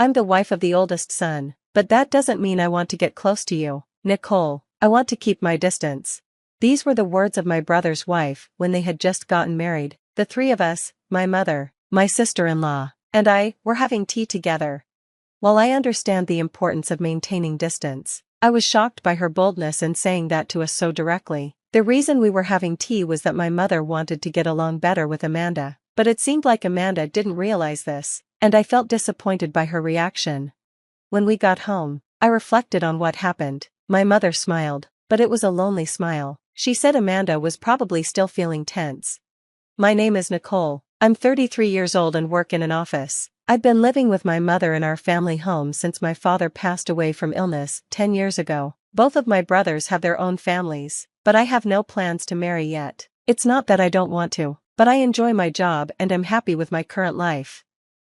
I'm the wife of the oldest son, but that doesn't mean I want to get close to you, Nicole. I want to keep my distance. These were the words of my brother's wife when they had just gotten married. The three of us, my mother, my sister-in-law, and I, were having tea together. While I understand the importance of maintaining distance, I was shocked by her boldness in saying that to us so directly. The reason we were having tea was that my mother wanted to get along better with Amanda, but it seemed like Amanda didn't realize this, and I felt disappointed by her reaction. When we got home, I reflected on what happened. My mother smiled, but it was a lonely smile. She said Amanda was probably still feeling tense. My name is Nicole. I'm 33 years old and work in an office. I've been living with my mother in our family home since my father passed away from illness 10 years ago. Both of my brothers have their own families, but I have no plans to marry yet. It's not that I don't want to, but I enjoy my job and am happy with my current life.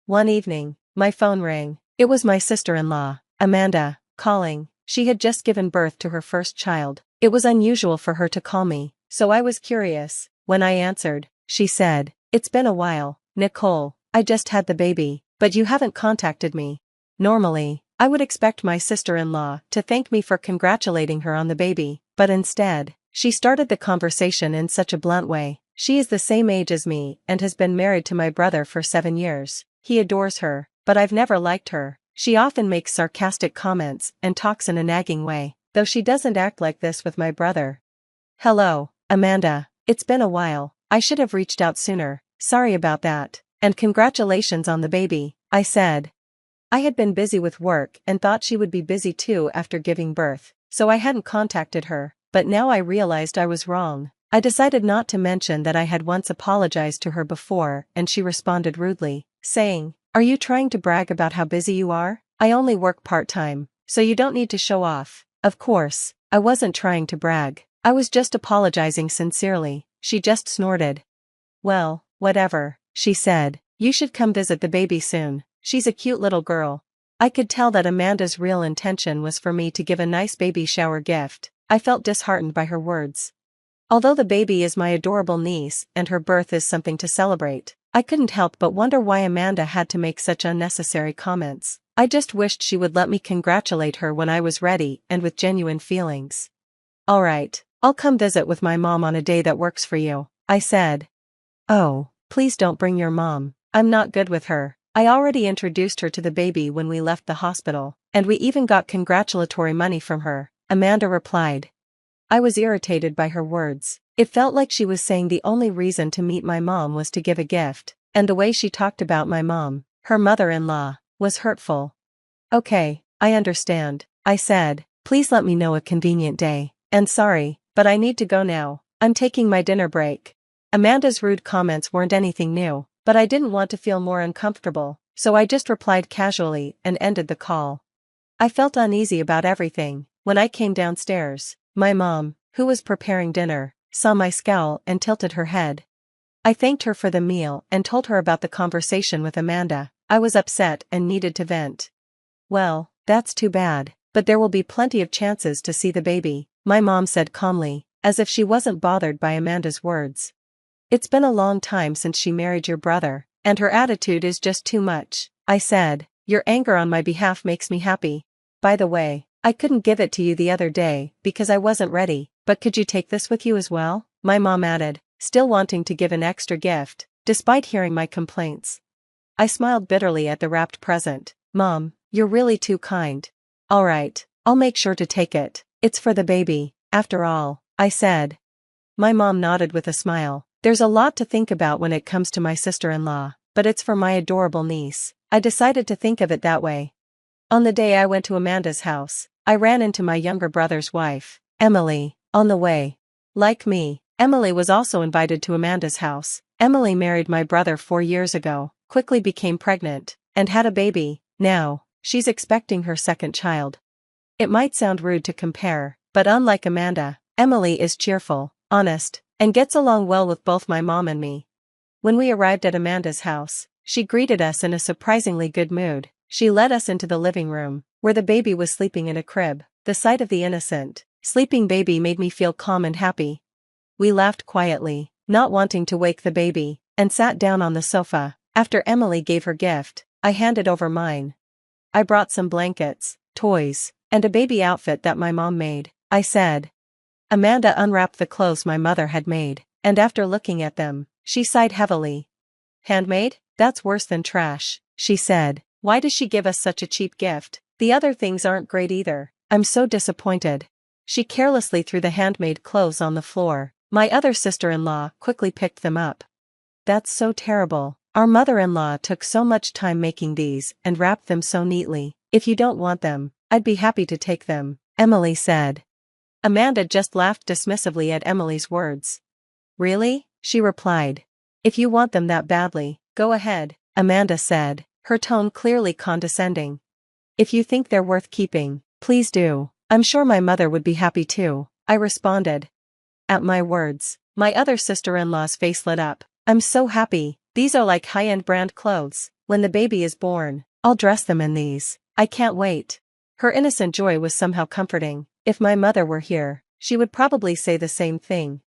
One evening, my phone rang. It was my sister-in-law, Amanda, calling. She had just given birth to her first child. It was unusual for her to call me, so I was curious. When I answered, she said, "It's been a while, Nicole. I just had the baby, but you haven't contacted me." Normally, I would expect my sister-in-law to thank me for congratulating her on the baby, but instead, she started the conversation in such a blunt way. She is the same age as me and has been married to my brother for 7 years. He adores her, but I've never liked her. She often makes sarcastic comments and talks in a nagging way, though she doesn't act like this with my brother. "Hello, Amanda. It's been a while. I should have reached out sooner. Sorry about that. And congratulations on the baby," I said. I had been busy with work and thought she would be busy too after giving birth, so I hadn't contacted her, but now I realized I was wrong. I decided not to mention that I had once apologized to her before, and she responded rudely, saying, "Are you trying to brag about how busy you are? I only work part-time, so you don't need to show off." Of course, I wasn't trying to brag. I was just apologizing sincerely. She just snorted. "Well, whatever," she said. "You should come visit the baby soon. She's a cute little girl." I could tell that Amanda's real intention was for me to give a nice baby shower gift. I felt disheartened by her words. Although the baby is my adorable niece and her birth is something to celebrate, I couldn't help but wonder why Amanda had to make such unnecessary comments. I just wished she would let me congratulate her when I was ready and with genuine feelings. "Alright, I'll come visit with my mom on a day that works for you," I said. "Oh, please don't bring your mom. I'm not good with her. I already introduced her to the baby when we left the hospital, and we even got congratulatory money from her," Amanda replied. I was irritated by her words. It felt like she was saying the only reason to meet my mom was to give a gift, and the way she talked about my mom, her mother-in-law, was hurtful. "Okay, I understand," I said. "Please let me know a convenient day. And sorry, but I need to go now. I'm taking my dinner break." Amanda's rude comments weren't anything new, but I didn't want to feel more uncomfortable, so I just replied casually and ended the call. I felt uneasy about everything. When I came downstairs, my mom, who was preparing dinner, saw my scowl and tilted her head. I thanked her for the meal and told her about the conversation with Amanda. I was upset and needed to vent. "Well, that's too bad, but there will be plenty of chances to see the baby," my mom said calmly, as if she wasn't bothered by Amanda's words. "It's been a long time since she married your brother, and her attitude is just too much," I said. "Your anger on my behalf makes me happy. By the way, I couldn't give it to you the other day because I wasn't ready, but could you take this with you as well?" my mom added, still wanting to give an extra gift, despite hearing my complaints. I smiled bitterly at the wrapped present. "Mom, you're really too kind." "Alright, I'll make sure to take it. It's for the baby, after all," I said. My mom nodded with a smile. There's a lot to think about when it comes to my sister-in-law, but it's for my adorable niece. I decided to think of it that way. On the day I went to Amanda's house, I ran into my younger brother's wife, Emily, on the way. Like me, Emily was also invited to Amanda's house. Emily married my brother 4 years ago, quickly became pregnant, and had a baby. Now, she's expecting her second child. It might sound rude to compare, but unlike Amanda, Emily is cheerful, honest, and gets along well with both my mom and me. When we arrived at Amanda's house, she greeted us in a surprisingly good mood. She led us into the living room, where the baby was sleeping in a crib. The sight of the innocent, sleeping baby made me feel calm and happy. We laughed quietly, not wanting to wake the baby, and sat down on the sofa. After Emily gave her gift, I handed over mine. I brought some blankets, toys, and a baby outfit that my mom made, I said. Amanda unwrapped the clothes my mother had made, and after looking at them, she sighed heavily. Handmade? That's worse than trash, she said. Why does she give us such a cheap gift? The other things aren't great either. I'm so disappointed. She carelessly threw the handmade clothes on the floor. My other sister-in-law quickly picked them up. That's so terrible. Our mother-in-law took so much time making these and wrapped them so neatly. If you don't want them, I'd be happy to take them, Emily said. Amanda just laughed dismissively at Emily's words. Really? She replied. If you want them that badly, go ahead, Amanda said, her tone clearly condescending. If you think they're worth keeping, please do. I'm sure my mother would be happy too, I responded. At my words, my other sister-in-law's face lit up. I'm so happy. These are like high-end brand clothes. When the baby is born, I'll dress them in these. I can't wait. Her innocent joy was somehow comforting. If my mother were here, she would probably say the same thing.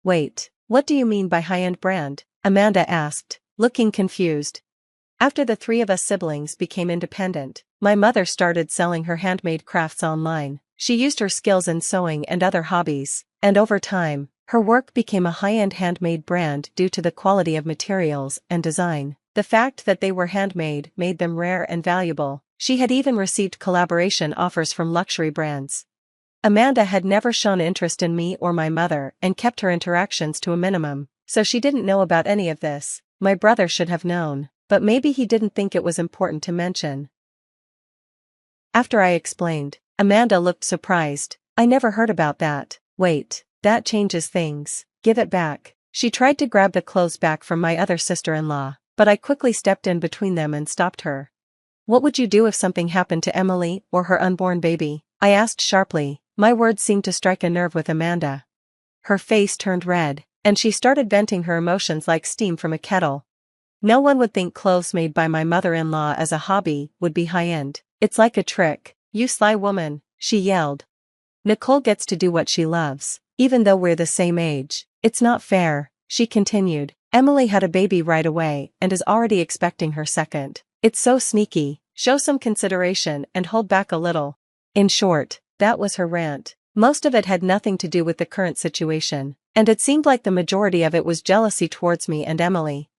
Wait, what do you mean by high-end brand? Amanda asked, looking confused. After the three of us siblings became independent, my mother started selling her handmade crafts online. She used her skills in sewing and other hobbies, and over time, her work became a high-end handmade brand due to the quality of materials and design. The fact that they were handmade made them rare and valuable. She had even received collaboration offers from luxury brands. Amanda had never shown interest in me or my mother and kept her interactions to a minimum, so she didn't know about any of this. My brother should have known, but maybe he didn't think it was important to mention. After I explained, Amanda looked surprised. I never heard about that. Wait, that changes things. Give it back. She tried to grab the clothes back from my other sister-in-law, but I quickly stepped in between them and stopped her. What would you do if something happened to Emily or her unborn baby? I asked sharply. My words seemed to strike a nerve with Amanda. Her face turned red, and she started venting her emotions like steam from a kettle. No one would think clothes made by my mother-in-law as a hobby would be high-end. It's like a trick. You sly woman, she yelled. Nicole gets to do what she loves, even though we're the same age. It's not fair, she continued. Emily had a baby right away and is already expecting her second. It's so sneaky. Show some consideration and hold back a little. In short, that was her rant. Most of it had nothing to do with the current situation, and it seemed like the majority of it was jealousy towards me and Emily.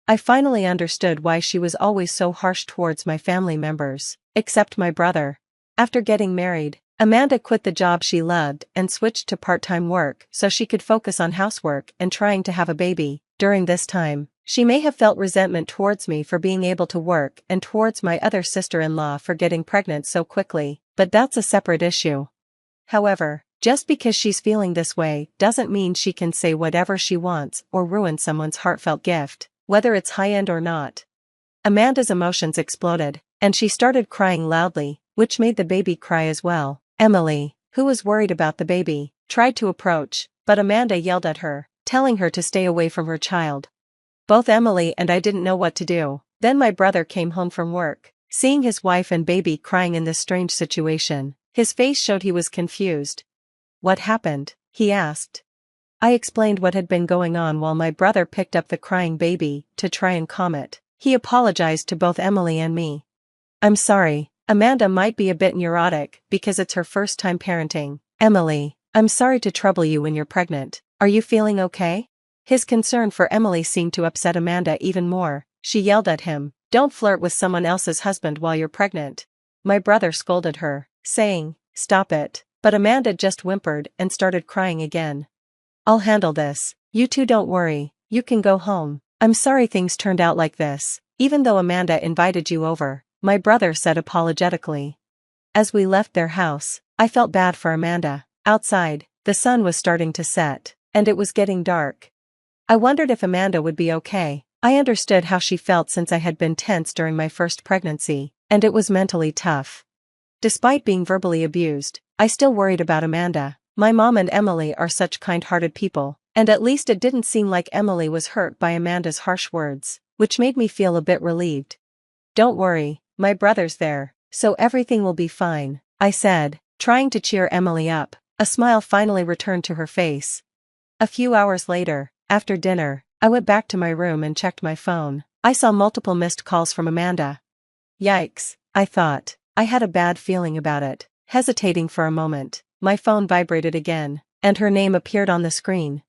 I finally understood why she was always so harsh towards my family members, except my brother. After getting married, Amanda quit the job she loved and switched to part-time work so she could focus on housework and trying to have a baby. During this time, she may have felt resentment towards me for being able to work and towards my other sister-in-law for getting pregnant so quickly, but that's a separate issue. However, just because she's feeling this way doesn't mean she can say whatever she wants or ruin someone's heartfelt gift, whether it's high-end or not. Amanda's emotions exploded, and she started crying loudly, which made the baby cry as well. Emily, who was worried about the baby, tried to approach, but Amanda yelled at her, telling her to stay away from her child. Both Emily and I didn't know what to do. Then my brother came home from work. Seeing his wife and baby crying in this strange situation, his face showed he was confused. What happened? He asked. I explained what had been going on while my brother picked up the crying baby to try and calm it. He apologized to both Emily and me. I'm sorry, Amanda might be a bit neurotic because it's her first time parenting. Emily, I'm sorry to trouble you when you're pregnant. Are you feeling okay? His concern for Emily seemed to upset Amanda even more. She yelled at him, "Don't flirt with someone else's husband while you're pregnant." My brother scolded her, saying, "Stop it," but Amanda just whimpered and started crying again. I'll handle this. You two don't worry, you can go home. I'm sorry things turned out like this, even though Amanda invited you over, my brother said apologetically. As we left their house, I felt bad for Amanda. Outside, the sun was starting to set, and it was getting dark. I wondered if Amanda would be okay. I understood how she felt since I had been tense during my first pregnancy, and it was mentally tough. Despite being verbally abused, I still worried about Amanda. My mom and Emily are such kind-hearted people, and at least it didn't seem like Emily was hurt by Amanda's harsh words, which made me feel a bit relieved. Don't worry, my brother's there, so everything will be fine, I said, trying to cheer Emily up. A smile finally returned to her face. A few hours later, after dinner, I went back to my room and checked my phone. I saw multiple missed calls from Amanda. Yikes, I thought. I had a bad feeling about it. Hesitating for a moment, my phone vibrated again, and her name appeared on the screen.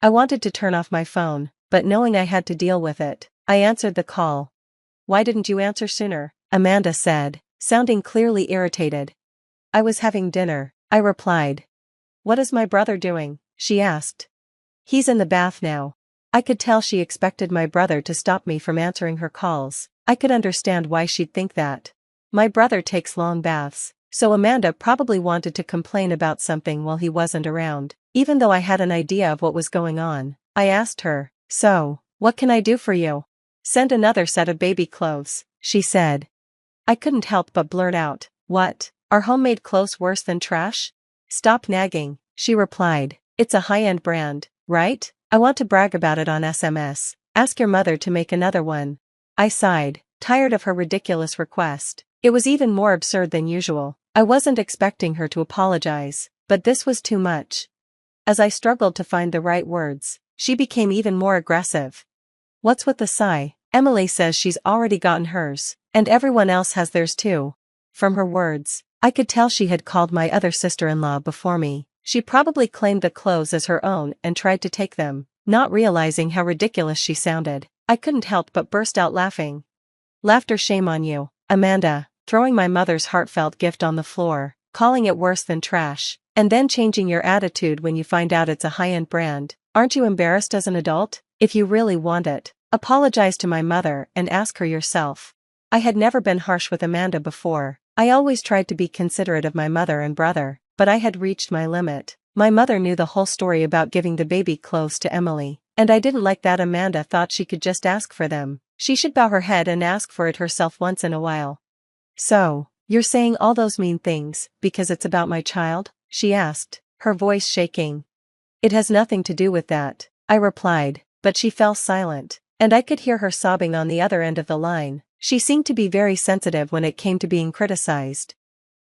I wanted to turn off my phone, but knowing I had to deal with it, I answered the call. "Why didn't you answer sooner?" Amanda said, sounding clearly irritated. "I was having dinner," I replied. "What is my brother doing?" she asked. "He's in the bath now." I could tell she expected my brother to stop me from answering her calls. I could understand why she'd think that. My brother takes long baths, so Amanda probably wanted to complain about something while he wasn't around. Even though I had an idea of what was going on, I asked her, "So, what can I do for you?" "Send another set of baby clothes," she said. I couldn't help but blurt out, "What? Are homemade clothes worse than trash?" "Stop nagging," she replied. "It's a high-end brand, right? I want to brag about it on SMS. Ask your mother to make another one." I sighed, tired of her ridiculous request. It was even more absurd than usual. I wasn't expecting her to apologize, but this was too much. As I struggled to find the right words, she became even more aggressive. "What's with the sigh? Emily says she's already gotten hers, and everyone else has theirs too." From her words, I could tell she had called my other sister-in-law before me. She probably claimed the clothes as her own and tried to take them, not realizing how ridiculous she sounded. I couldn't help but burst out laughing. "Laughter, shame on you, Amanda, throwing my mother's heartfelt gift on the floor, calling it worse than trash, and then changing your attitude when you find out it's a high-end brand. Aren't you embarrassed as an adult? If you really want it, apologize to my mother and ask her yourself." I had never been harsh with Amanda before. I always tried to be considerate of my mother and brother, but I had reached my limit. My mother knew the whole story about giving the baby clothes to Emily, and I didn't like that Amanda thought she could just ask for them. She should bow her head and ask for it herself once in a while. "So, you're saying all those mean things because it's about my child?" she asked, her voice shaking. "It has nothing to do with that," I replied, but she fell silent, and I could hear her sobbing on the other end of the line. She seemed to be very sensitive when it came to being criticized.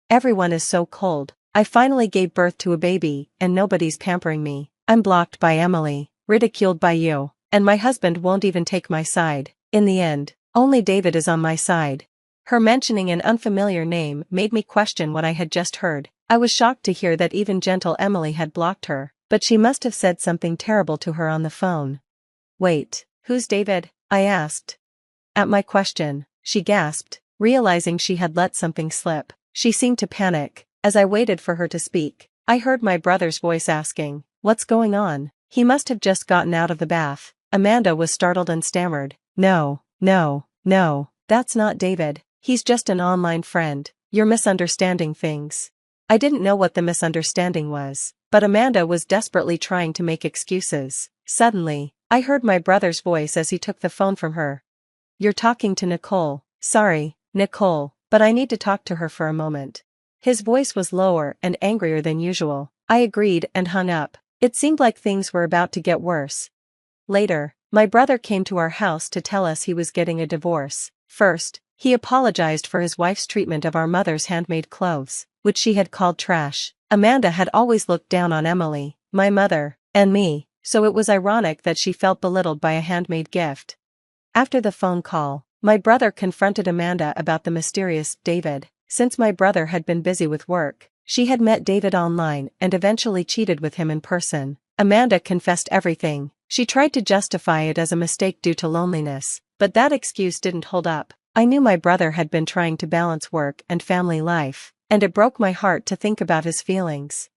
"Everyone is so cold. I finally gave birth to a baby, and nobody's pampering me. I'm blocked by Emily, ridiculed by you, and my husband won't even take my side. In the end, only David is on my side." Her mentioning an unfamiliar name made me question what I had just heard. I was shocked to hear that even gentle Emily had blocked her, but she must have said something terrible to her on the phone. "Wait, who's David?" I asked. At my question, she gasped, realizing she had let something slip. She seemed to panic. As I waited for her to speak, I heard my brother's voice asking, "What's going on?" He must have just gotten out of the bath. Amanda was startled and stammered, "No, no, no, that's not David. He's just an online friend. You're misunderstanding things." I didn't know what the misunderstanding was, but Amanda was desperately trying to make excuses. Suddenly, I heard my brother's voice as he took the phone from her. "You're talking to Nicole." "Sorry, Nicole, but I need to talk to her for a moment." His voice was lower and angrier than usual. I agreed and hung up. It seemed like things were about to get worse. Later, my brother came to our house to tell us he was getting a divorce. First, he apologized for his wife's treatment of our mother's handmade clothes, which she had called trash. Amanda had always looked down on Emily, my mother, and me, so it was ironic that she felt belittled by a handmade gift. After the phone call, my brother confronted Amanda about the mysterious David. Since my brother had been busy with work, she had met David online and eventually cheated with him in person. Amanda confessed everything. She tried to justify it as a mistake due to loneliness, but that excuse didn't hold up. I knew my brother had been trying to balance work and family life, and it broke my heart to think about his feelings.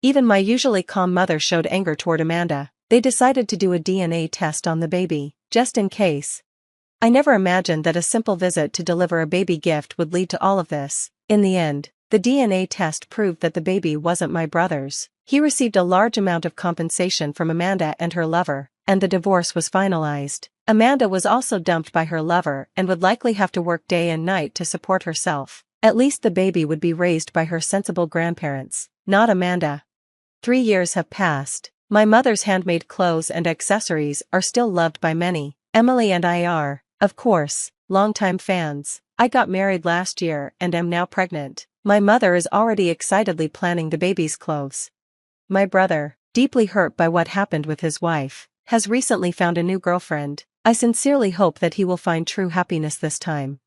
Even my usually calm mother showed anger toward Amanda. They decided to do a DNA test on the baby, just in case. I never imagined that a simple visit to deliver a baby gift would lead to all of this. In the end, the DNA test proved that the baby wasn't my brother's. He received a large amount of compensation from Amanda and her lover, and the divorce was finalized. Amanda was also dumped by her lover and would likely have to work day and night to support herself. At least the baby would be raised by her sensible grandparents, not Amanda. 3 years have passed. My mother's handmade clothes and accessories are still loved by many. Emily and I are, of course, longtime fans. I got married last year and am now pregnant. My mother is already excitedly planning the baby's clothes. My brother, deeply hurt by what happened with his wife, has recently found a new girlfriend. I sincerely hope that he will find true happiness this time.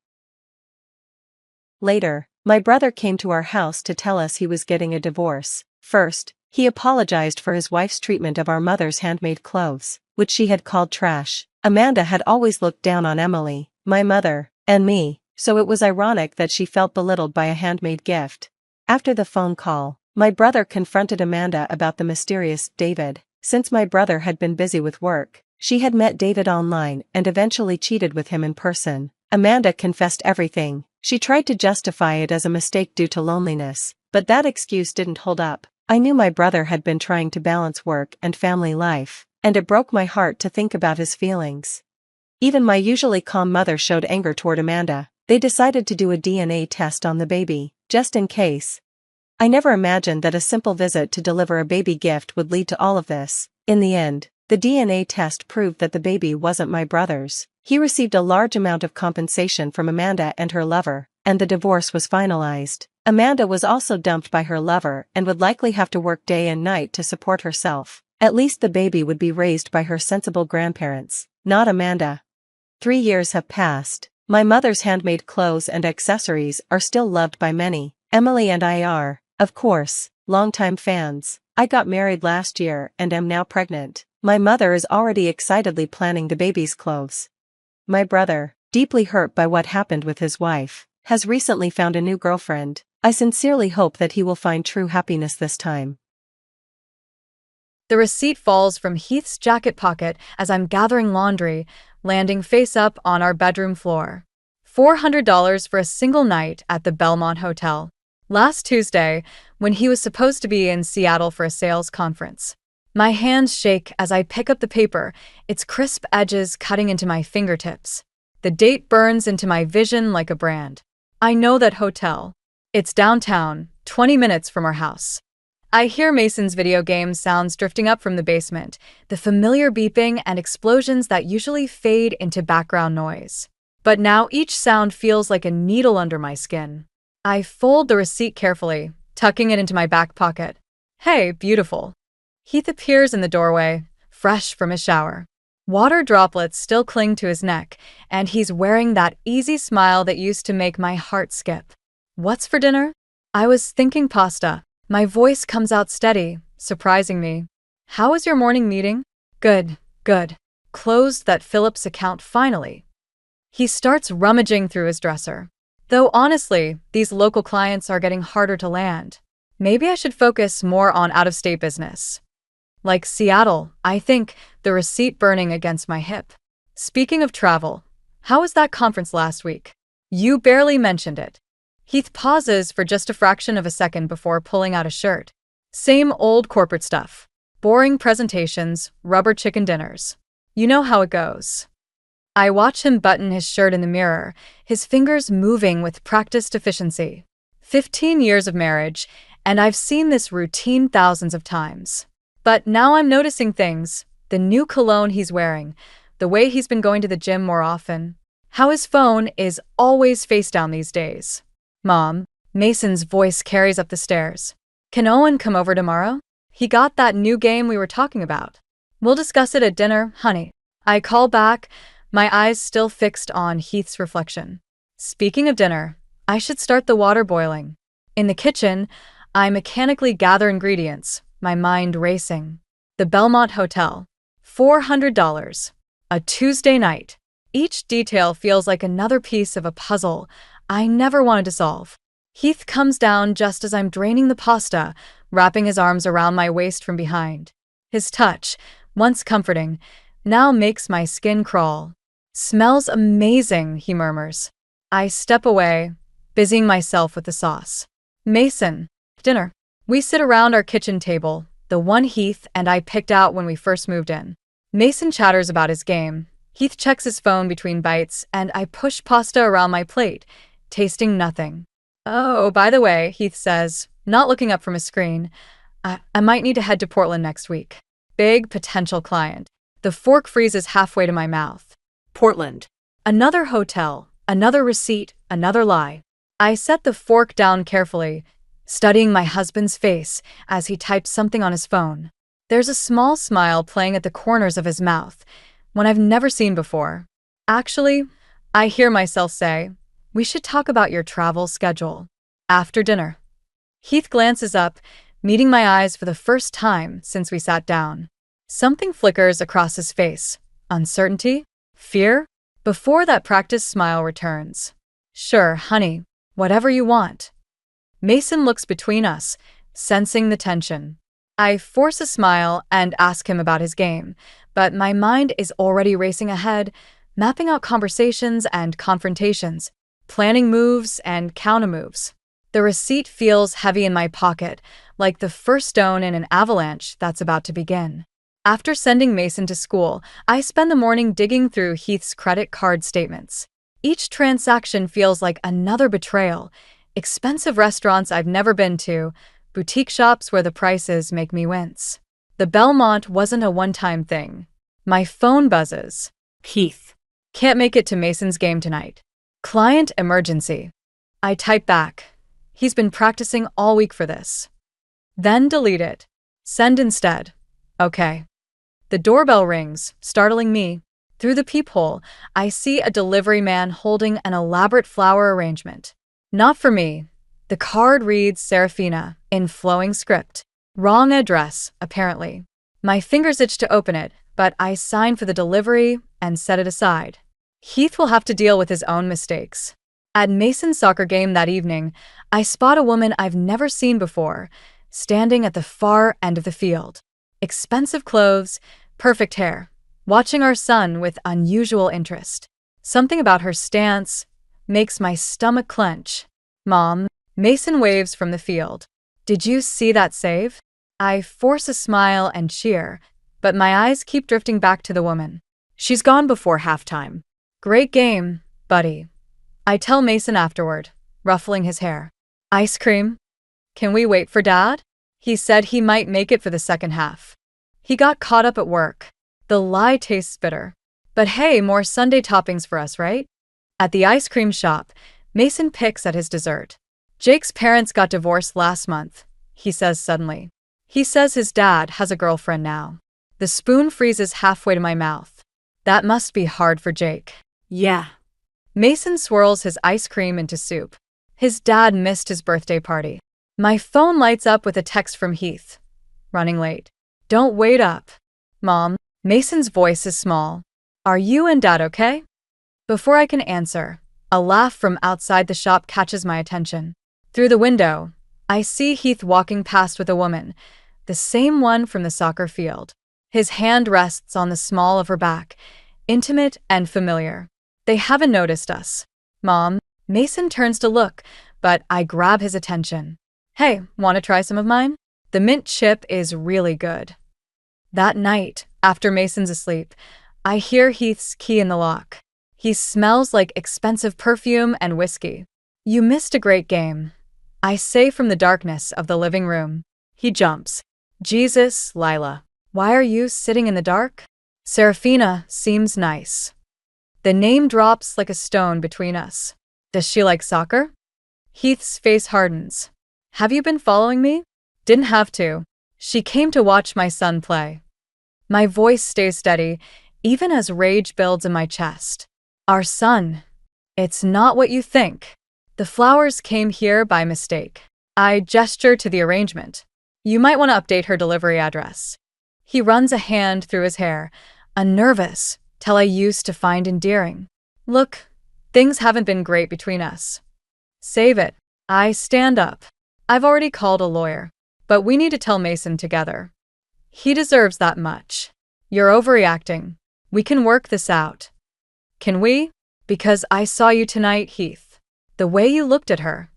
Later, my brother came to our house to tell us he was getting a divorce. First, he apologized for his wife's treatment of our mother's handmade clothes, which she had called trash. Amanda had always looked down on Emily, my mother, and me, so it was ironic that she felt belittled by a handmade gift. After the phone call, my brother confronted Amanda about the mysterious David. Since my brother had been busy with work, she had met David online and eventually cheated with him in person. Amanda confessed everything. She tried to justify it as a mistake due to loneliness, but that excuse didn't hold up. I knew my brother had been trying to balance work and family life, and it broke my heart to think about his feelings. Even my usually calm mother showed anger toward Amanda. They decided to do a DNA test on the baby, just in case. I never imagined that a simple visit to deliver a baby gift would lead to all of this. In the end, the DNA test proved that the baby wasn't my brother's. He received a large amount of compensation from Amanda and her lover, and the divorce was finalized. Amanda was also dumped by her lover and would likely have to work day and night to support herself. At least the baby would be raised by her sensible grandparents, not Amanda. 3 years have passed. My mother's handmade clothes and accessories are still loved by many. Emily and I are, of course, longtime fans. I got married last year and am now pregnant. My mother is already excitedly planning the baby's clothes. My brother, deeply hurt by what happened with his wife, has recently found a new girlfriend. I sincerely hope that he will find true happiness this time. The receipt falls from Heath's jacket pocket as I'm gathering laundry, landing face up on our bedroom floor. $400 for a single night at the Belmont Hotel. Last Tuesday, when he was supposed to be in Seattle for a sales conference. My hands shake as I pick up the paper, its crisp edges cutting into my fingertips. The date burns into my vision like a brand. I know that hotel. It's downtown, 20 minutes from our house. I hear Mason's video game sounds drifting up from the basement, the familiar beeping and explosions that usually fade into background noise. But now each sound feels like a needle under my skin. I fold the receipt carefully, tucking it into my back pocket. Hey, beautiful. Heath appears in the doorway, fresh from his shower. Water droplets still cling to his neck, and he's wearing that easy smile that used to make my heart skip. What's for dinner? I was thinking pasta. My voice comes out steady, surprising me. How was your morning meeting? Good, good. Closed that Philip's account finally. He starts rummaging through his dresser. Though honestly, these local clients are getting harder to land. Maybe I should focus more on out-of-state business. Like Seattle, I think, the receipt burning against my hip. Speaking of travel, how was that conference last week? You barely mentioned it. Heath pauses for just a fraction of a second before pulling out a shirt. Same old corporate stuff. Boring presentations, rubber chicken dinners. You know how it goes. I watch him button his shirt in the mirror, his fingers moving with practiced efficiency. 15 years of marriage, and I've seen this routine thousands of times. But now I'm noticing things. The new cologne he's wearing, the way he's been going to the gym more often, how his phone is always face down these days. Mom, Mason's voice carries up the stairs. Can Owen come over tomorrow? He got that new game we were talking about. We'll discuss it at dinner, honey. I call back, my eyes still fixed on Heath's reflection. Speaking of dinner, I should start the water boiling. In the kitchen, I mechanically gather ingredients, my mind racing. The Belmont Hotel. $400. A Tuesday night. Each detail feels like another piece of a puzzle I never wanted to solve. Heath comes down just as I'm draining the pasta, wrapping his arms around my waist from behind. His touch, once comforting, now makes my skin crawl. Smells amazing, he murmurs. I step away, busying myself with the sauce. Mason. Dinner. We sit around our kitchen table, the one Heath and I picked out when we first moved in. Mason chatters about his game. Heath checks his phone between bites, and I push pasta around my plate, tasting nothing. Oh, by the way, Heath says, not looking up from his screen, I might need to head to Portland next week. Big potential client. The fork freezes halfway to my mouth. Portland. Another hotel, another receipt, another lie. I set the fork down carefully, studying my husband's face as he types something on his phone. There's a small smile playing at the corners of his mouth, one I've never seen before. Actually, I hear myself say, We should talk about your travel schedule. After dinner. Heath glances up, meeting my eyes for the first time since we sat down. Something flickers across his face. Uncertainty? Fear? Before that practiced smile returns. Sure, honey. Whatever you want. Mason looks between us, sensing the tension. I force a smile and ask him about his game, but my mind is already racing ahead, mapping out conversations and confrontations, planning moves and countermoves. The receipt feels heavy in my pocket, like the first stone in an avalanche that's about to begin. After sending Mason to school, I spend the morning digging through Heath's credit card statements. Each transaction feels like another betrayal. Expensive restaurants I've never been to, boutique shops where the prices make me wince. The Belmont wasn't a one-time thing. My phone buzzes. Heath. Can't make it to Mason's game tonight. Client emergency. I type back. He's been practicing all week for this. Then delete it. Send instead. Okay. The doorbell rings, startling me. Through the peephole, I see a delivery man holding an elaborate flower arrangement. Not for me. The card reads Serafina in flowing script. Wrong address, apparently. My fingers itch to open it, but I sign for the delivery and set it aside. Heath will have to deal with his own mistakes. At Mason's soccer game that evening, I spot a woman I've never seen before, standing at the far end of the field. Expensive clothes, perfect hair, watching our son with unusual interest. Something about her stance makes my stomach clench. Mom, Mason waves from the field. Did you see that save? I force a smile and cheer, but my eyes keep drifting back to the woman. She's gone before halftime. Great game, buddy. I tell Mason afterward, ruffling his hair. Ice cream? Can we wait for Dad? He said he might make it for the second half. He got caught up at work. The lie tastes bitter. But hey, more sundae toppings for us, right? At the ice cream shop, Mason picks at his dessert. Jake's parents got divorced last month, he says suddenly. He says his dad has a girlfriend now. The spoon freezes halfway to my mouth. That must be hard for Jake. Yeah. Mason swirls his ice cream into soup. His dad missed his birthday party. My phone lights up with a text from Heath. Running late. Don't wait up. Mom, Mason's voice is small. Are you and Dad okay? Before I can answer, a laugh from outside the shop catches my attention. Through the window, I see Heath walking past with a woman, the same one from the soccer field. His hand rests on the small of her back, intimate and familiar. They haven't noticed us. Mom, Mason turns to look, but I grab his attention. Hey, want to try some of mine? The mint chip is really good. That night, after Mason's asleep, I hear Heath's key in the lock. He smells like expensive perfume and whiskey. You missed a great game, I say from the darkness of the living room. He jumps. Jesus, Lila, why are you sitting in the dark? Serafina seems nice. The name drops like a stone between us. Does she like soccer? Heath's face hardens. Have you been following me? Didn't have to. She came to watch my son play. My voice stays steady, even as rage builds in my chest. Our son. It's not what you think. The flowers came here by mistake. I gesture to the arrangement. You might want to update her delivery address. He runs a hand through his hair, unnervous, till I used to find endearing. Look, things haven't been great between us. Save it. I stand up. I've already called a lawyer, but we need to tell Mason together. He deserves that much. You're overreacting. We can work this out. Can we? Because I saw you tonight, Heath. The way you looked at her.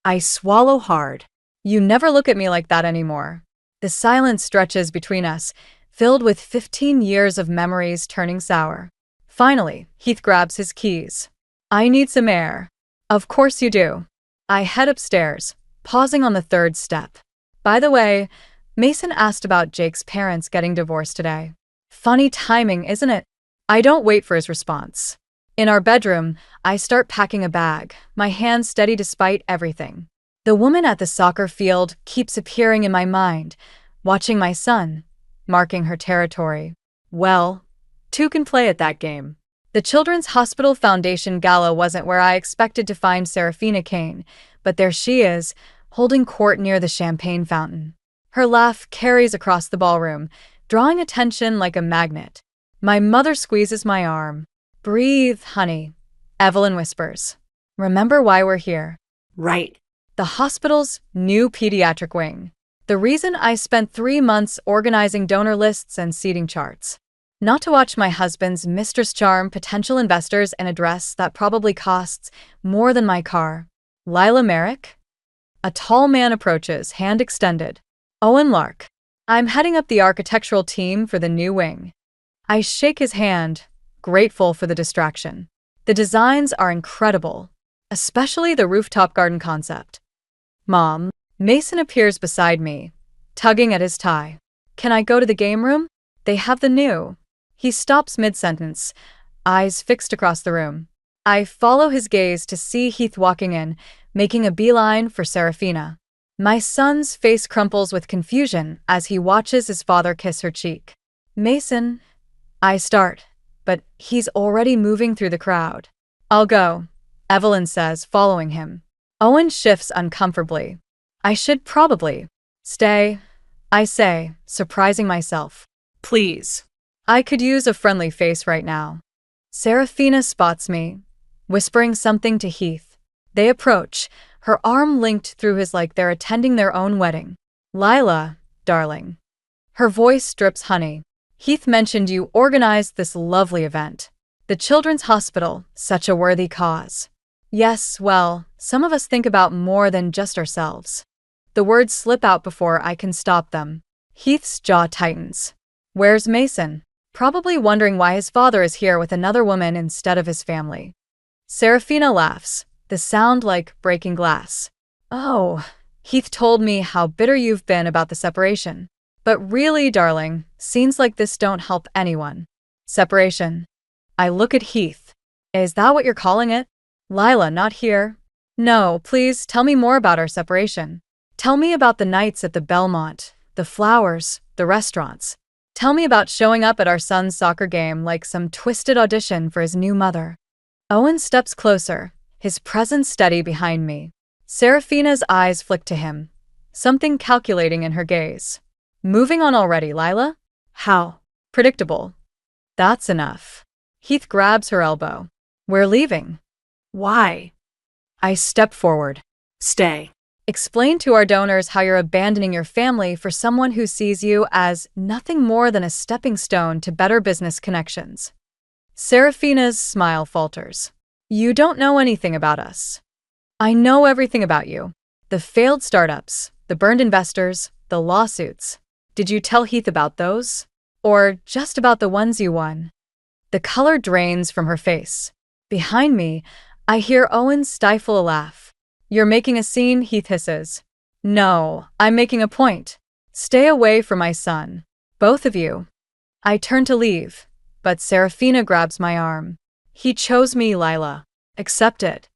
I swallow hard. You never look at me like that anymore. The silence stretches between us, filled with 15 years of memories turning sour. Finally, Heath grabs his keys. I need some air. Of course you do. I head upstairs, pausing on the third step. By the way, Mason asked about Jake's parents getting divorced today. Funny timing, isn't it? I don't wait for his response. In our bedroom, I start packing a bag, my hands steady despite everything. The woman at the soccer field keeps appearing in my mind, watching my son, marking her territory. Well, two can play at that game. The Children's Hospital Foundation Gala wasn't where I expected to find Serafina Kane, but there she is, holding court near the champagne fountain. Her laugh carries across the ballroom, drawing attention like a magnet. My mother squeezes my arm. "Breathe, honey," Evelyn whispers. "Remember why we're here." Right. The hospital's new pediatric wing. The reason I spent 3 months organizing donor lists and seating charts. Not to watch my husband's mistress charm potential investors in a dress that probably costs more than my car. Lila Merrick? A tall man approaches, hand extended. Owen Lark. I'm heading up the architectural team for the new wing. I shake his hand, grateful for the distraction. The designs are incredible, especially the rooftop garden concept. Mom, Mason appears beside me, tugging at his tie. Can I go to the game room? They have the new. He stops mid-sentence, eyes fixed across the room. I follow his gaze to see Heath walking in, making a beeline for Serafina. My son's face crumples with confusion as he watches his father kiss her cheek. Mason, I start, but he's already moving through the crowd. I'll go, Evelyn says, following him. Owen shifts uncomfortably. I should probably stay, I say, surprising myself. Please. I could use a friendly face right now. Serafina spots me, whispering something to Heath. They approach, her arm linked through his like they're attending their own wedding. Lila, darling. Her voice drips honey. Heath mentioned you organized this lovely event. The Children's Hospital, such a worthy cause. Yes, well, some of us think about more than just ourselves. The words slip out before I can stop them. Heath's jaw tightens. Where's Mason? Probably wondering why his father is here with another woman instead of his family. Serafina laughs, the sound like breaking glass. Oh, Heath told me how bitter you've been about the separation. But really, darling, scenes like this don't help anyone. Separation. I look at Heath. Is that what you're calling it? Lila, not here. No, please tell me more about our separation. Tell me about the nights at the Belmont, the flowers, the restaurants. Tell me about showing up at our son's soccer game like some twisted audition for his new mother. Owen steps closer, his presence steady behind me. Serafina's eyes flick to him, something calculating in her gaze. Moving on already, Lila? How? Predictable. That's enough. Heath grabs her elbow. We're leaving. Why? I step forward. Stay. Explain to our donors how you're abandoning your family for someone who sees you as nothing more than a stepping stone to better business connections. Serafina's smile falters. You don't know anything about us. I know everything about you. The failed startups, the burned investors, the lawsuits. Did you tell Heath about those? Or just about the ones you won? The color drains from her face. Behind me, I hear Owen stifle a laugh. You're making a scene, Heath hisses. No, I'm making a point. Stay away from my son. Both of you. I turn to leave, but Serafina grabs my arm. He chose me, Lila. Accept it.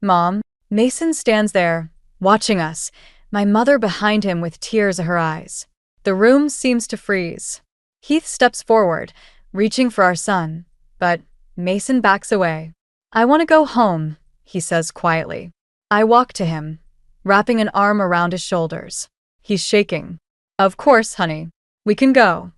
Mom, Mason stands there, watching us, my mother behind him with tears in her eyes. The room seems to freeze. Heath steps forward, reaching for our son, but Mason backs away. I want to go home, he says quietly. I walk to him, wrapping an arm around his shoulders. He's shaking. Of course, honey. We can go.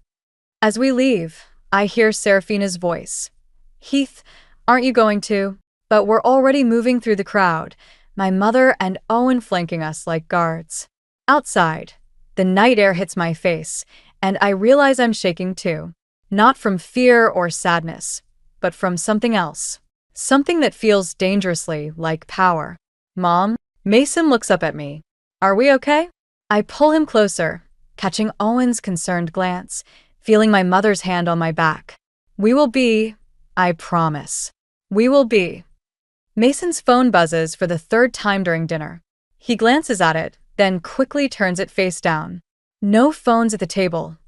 As we leave, I hear Serafina's voice. Heath, aren't you going to? But we're already moving through the crowd, my mother and Owen flanking us like guards. Outside, the night air hits my face, and I realize I'm shaking too. Not from fear or sadness, but from something else. Something that feels dangerously like power. Mom, Mason looks up at me. Are we okay? I pull him closer, catching Owen's concerned glance, feeling my mother's hand on my back. We will be, I promise. We will be. Mason's phone buzzes for the 3rd time during dinner. He glances at it, then quickly turns it face down. No phones at the table.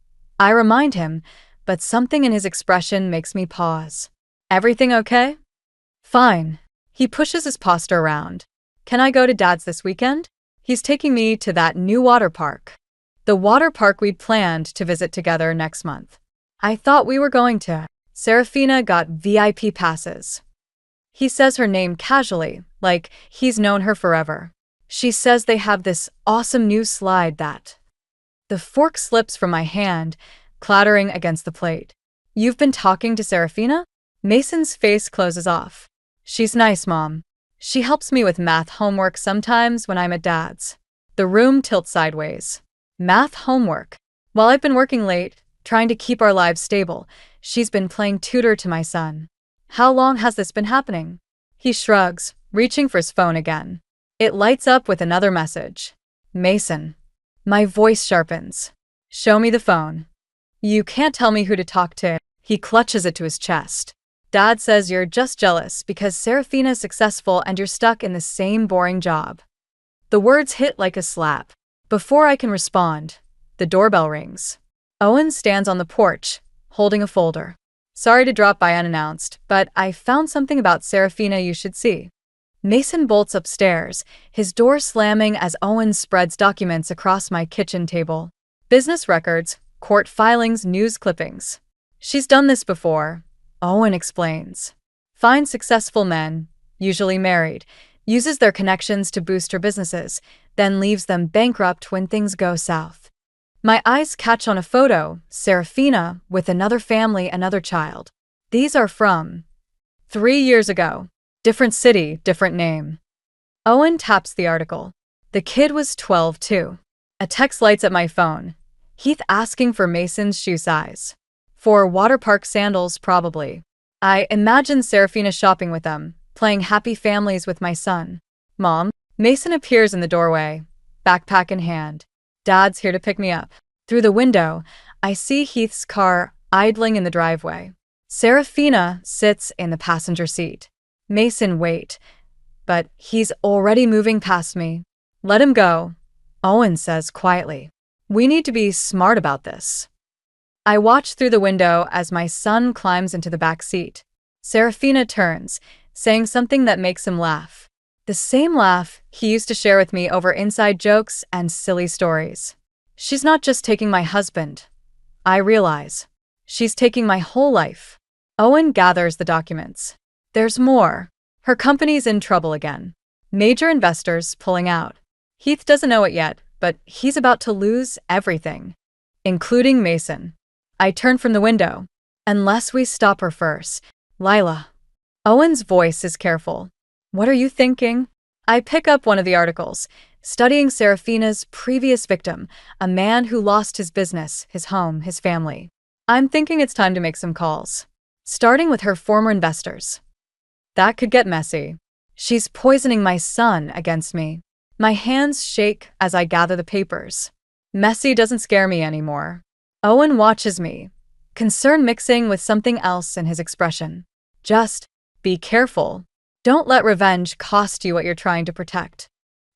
I remind him, but something in his expression makes me pause. Everything okay? Fine. He pushes his posture around. Can I go to Dad's this weekend? He's taking me to that new water park. The water park we'd planned to visit together next month. I thought we were going to Serafina got VIP passes. He says her name casually, like he's known her forever. She says they have this awesome new slide that... The fork slips from my hand, clattering against the plate. You've been talking to Serafina? Mason's face closes off. She's nice, Mom. She helps me with math homework sometimes when I'm at Dad's. The room tilts sideways. Math homework. While I've been working late, trying to keep our lives stable, she's been playing tutor to my son. How long has this been happening? He shrugs, reaching for his phone again. It lights up with another message. Mason. My voice sharpens. Show me the phone. You can't tell me who to talk to. He clutches it to his chest. Dad says you're just jealous because Serafina's successful and you're stuck in the same boring job. The words hit like a slap. Before I can respond, the doorbell rings. Owen stands on the porch, holding a folder. Sorry to drop by unannounced, but I found something about Serafina you should see. Mason bolts upstairs, his door slamming as Owen spreads documents across my kitchen table. Business records, court filings, news clippings. She's done this before, Owen explains. Finds successful men, usually married, uses their connections to boost her businesses, then leaves them bankrupt when things go south. My eyes catch on a photo, Serafina, with another family, another child. These are from 3 years ago. Different city, different name. Owen taps the article. The kid was 12 too. A text lights at my phone. Heath asking for Mason's shoe size. For water park sandals, probably. I imagine Serafina shopping with them, playing happy families with my son. Mom, Mason appears in the doorway, backpack in hand. Dad's here to pick me up. Through the window, I see Heath's car idling in the driveway. Serafina sits in the passenger seat. Mason wait, but he's already moving past me. Let him go, Owen says quietly. We need to be smart about this. I watch through the window as my son climbs into the back seat. Serafina turns, saying something that makes him laugh. The same laugh he used to share with me over inside jokes and silly stories. She's not just taking my husband. I realize. She's taking my whole life. Owen gathers the documents. There's more. Her company's in trouble again. Major investors pulling out. Heath doesn't know it yet, but he's about to lose everything, including Mason. I turn from the window. Unless we stop her first. Lila. Owen's voice is careful. What are you thinking? I pick up one of the articles, studying Serafina's previous victim, a man who lost his business, his home, his family. I'm thinking it's time to make some calls. Starting with her former investors. That could get messy. She's poisoning my son against me. My hands shake as I gather the papers. Messy doesn't scare me anymore. Owen watches me, concern mixing with something else in his expression. Just be careful. Don't let revenge cost you what you're trying to protect.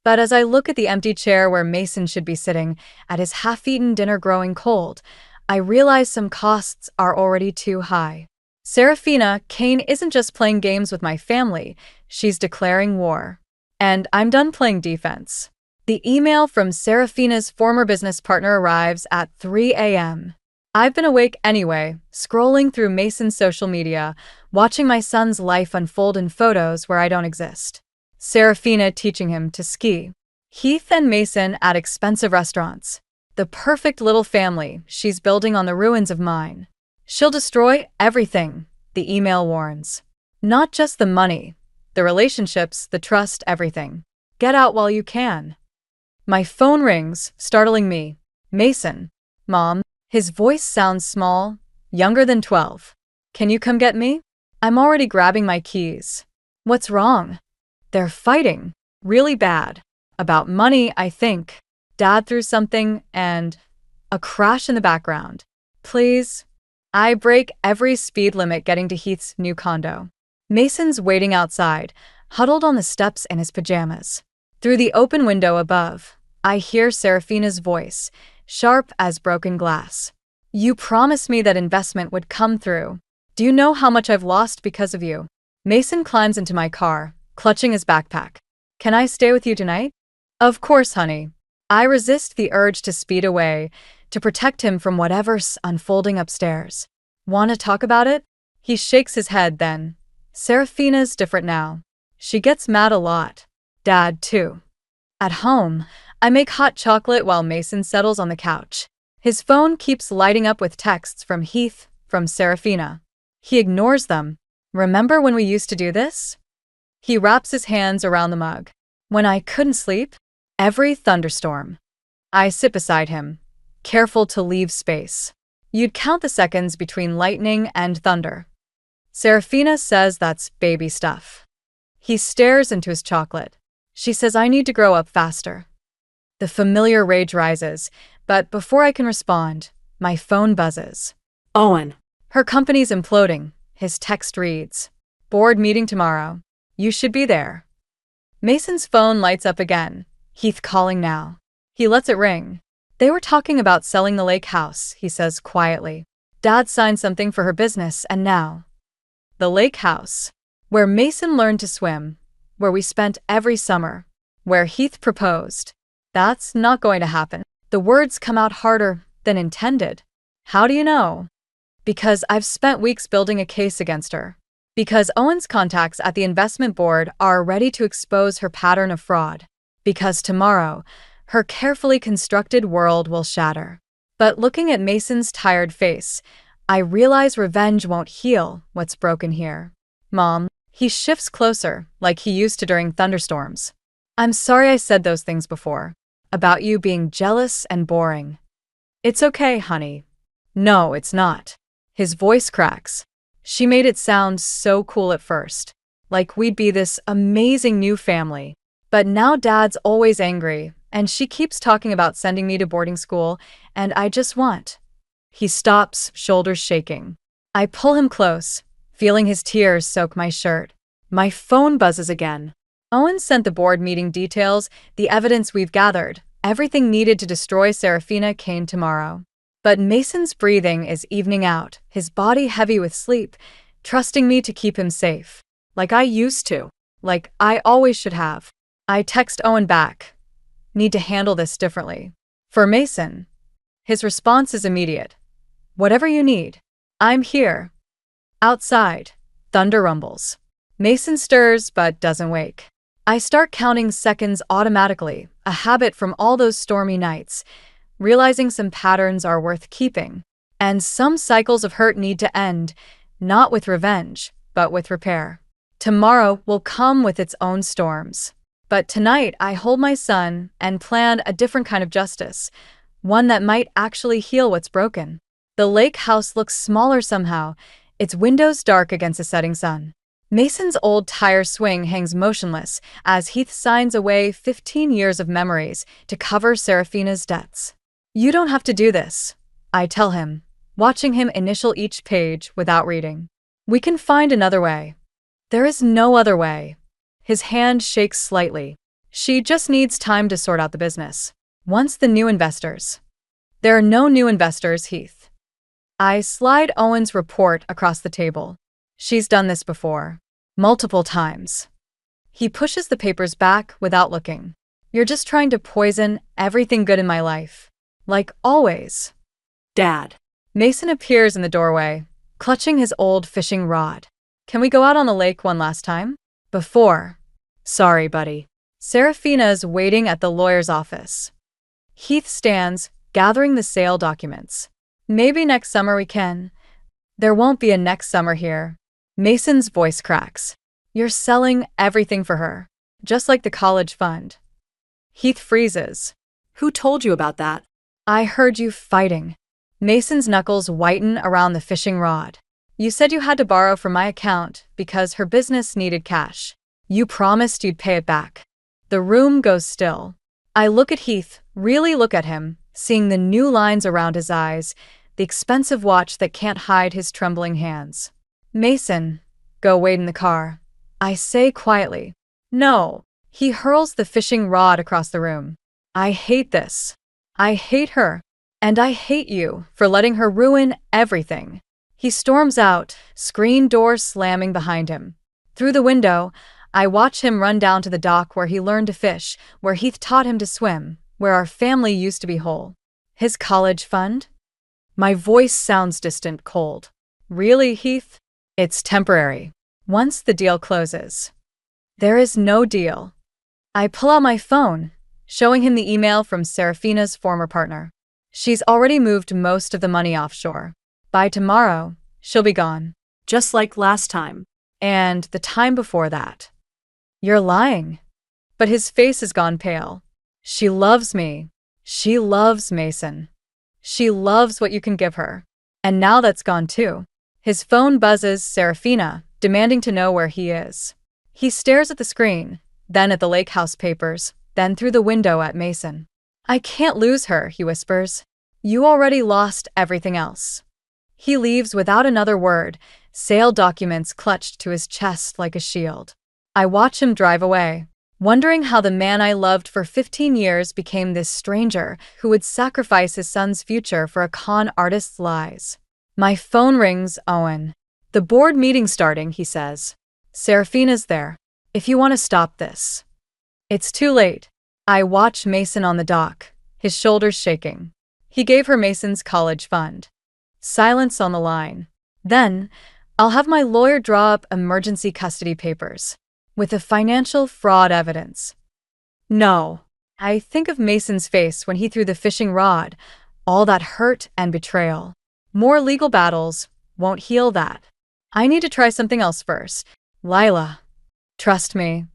But as I look at the empty chair where Mason should be sitting, at his half-eaten dinner growing cold, I realize some costs are already too high. Serafina Kane isn't just playing games with my family, she's declaring war. And I'm done playing defense. The email from Serafina's former business partner arrives at 3 a.m. I've been awake anyway, scrolling through Mason's social media, watching my son's life unfold in photos where I don't exist. Serafina teaching him to ski. Heath and Mason at expensive restaurants. The perfect little family she's building on the ruins of mine. She'll destroy everything, the email warns. Not just the money, the relationships, the trust, everything. Get out while you can. My phone rings, startling me. Mason. Mom. His voice sounds small, younger than 12. Can you come get me? I'm already grabbing my keys. What's wrong? They're fighting. Really bad. About money, I think. Dad threw something and... a crash in the background. Please. I break every speed limit getting to Heath's new condo. Mason's waiting outside, huddled on the steps in his pajamas. Through the open window above, I hear Serafina's voice, sharp as broken glass. You promised me that investment would come through. Do you know how much I've lost because of you? Mason climbs into my car, clutching his backpack. Can I stay with you tonight? Of course, honey. I resist the urge to speed away, to protect him from whatever's unfolding upstairs. Want to talk about it? He shakes his head then. Serafina's different now. She gets mad a lot. Dad, too. At home, I make hot chocolate while Mason settles on the couch. His phone keeps lighting up with texts from Heath, from Serafina. He ignores them. Remember when we used to do this? He wraps his hands around the mug. When I couldn't sleep? Every thunderstorm. I sit beside him, careful to leave space. You'd count the seconds between lightning and thunder. Serafina says that's baby stuff. He stares into his chocolate. She says I need to grow up faster. The familiar rage rises, but before I can respond, my phone buzzes. Owen. Her company's imploding. His text reads, "Board meeting tomorrow. You should be there." Mason's phone lights up again. Heath calling now. He lets it ring. They were talking about selling the lake house, he says quietly. Dad signed something for her business, and now. The lake house. Where Mason learned to swim. Where we spent every summer. Where Heath proposed. That's not going to happen. The words come out harder than intended. How do you know? Because I've spent weeks building a case against her. Because Owen's contacts at the investment board are ready to expose her pattern of fraud. Because tomorrow, her carefully constructed world will shatter. But looking at Mason's tired face, I realize revenge won't heal what's broken here. Mom, he shifts closer, like he used to during thunderstorms. I'm sorry I said those things before. About you being jealous and boring. It's okay, honey. No, it's not. His voice cracks. She made it sound so cool at first. Like we'd be this amazing new family. But now Dad's always angry, and she keeps talking about sending me to boarding school, and I just want. He stops, shoulders shaking. I pull him close, feeling his tears soak my shirt. My phone buzzes again. Owen sent the board meeting details, the evidence we've gathered, everything needed to destroy Serafina Kane tomorrow. But Mason's breathing is evening out, his body heavy with sleep, trusting me to keep him safe. Like I used to. Like I always should have. I text Owen back. Need to handle this differently. For Mason. His response is immediate. Whatever you need. I'm here. Outside. Thunder rumbles. Mason stirs but doesn't wake. I start counting seconds automatically, a habit from all those stormy nights, realizing some patterns are worth keeping. And some cycles of hurt need to end, not with revenge, but with repair. Tomorrow will come with its own storms. But tonight I hold my son and plan a different kind of justice, one that might actually heal what's broken. The lake house looks smaller somehow, its windows dark against the setting sun. Mason's old tire swing hangs motionless as Heath signs away 15 years of memories to cover Serafina's debts. You don't have to do this, I tell him, watching him initial each page without reading. We can find another way. There is no other way. His hand shakes slightly. She just needs time to sort out the business. Once the new investors. There are no new investors, Heath. I slide Owen's report across the table. She's done this before. Multiple times. He pushes the papers back without looking. You're just trying to poison everything good in my life. Like always. Dad. Mason appears in the doorway, clutching his old fishing rod. Can we go out on the lake one last time? Before. Sorry, buddy. Serafina's waiting at the lawyer's office. Heath stands, gathering the sale documents. Maybe next summer we can. There won't be a next summer here. Mason's voice cracks. You're selling everything for her, just like the college fund. Heath freezes. Who told you about that? I heard you fighting. Mason's knuckles whiten around the fishing rod. You said you had to borrow from my account because her business needed cash. You promised you'd pay it back. The room goes still. I look at Heath, really look at him, seeing the new lines around his eyes, the expensive watch that can't hide his trembling hands. Mason, go wait in the car. I say quietly. No. He hurls the fishing rod across the room. I hate this. I hate her. And I hate you for letting her ruin everything. He storms out, screen door slamming behind him. Through the window, I watch him run down to the dock where he learned to fish, where Heath taught him to swim, where our family used to be whole. His college fund? My voice sounds distant, cold. Really, Heath? It's temporary. Once the deal closes. There is no deal. I pull out my phone, showing him the email from Serafina's former partner. She's already moved most of the money offshore. By tomorrow, she'll be gone. Just like last time. And the time before that. You're lying. But his face has gone pale. She loves me. She loves Mason. She loves what you can give her. And now that's gone too. His phone buzzes Serafina, demanding to know where he is. He stares at the screen, then at the lake house papers, then through the window at Mason. I can't lose her, he whispers. You already lost everything else. He leaves without another word, sale documents clutched to his chest like a shield. I watch him drive away, wondering how the man I loved for 15 years became this stranger who would sacrifice his son's future for a con artist's lies. My phone rings, Owen. The board meeting's starting, he says. Serafina's there. If you want to stop this. It's too late. I watch Mason on the dock, his shoulders shaking. He gave her Mason's college fund. Silence on the line. Then, I'll have my lawyer draw up emergency custody papers. With the financial fraud evidence. No. I think of Mason's face when he threw the fishing rod, all that hurt and betrayal. More legal battles won't heal that. I need to try something else first. Lila. Trust me.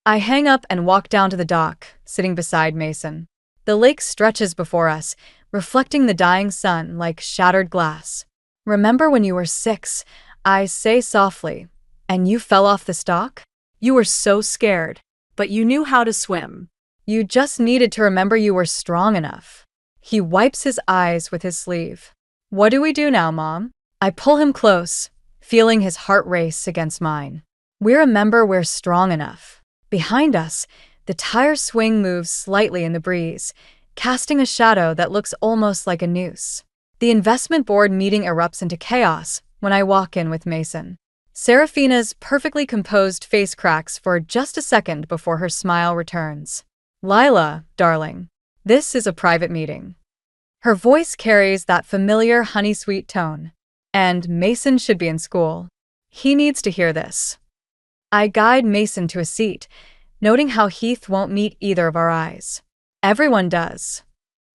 I hang up and walk down to the dock, sitting beside Mason. The lake stretches before us, reflecting the dying sun like shattered glass. Remember when you were 6, I say softly, and you fell off the dock? You were so scared, but you knew how to swim. You just needed to remember you were strong enough. He wipes his eyes with his sleeve. What do we do now, Mom? I pull him close, feeling his heart race against mine. We remember we're strong enough. Behind us, the tire swing moves slightly in the breeze, casting a shadow that looks almost like a noose. The investment board meeting erupts into chaos when I walk in with Mason. Serafina's perfectly composed face cracks for just a second before her smile returns. Lila, darling, this is a private meeting. Her voice carries that familiar honey-sweet tone. And Mason should be in school. He needs to hear this. I guide Mason to a seat, noting how Heath won't meet either of our eyes. Everyone does.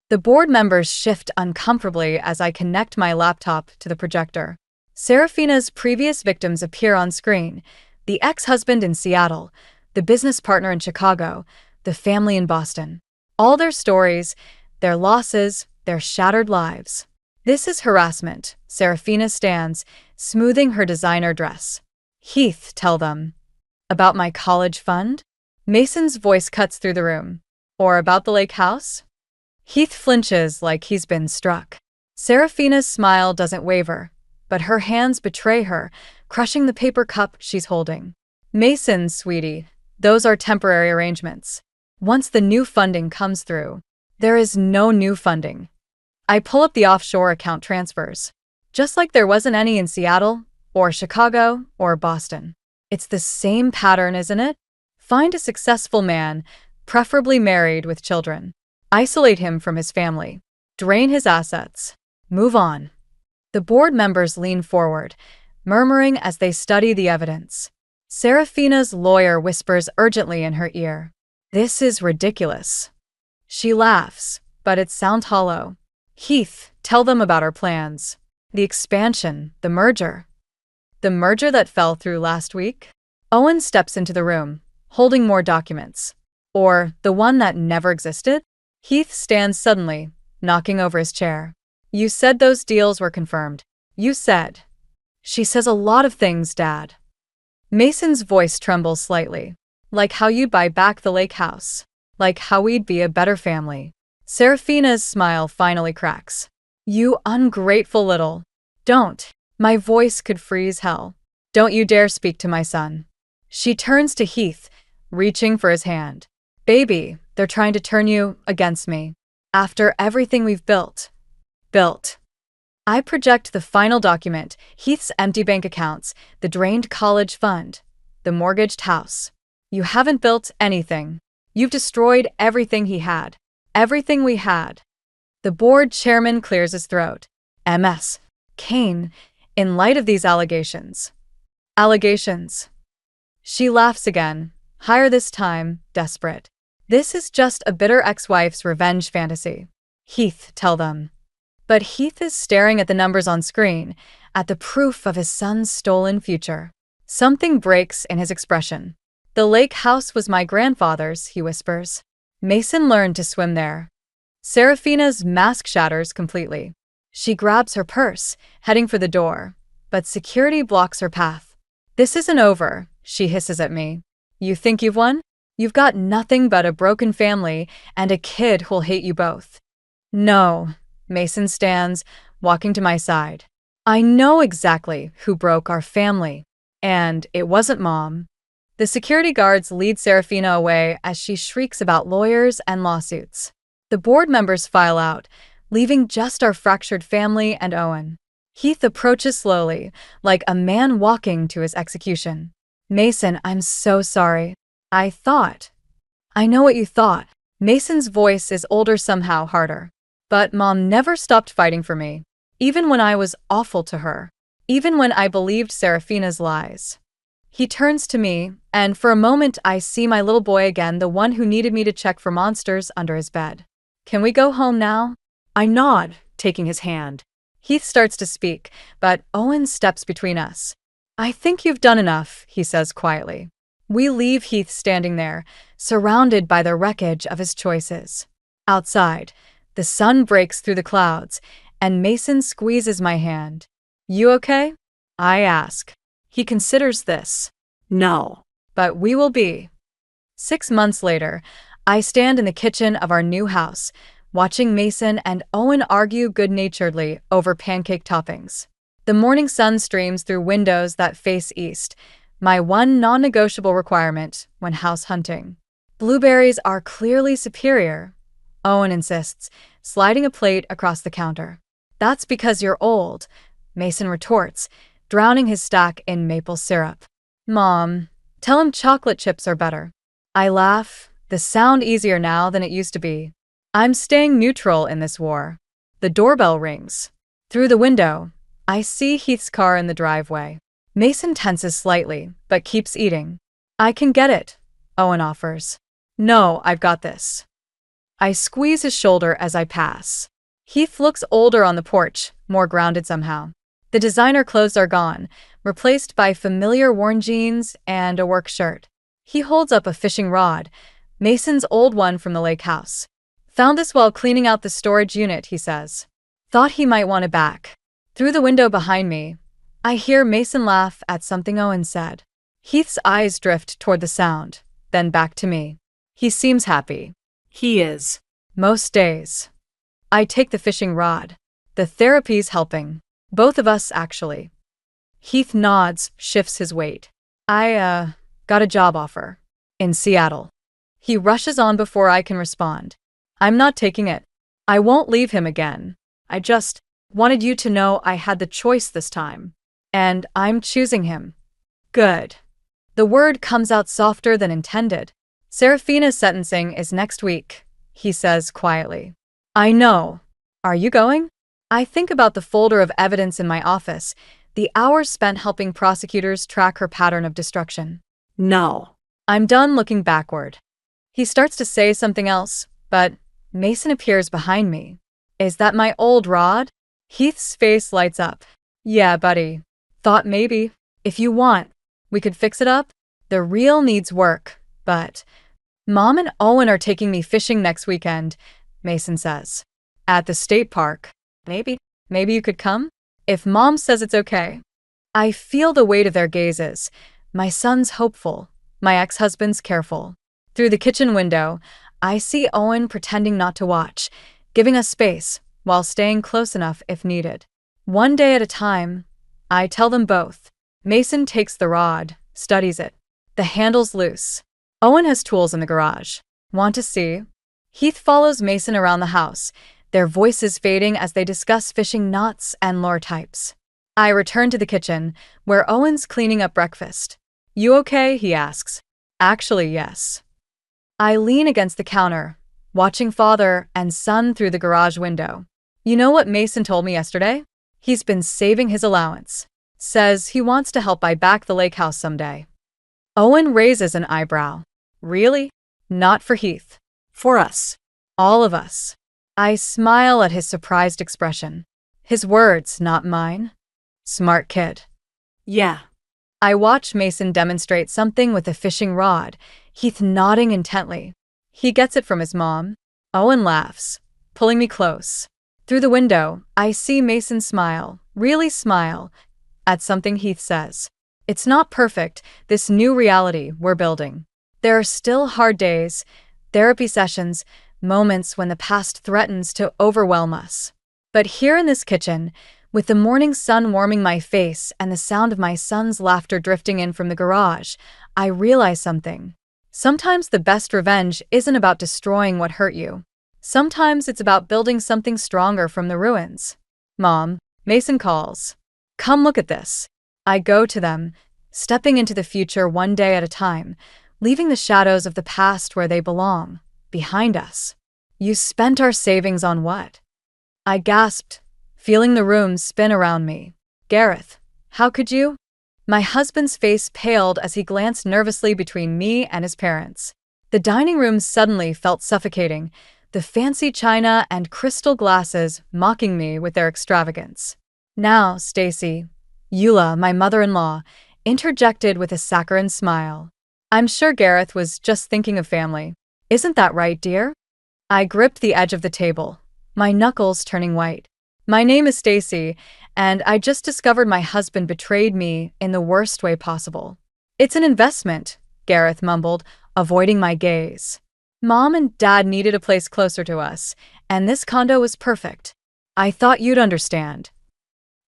The board members shift uncomfortably as I connect my laptop to the projector. Serafina's previous victims appear on screen: the ex-husband in Seattle, the business partner in Chicago, the family in Boston. All their stories, their losses, their shattered lives. This is harassment. Serafina stands, smoothing her designer dress. Heath, tell them. About my college fund? Mason's voice cuts through the room. Or about the lake house? Heath flinches like he's been struck. Serafina's smile doesn't waver, but her hands betray her, crushing the paper cup she's holding. Mason, sweetie, those are temporary arrangements. Once the new funding comes through, there is no new funding. I pull up the offshore account transfers. Just like there wasn't any in Seattle, or Chicago, or Boston. It's the same pattern, isn't it? Find a successful man, preferably married with children. Isolate him from his family. Drain his assets. Move on. The board members lean forward, murmuring as they study the evidence. Serafina's lawyer whispers urgently in her ear. This is ridiculous. She laughs, but it sounds hollow. Heath, tell them about our plans. The expansion, the merger. The merger that fell through last week? Owen steps into the room, holding more documents. Or the one that never existed? Heath stands suddenly, knocking over his chair. You said those deals were confirmed. You said. She says a lot of things, Dad. Mason's voice trembles slightly. Like how you'd buy back the lake house. Like how we'd be a better family. Serafina's smile finally cracks. You ungrateful little. Don't. My voice could freeze hell. Don't you dare speak to my son. She turns to Heath, reaching for his hand. Baby, they're trying to turn you against me. After everything we've built. I project the final document, Heath's empty bank accounts, the drained college fund, the mortgaged house. You haven't built anything. You've destroyed everything he had. Everything we had. The board chairman clears his throat. MS. Kane, in light of these allegations, Allegations. She laughs again, higher this time, desperate. This is just a bitter ex-wife's revenge fantasy. Heath, tell them. But Heath is staring at the numbers on screen, at the proof of his son's stolen future. Something breaks in his expression. The lake house was my grandfather's, he whispers. Mason learned to swim there. Serafina's mask shatters completely. She grabs her purse, heading for the door, but security blocks her path. This isn't over, she hisses at me. You think you've won? You've got nothing but a broken family and a kid who'll hate you both. No, Mason stands, walking to my side. I know exactly who broke our family, and it wasn't Mom. The security guards lead Serafina away as she shrieks about lawyers and lawsuits. The board members file out, leaving just our fractured family and Owen. Heath approaches slowly, like a man walking to his execution. Mason, I'm so sorry. I know what you thought. Mason's voice is older somehow, harder. But Mom never stopped fighting for me, even when I was awful to her, even when I believed Serafina's lies. He turns to me, and for a moment I see my little boy again, the one who needed me to check for monsters under his bed. Can we go home now? I nod, taking his hand. Heath starts to speak, but Owen steps between us. I think you've done enough, he says quietly. We leave Heath standing there, surrounded by the wreckage of his choices. Outside, the sun breaks through the clouds, and Mason squeezes my hand. You okay? I ask. He considers this. No. But we will be. 6 months later, I stand in the kitchen of our new house, watching Mason and Owen argue good-naturedly over pancake toppings. The morning sun streams through windows that face east, my one non-negotiable requirement when house hunting. Blueberries are clearly superior, Owen insists, sliding a plate across the counter. That's because you're old, Mason retorts, drowning his stack in maple syrup. Mom, tell him chocolate chips are better. I laugh, the sound easier now than it used to be. I'm staying neutral in this war. The doorbell rings. Through the window, I see Heath's car in the driveway. Mason tenses slightly, but keeps eating. I can get it, Owen offers. No, I've got this. I squeeze his shoulder as I pass. Heath looks older on the porch, more grounded somehow. The designer clothes are gone, replaced by familiar worn jeans and a work shirt. He holds up a fishing rod, Mason's old one from the lake house. Found this while cleaning out the storage unit, he says. Thought he might want it back. Through the window behind me, I hear Mason laugh at something Owen said. Heath's eyes drift toward the sound, then back to me. He seems happy. He is. Most days. I take the fishing rod. The therapy's helping. Both of us, actually. Heath nods, shifts his weight. I got a job offer. In Seattle. He rushes on before I can respond. I'm not taking it. I won't leave him again. I just wanted you to know I had the choice this time. And I'm choosing him. Good. The word comes out softer than intended. Serafina's sentencing is next week, he says quietly. I know. Are you going? I think about the folder of evidence in my office, the hours spent helping prosecutors track her pattern of destruction. No. I'm done looking backward. He starts to say something else, but Mason appears behind me. Is that my old rod? Heath's face lights up. Yeah, buddy. Thought maybe, if you want, we could fix it up. The reel needs work, but Mom and Owen are taking me fishing next weekend, Mason says. At the state park. Maybe you could come? If Mom says it's okay. I feel the weight of their gazes. My son's hopeful, my ex-husband's careful. Through the kitchen window, I see Owen pretending not to watch, giving us space while staying close enough if needed. One day at a time, I tell them both. Mason takes the rod, studies it. The handle's loose. Owen has tools in the garage. Want to see? Heath follows Mason around the house, their voices fading as they discuss fishing knots and lure types. I return to the kitchen, where Owen's cleaning up breakfast. You okay? He asks. Actually, yes. I lean against the counter, watching father and son through the garage window. You know what Mason told me yesterday? He's been saving his allowance. Says he wants to help buy back the lake house someday. Owen raises an eyebrow. Really? Not for Heath. For us. All of us. I smile at his surprised expression. His words, not mine. Smart kid. Yeah. I watch Mason demonstrate something with a fishing rod, Heath nodding intently. He gets it from his mom. Owen laughs, pulling me close. Through the window, I see Mason smile, really smile, at something Heath says. It's not perfect, this new reality we're building. There are still hard days, therapy sessions, moments when the past threatens to overwhelm us. But here in this kitchen, with the morning sun warming my face and the sound of my son's laughter drifting in from the garage, I realize something. Sometimes the best revenge isn't about destroying what hurt you. Sometimes it's about building something stronger from the ruins. Mom, Mason calls. Come look at this. I go to them, stepping into the future one day at a time, leaving the shadows of the past where they belong, behind us. You spent our savings on what? I gasped, feeling the room spin around me. Gareth, how could you? My husband's face paled as he glanced nervously between me and his parents. The dining room suddenly felt suffocating, the fancy china and crystal glasses mocking me with their extravagance. Now, Stacy, Eula, my mother-in-law, interjected with a saccharine smile. I'm sure Gareth was just thinking of family. Isn't that right, dear? I gripped the edge of the table, my knuckles turning white. My name is Stacy, and I just discovered my husband betrayed me in the worst way possible. It's an investment, Gareth mumbled, avoiding my gaze. Mom and Dad needed a place closer to us, and this condo was perfect. I thought you'd understand.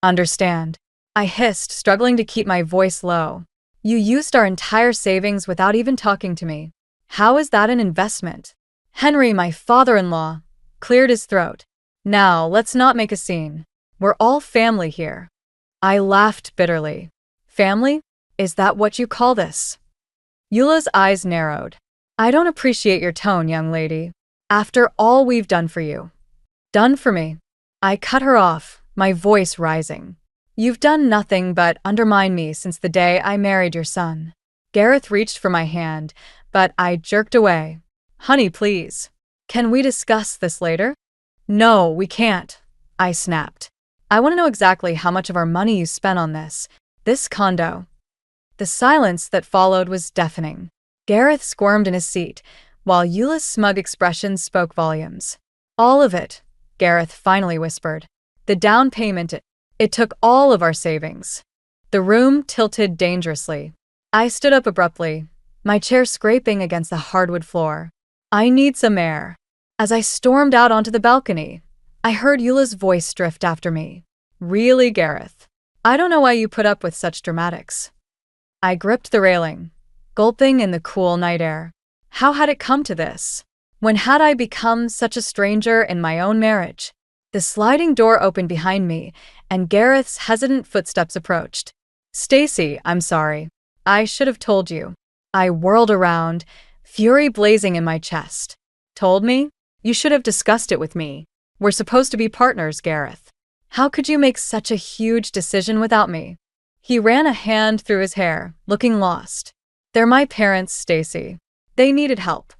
Understand? I hissed, struggling to keep my voice low. You used our entire savings without even talking to me. How is that an investment? Henry, my father-in-law, cleared his throat. Now, let's not make a scene. We're all family here. I laughed bitterly. Family? Is that what you call this? Eula's eyes narrowed. I don't appreciate your tone, young lady. After all we've done for you. Done for me. I cut her off, my voice rising. You've done nothing but undermine me since the day I married your son. Gareth reached for my hand, but I jerked away. Honey, please. Can we discuss this later? No, we can't, I snapped. I want to know exactly how much of our money you spent on this condo. The silence that followed was deafening. Gareth squirmed in his seat, while Eula's smug expression spoke volumes. All of it, Gareth finally whispered. The down payment, it took all of our savings. The room tilted dangerously. I stood up abruptly, my chair scraping against the hardwood floor. I need some air. As I stormed out onto the balcony, I heard Eula's voice drift after me. Really, Gareth? I don't know why you put up with such dramatics. I gripped the railing, gulping in the cool night air. How had it come to this? When had I become such a stranger in my own marriage? The sliding door opened behind me, and Gareth's hesitant footsteps approached. Stacy, I'm sorry. I should have told you. I whirled around, fury blazing in my chest. Told me? You should have discussed it with me. We're supposed to be partners, Gareth. How could you make such a huge decision without me? He ran a hand through his hair, looking lost. They're my parents, Stacy. They needed help.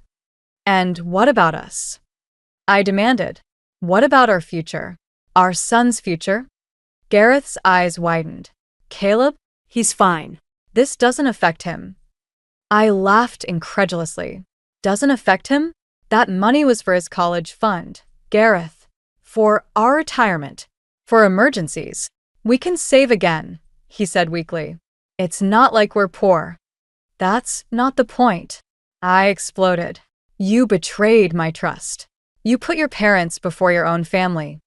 And what about us? I demanded. What about our future? Our son's future? Gareth's eyes widened. Caleb? He's fine. This doesn't affect him. I laughed incredulously. Doesn't affect him? That money was for his college fund, Gareth. For our retirement. For emergencies. We can save again, he said weakly. It's not like we're poor. That's not the point. I exploded. You betrayed my trust. You put your parents before your own family.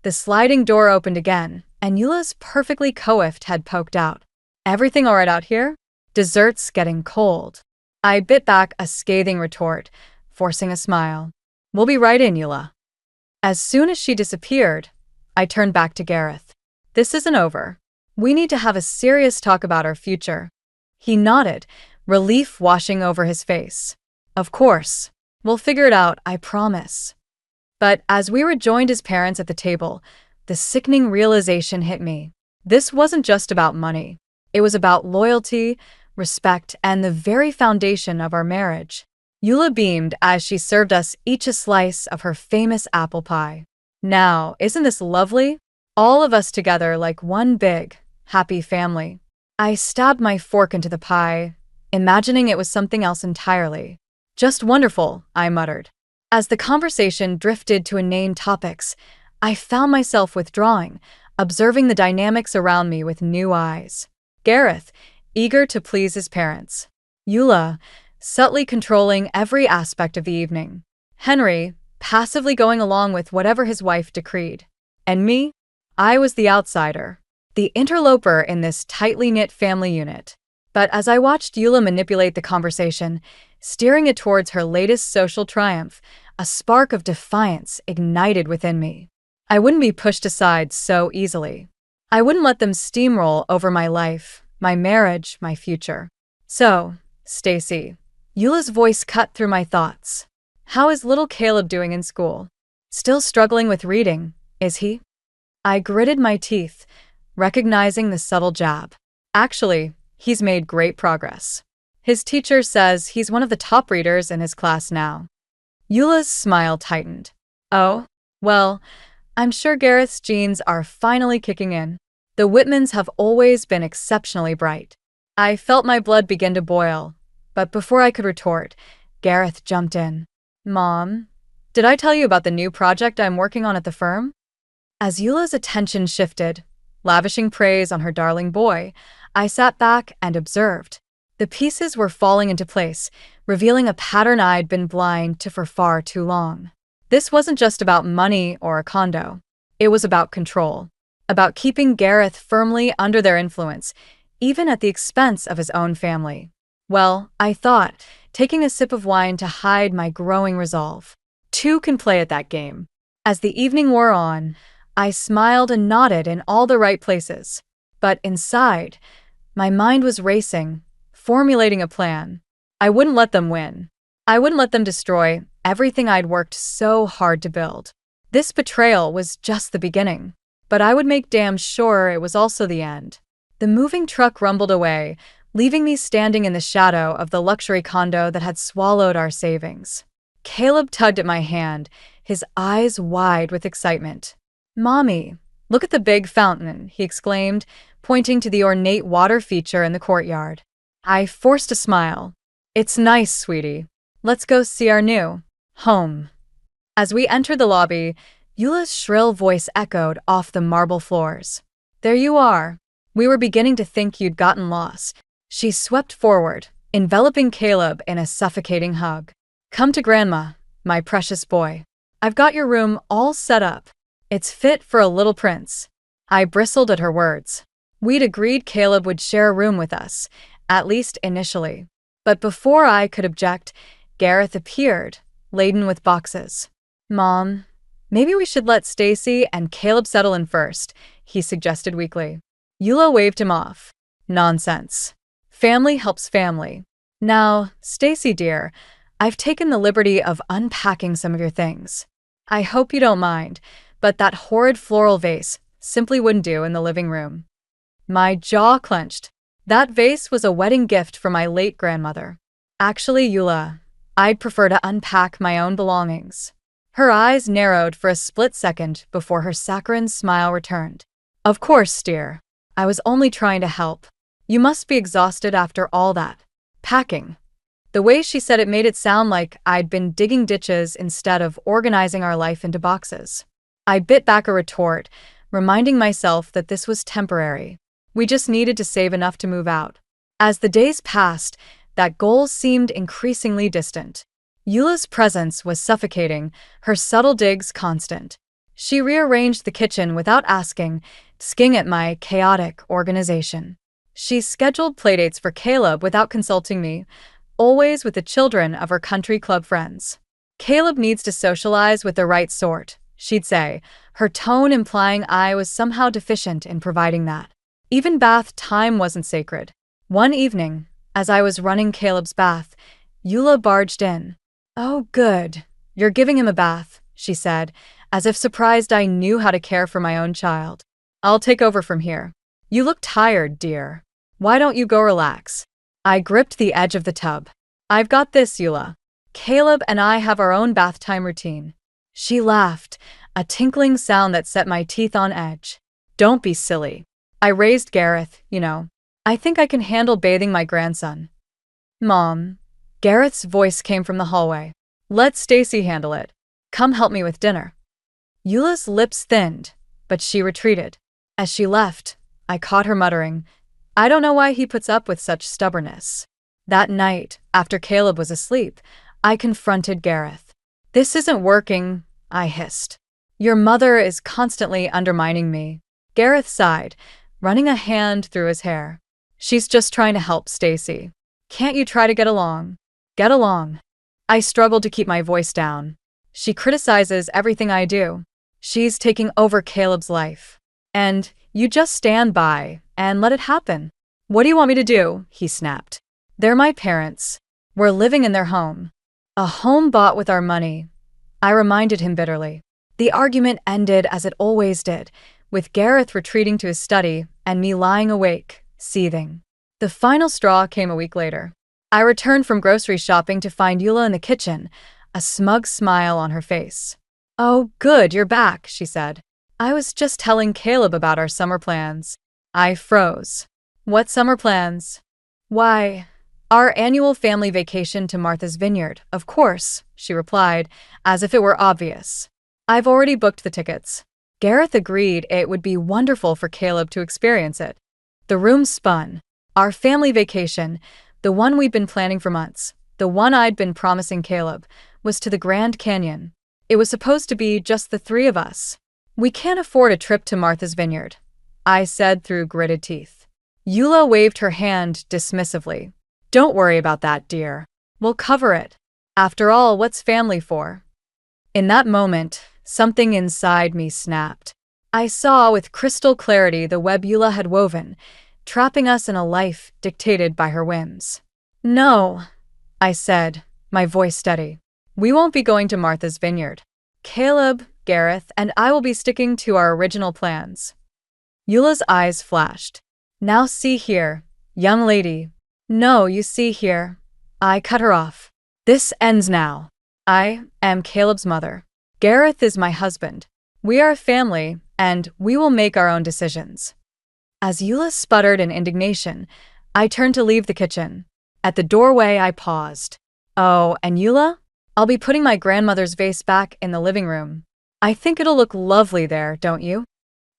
The sliding door opened again, and Eula's perfectly coiffed head poked out. Everything all right out here? Dessert's getting cold. I bit back a scathing retort, forcing a smile. We'll be right in, Eula. As soon as she disappeared, I turned back to Gareth. This isn't over. We need to have a serious talk about our future. He nodded, relief washing over his face. Of course. We'll figure it out, I promise. But as we rejoined his parents at the table, the sickening realization hit me. This wasn't just about money. It was about loyalty, respect, and the very foundation of our marriage. Eula beamed as she served us each a slice of her famous apple pie. Now, isn't this lovely? All of us together like one big, happy family. I stabbed my fork into the pie, imagining it was something else entirely. Just wonderful, I muttered. As the conversation drifted to inane topics, I found myself withdrawing, observing the dynamics around me with new eyes. Gareth, eager to please his parents. Eula, subtly controlling every aspect of the evening. Henry, passively going along with whatever his wife decreed. And me? I was the outsider, the interloper in this tightly knit family unit. But as I watched Eula manipulate the conversation, steering it towards her latest social triumph, a spark of defiance ignited within me. I wouldn't be pushed aside so easily. I wouldn't let them steamroll over my life, my marriage, my future. So, Stacy, Eula's voice cut through my thoughts. How is little Caleb doing in school? Still struggling with reading, is he? I gritted my teeth, recognizing the subtle jab. Actually, he's made great progress. His teacher says he's one of the top readers in his class now. Eula's smile tightened. Oh, well, I'm sure Gareth's genes are finally kicking in. The Whitmans have always been exceptionally bright. I felt my blood begin to boil, but before I could retort, Gareth jumped in. Mom, did I tell you about the new project I'm working on at the firm? As Eula's attention shifted, lavishing praise on her darling boy, I sat back and observed. The pieces were falling into place, revealing a pattern I'd been blind to for far too long. This wasn't just about money or a condo. It was about control, about keeping Gareth firmly under their influence, even at the expense of his own family. Well, I thought, taking a sip of wine to hide my growing resolve. Two can play at that game. As the evening wore on, I smiled and nodded in all the right places. But inside, my mind was racing, formulating a plan. I wouldn't let them win. I wouldn't let them destroy everything I'd worked so hard to build. This betrayal was just the beginning, but I would make damn sure it was also the end. The moving truck rumbled away, leaving me standing in the shadow of the luxury condo that had swallowed our savings. Caleb tugged at my hand, his eyes wide with excitement. Mommy, look at the big fountain, he exclaimed, pointing to the ornate water feature in the courtyard. I forced a smile. It's nice, sweetie. Let's go see our new home. As we entered the lobby, Eula's shrill voice echoed off the marble floors. There you are. We were beginning to think you'd gotten lost. She swept forward, enveloping Caleb in a suffocating hug. Come to Grandma, my precious boy. I've got your room all set up. It's fit for a little prince. I bristled at her words. We'd agreed Caleb would share a room with us, at least initially. But before I could object, Gareth appeared, laden with boxes. Mom, maybe we should let Stacy and Caleb settle in first, he suggested weakly. Eula waved him off. Nonsense. Family helps family. Now, Stacy dear, I've taken the liberty of unpacking some of your things. I hope you don't mind, but that horrid floral vase simply wouldn't do in the living room. My jaw clenched. That vase was a wedding gift from my late grandmother. Actually, Eula, I'd prefer to unpack my own belongings. Her eyes narrowed for a split second before her saccharine smile returned. Of course, dear. I was only trying to help. You must be exhausted after all that packing. The way she said it made it sound like I'd been digging ditches instead of organizing our life into boxes. I bit back a retort, reminding myself that this was temporary. We just needed to save enough to move out. As the days passed, that goal seemed increasingly distant. Eula's presence was suffocating, her subtle digs constant. She rearranged the kitchen without asking, skiing at my chaotic organization. She scheduled playdates for Caleb without consulting me, always with the children of her country club friends. Caleb needs to socialize with the right sort, she'd say, her tone implying I was somehow deficient in providing that. Even bath time wasn't sacred. One evening, as I was running Caleb's bath, Eula barged in. Oh, good. You're giving him a bath, she said, as if surprised I knew how to care for my own child. I'll take over from here. You look tired, dear. Why don't you go relax? I gripped the edge of the tub. I've got this, Eula. Caleb and I have our own bath time routine. She laughed, a tinkling sound that set my teeth on edge. Don't be silly. I raised Gareth, you know. I think I can handle bathing my grandson. Mom. Gareth's voice came from the hallway. Let Stacy handle it. Come help me with dinner. Eula's lips thinned, but she retreated. As she left, I caught her muttering, I don't know why he puts up with such stubbornness. That night, after Caleb was asleep, I confronted Gareth. This isn't working, I hissed. Your mother is constantly undermining me. Gareth sighed, running a hand through his hair. She's just trying to help Stacy. Can't you try to get along? Get along. I struggled to keep my voice down. She criticizes everything I do. She's taking over Caleb's life. And you just stand by and let it happen. What do you want me to do? He snapped. They're my parents. We're living in their home. A home bought with our money. I reminded him bitterly. The argument ended as it always did, with Gareth retreating to his study and me lying awake, seething. The final straw came a week later. I returned from grocery shopping to find Eula in the kitchen, a smug smile on her face. Oh, good, you're back, she said. I was just telling Caleb about our summer plans. I froze. What summer plans? Why, our annual family vacation to Martha's Vineyard, of course, she replied, as if it were obvious. I've already booked the tickets. Gareth agreed it would be wonderful for Caleb to experience it. The room spun. Our family vacation, the one we'd been planning for months, the one I'd been promising Caleb, was to the Grand Canyon. It was supposed to be just the three of us. We can't afford a trip to Martha's Vineyard, I said through gritted teeth. Eula waved her hand dismissively. Don't worry about that, dear. We'll cover it. After all, what's family for? In that moment, something inside me snapped. I saw with crystal clarity the web Eula had woven, trapping us in a life dictated by her whims. No, I said, my voice steady. We won't be going to Martha's Vineyard. Caleb, Gareth, and I will be sticking to our original plans. Eula's eyes flashed. Now see here, young lady. No, you see here. I cut her off. This ends now. I am Caleb's mother. Gareth is my husband. We are a family, and we will make our own decisions. As Eula sputtered in indignation, I turned to leave the kitchen. At the doorway, I paused. Oh, and Eula? I'll be putting my grandmother's vase back in the living room. I think it'll look lovely there, don't you?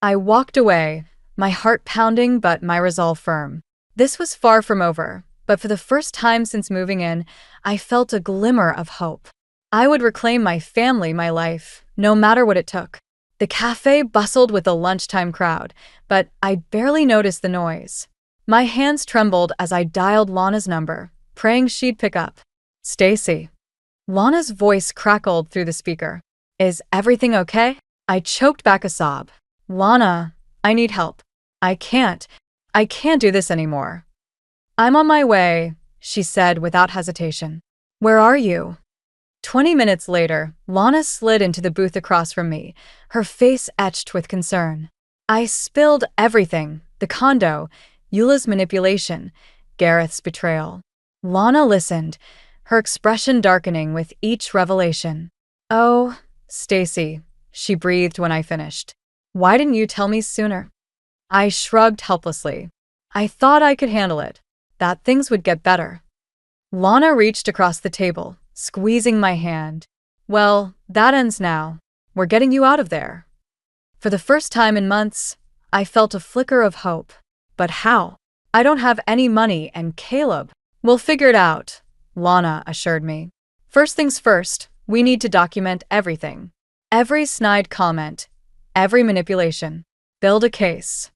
I walked away, my heart pounding but my resolve firm. This was far from over, but for the first time since moving in, I felt a glimmer of hope. I would reclaim my family, my life, no matter what it took. The cafe bustled with a lunchtime crowd, but I barely noticed the noise. My hands trembled as I dialed Lana's number, praying she'd pick up. Stacy. Lana's voice crackled through the speaker. Is everything okay? I choked back a sob. Lana, I need help. I can't do this anymore. I'm on my way, she said without hesitation. Where are you? 20 minutes later, Lana slid into the booth across from me, her face etched with concern. I spilled everything, the condo, Eula's manipulation, Gareth's betrayal. Lana listened, her expression darkening with each revelation. Oh, Stacy, she breathed when I finished. Why didn't you tell me sooner? I shrugged helplessly. I thought I could handle it, that things would get better. Lana reached across the table, squeezing my hand. Well, that ends now. We're getting you out of there. For the first time in months, I felt a flicker of hope. But how? I don't have any money and Caleb. We'll figure it out, Lana assured me. First things first, we need to document everything. Every snide comment, every manipulation. Build a case.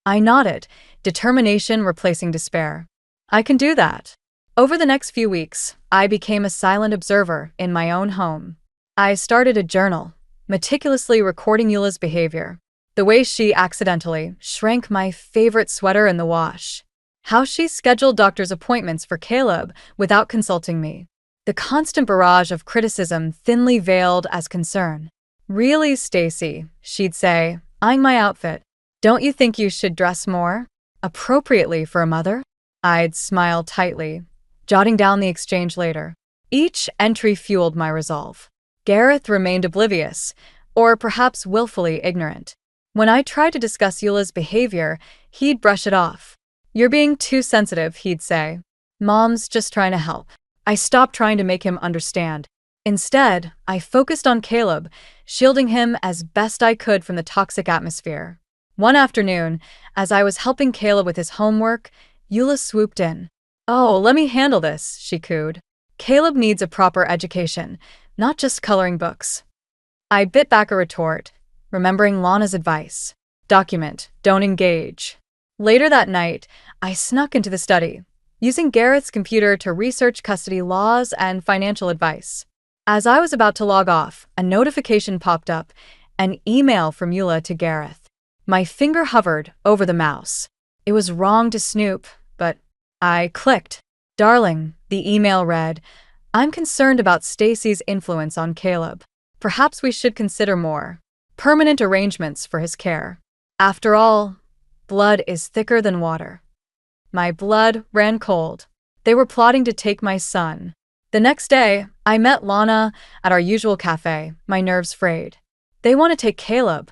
I nodded, determination replacing despair. I can do that. Over the next few weeks, I became a silent observer in my own home. I started a journal, meticulously recording Eula's behavior. The way she accidentally shrank my favorite sweater in the wash. How she scheduled doctor's appointments for Caleb without consulting me. The constant barrage of criticism thinly veiled as concern. Really, Stacy, she'd say, eyeing my outfit. Don't you think you should dress more appropriately for a mother? I'd smile tightly, jotting down the exchange later. Each entry fueled my resolve. Gareth remained oblivious, or perhaps willfully ignorant. When I tried to discuss Eula's behavior, he'd brush it off. You're being too sensitive, he'd say. Mom's just trying to help. I stopped trying to make him understand. Instead, I focused on Caleb, shielding him as best I could from the toxic atmosphere. One afternoon, as I was helping Caleb with his homework, Eula swooped in. Oh, let me handle this, she cooed. Caleb needs a proper education, not just coloring books. I bit back a retort, remembering Lana's advice. Document, don't engage. Later that night, I snuck into the study, using Gareth's computer to research custody laws and financial advice. As I was about to log off, a notification popped up, an email from Eula to Gareth. My finger hovered over the mouse. It was wrong to snoop, but I clicked. Darling, the email read, I'm concerned about Stacy's influence on Caleb. Perhaps we should consider more permanent arrangements for his care. After all, blood is thicker than water. My blood ran cold. They were plotting to take my son. The next day, I met Lana at our usual cafe, my nerves frayed. They want to take Caleb,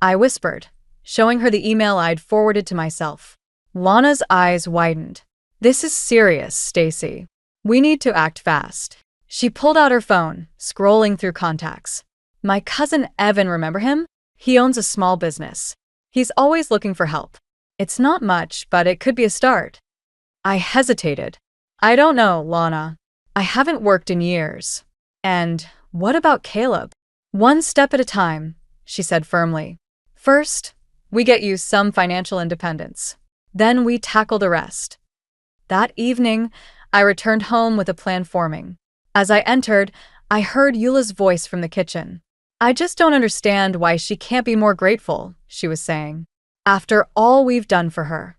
I whispered, showing her the email I'd forwarded to myself. Lana's eyes widened. This is serious, Stacy. We need to act fast. She pulled out her phone, scrolling through contacts. My cousin Evan, remember him? He owns a small business. He's always looking for help. It's not much, but it could be a start. I hesitated. I don't know, Lana. I haven't worked in years. And what about Caleb? One step at a time, she said firmly. First, we get you some financial independence. Then we tackle the rest. That evening, I returned home with a plan forming. As I entered, I heard Eula's voice from the kitchen. I just don't understand why she can't be more grateful, she was saying. After all we've done for her.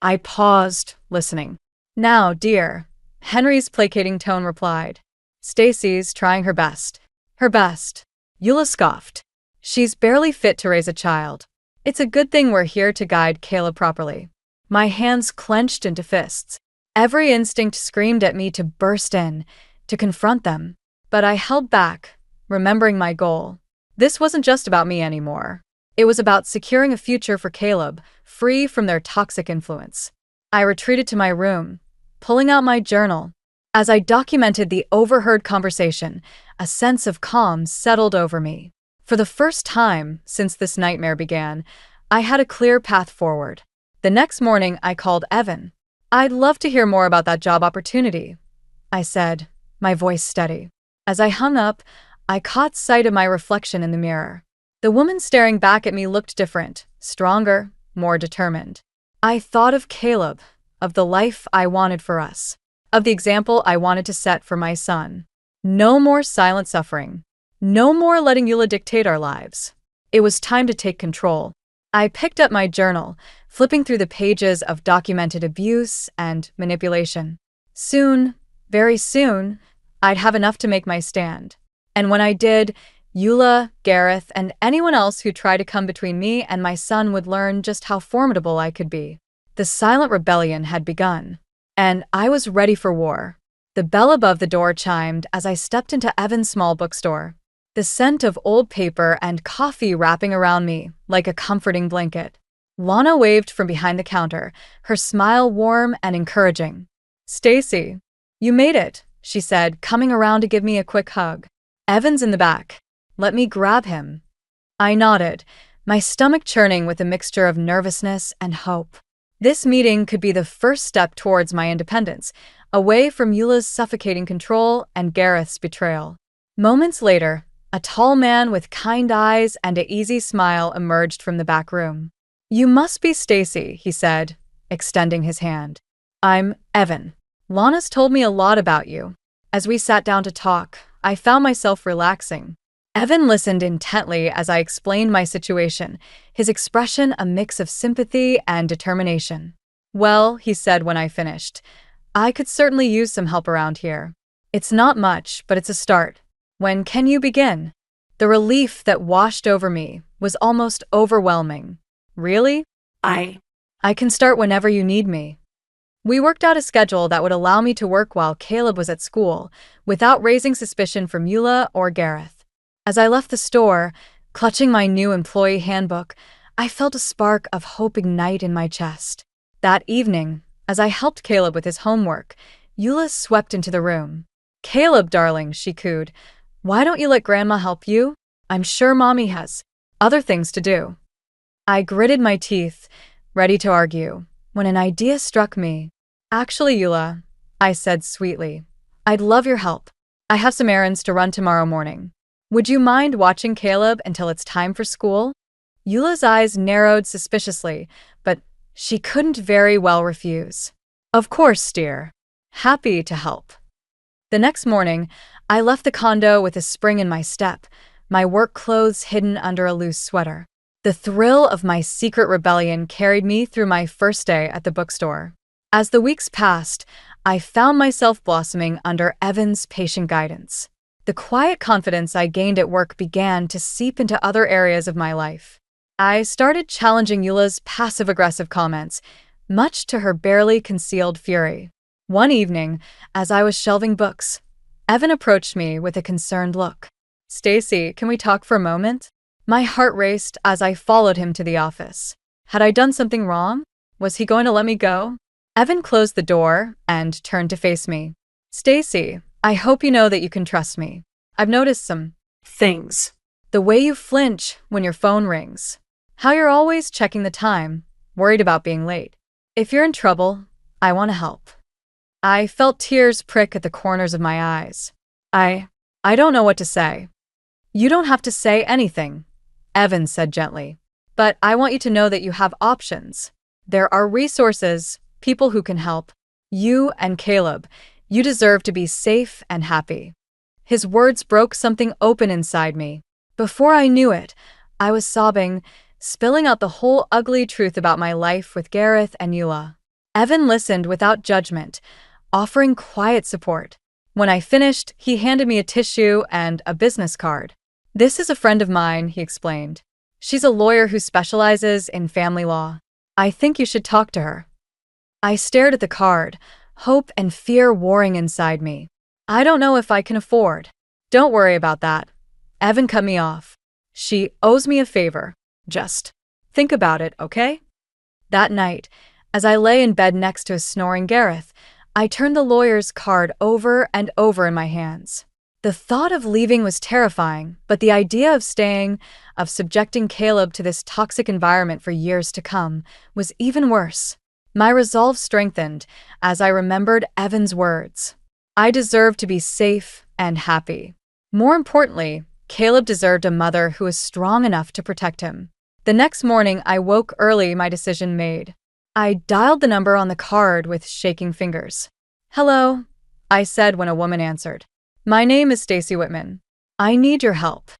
I paused, listening. Now, dear, Henry's placating tone replied. Stacy's trying her best. Her best. Eula scoffed. She's barely fit to raise a child. It's a good thing we're here to guide Caleb properly. My hands clenched into fists. Every instinct screamed at me to burst in, to confront them. But I held back, remembering my goal. This wasn't just about me anymore. It was about securing a future for Caleb, free from their toxic influence. I retreated to my room, pulling out my journal. As I documented the overheard conversation, a sense of calm settled over me. For the first time since this nightmare began, I had a clear path forward. The next morning, I called Evan. I'd love to hear more about that job opportunity, I said, my voice steady. As I hung up, I caught sight of my reflection in the mirror. The woman staring back at me looked different, stronger, more determined. I thought of Caleb, of the life I wanted for us, of the example I wanted to set for my son. No more silent suffering. No more letting Eula dictate our lives. It was time to take control. I picked up my journal, flipping through the pages of documented abuse and manipulation. Soon, very soon, I'd have enough to make my stand. And when I did, Eula, Gareth, and anyone else who tried to come between me and my son would learn just how formidable I could be. The silent rebellion had begun, and I was ready for war. The bell above the door chimed as I stepped into Evan's small bookstore. The scent of old paper and coffee wrapping around me like a comforting blanket. Lana waved from behind the counter, her smile warm and encouraging. Stacy, you made it, she said, coming around to give me a quick hug. Evan's in the back. Let me grab him. I nodded, my stomach churning with a mixture of nervousness and hope. This meeting could be the first step towards my independence, away from Eula's suffocating control and Gareth's betrayal. Moments later, a tall man with kind eyes and an easy smile emerged from the back room. You must be Stacy, he said, extending his hand. I'm Evan. Lana's told me a lot about you. As we sat down to talk, I found myself relaxing. Evan listened intently as I explained my situation, his expression a mix of sympathy and determination. Well, he said when I finished, I could certainly use some help around here. It's not much, but it's a start. When can you begin? The relief that washed over me was almost overwhelming. Really? I I can start whenever you need me. We worked out a schedule that would allow me to work while Caleb was at school, without raising suspicion from Eula or Gareth. As I left the store, clutching my new employee handbook, I felt a spark of hope ignite in my chest. That evening, as I helped Caleb with his homework, Eula swept into the room. "Caleb, darling," she cooed, "why don't you let Grandma help you? I'm sure Mommy has other things to do." I gritted my teeth, ready to argue, when an idea struck me. "Actually, Eula," I said sweetly, "I'd love your help. I have some errands to run tomorrow morning. Would you mind watching Caleb until it's time for school?" Eula's eyes narrowed suspiciously, but she couldn't very well refuse. "Of course, dear. Happy to help." The next morning, I left the condo with a spring in my step, my work clothes hidden under a loose sweater. The thrill of my secret rebellion carried me through my first day at the bookstore. As the weeks passed, I found myself blossoming under Evan's patient guidance. The quiet confidence I gained at work began to seep into other areas of my life. I started challenging Eula's passive-aggressive comments, much to her barely concealed fury. One evening, as I was shelving books, Evan approached me with a concerned look. "Stacy, can we talk for a moment?" My heart raced as I followed him to the office. Had I done something wrong? Was he going to let me go? Evan closed the door and turned to face me. "Stacy, I hope you know that you can trust me. I've noticed some things. The way you flinch when your phone rings. How you're always checking the time, worried about being late. If you're in trouble, I want to help." I felt tears prick at the corners of my eyes. I don't know what to say." "You don't have to say anything," Evan said gently. "But I want you to know that you have options. There are resources, people who can help. You and Caleb, you deserve to be safe and happy." His words broke something open inside me. Before I knew it, I was sobbing, spilling out the whole ugly truth about my life with Gareth and Eula. Evan listened without judgment, offering quiet support. When I finished, he handed me a tissue and a business card. "This is a friend of mine," he explained. "She's a lawyer who specializes in family law. I think you should talk to her." I stared at the card, hope and fear warring inside me. "I don't know if I can afford." "Don't worry about that." Evan cut me off. "She owes me a favor. Just think about it, okay?" That night, as I lay in bed next to a snoring Gareth, I turned the lawyer's card over and over in my hands. The thought of leaving was terrifying, but the idea of staying, of subjecting Caleb to this toxic environment for years to come, was even worse. My resolve strengthened as I remembered Evan's words. I deserved to be safe and happy. More importantly, Caleb deserved a mother who was strong enough to protect him. The next morning, I woke early, my decision made. I dialed the number on the card with shaking fingers. "Hello," I said when a woman answered. "My name is Stacy Whitman. I need your help."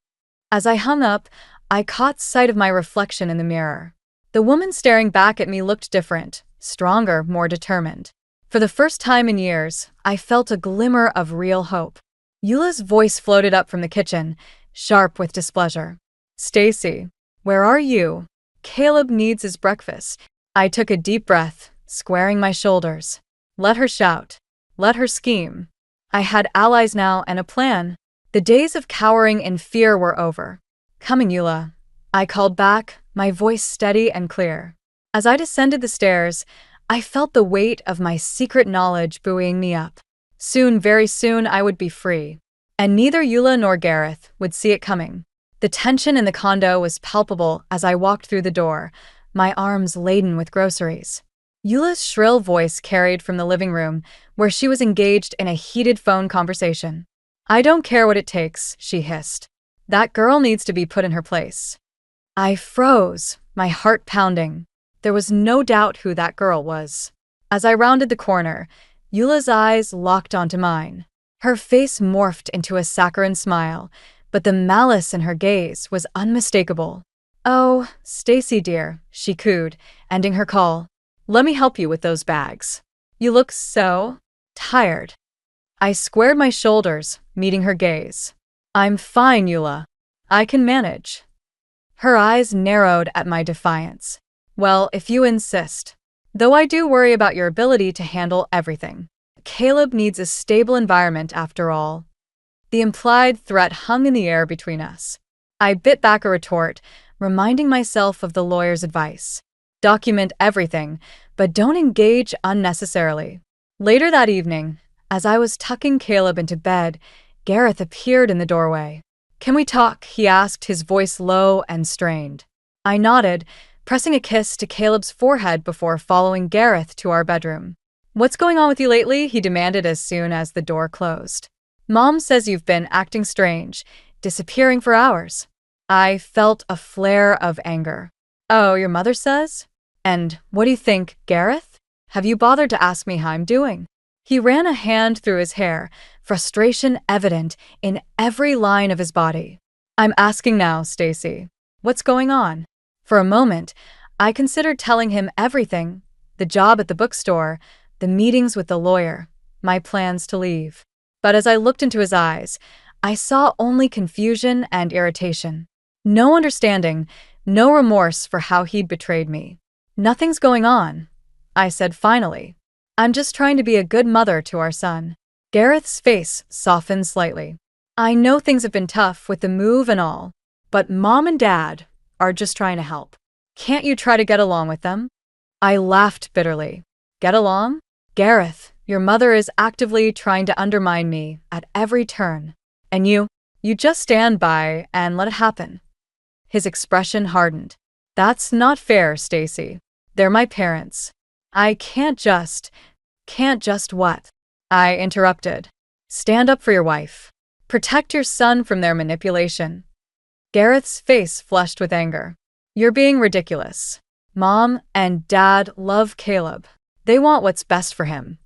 As I hung up, I caught sight of my reflection in the mirror. The woman staring back at me looked different, stronger, more determined. For the first time in years, I felt a glimmer of real hope. Eula's voice floated up from the kitchen, sharp with displeasure. "Stacy, where are you? Caleb needs his breakfast." I took a deep breath, squaring my shoulders. Let her shout. Let her scheme. I had allies now and a plan. The days of cowering in fear were over. "Coming, Eula," I called back, my voice steady and clear. As I descended the stairs, I felt the weight of my secret knowledge buoying me up. Soon, very soon, I would be free. And neither Eula nor Gareth would see it coming. The tension in the condo was palpable as I walked through the door, my arms laden with groceries. Eula's shrill voice carried from the living room, where she was engaged in a heated phone conversation. "I don't care what it takes," she hissed. "That girl needs to be put in her place." I froze, my heart pounding. There was no doubt who that girl was. As I rounded the corner, Eula's eyes locked onto mine. Her face morphed into a saccharine smile, but the malice in her gaze was unmistakable. "Oh, Stacy dear," she cooed, ending her call. "Let me help you with those bags. You look so tired." I squared my shoulders, meeting her gaze. "I'm fine, Eula. I can manage." Her eyes narrowed at my defiance. Well, if you insist. Though I do worry about your ability to handle everything. Caleb needs a stable environment after all. The implied threat hung in the air between us. I bit back a retort, reminding myself of the lawyer's advice. Document everything, but don't engage unnecessarily. Later that evening, as I was tucking Caleb into bed, Gareth appeared in the doorway. "Can we talk?" he asked, his voice low and strained. I nodded, pressing a kiss to Caleb's forehead before following Gareth to our bedroom. "What's going on with you lately?" he demanded as soon as the door closed. "Mom says you've been acting strange, disappearing for hours." I felt a flare of anger. "Oh, your mother says? And what do you think, Gareth? Have you bothered to ask me how I'm doing?" He ran a hand through his hair, frustration evident in every line of his body. "I'm asking now, Stacy. What's going on?" For a moment, I considered telling him everything: the job at the bookstore, the meetings with the lawyer, my plans to leave. But as I looked into his eyes, I saw only confusion and irritation. No understanding, no remorse for how he'd betrayed me. "Nothing's going on," I said finally. "I'm just trying to be a good mother to our son." Gareth's face softened slightly. "I know things have been tough with the move and all, but Mom and Dad are just trying to help. Can't you try to get along with them?" I laughed bitterly. "Get along? Gareth, your mother is actively trying to undermine me at every turn. And you just stand by and let it happen." His expression hardened. "That's not fair, Stacy. They're my parents. I can't just what?" I interrupted. "Stand up for your wife. Protect your son from their manipulation." Gareth's face flushed with anger. "You're being ridiculous. Mom and Dad love Caleb. They want what's best for him."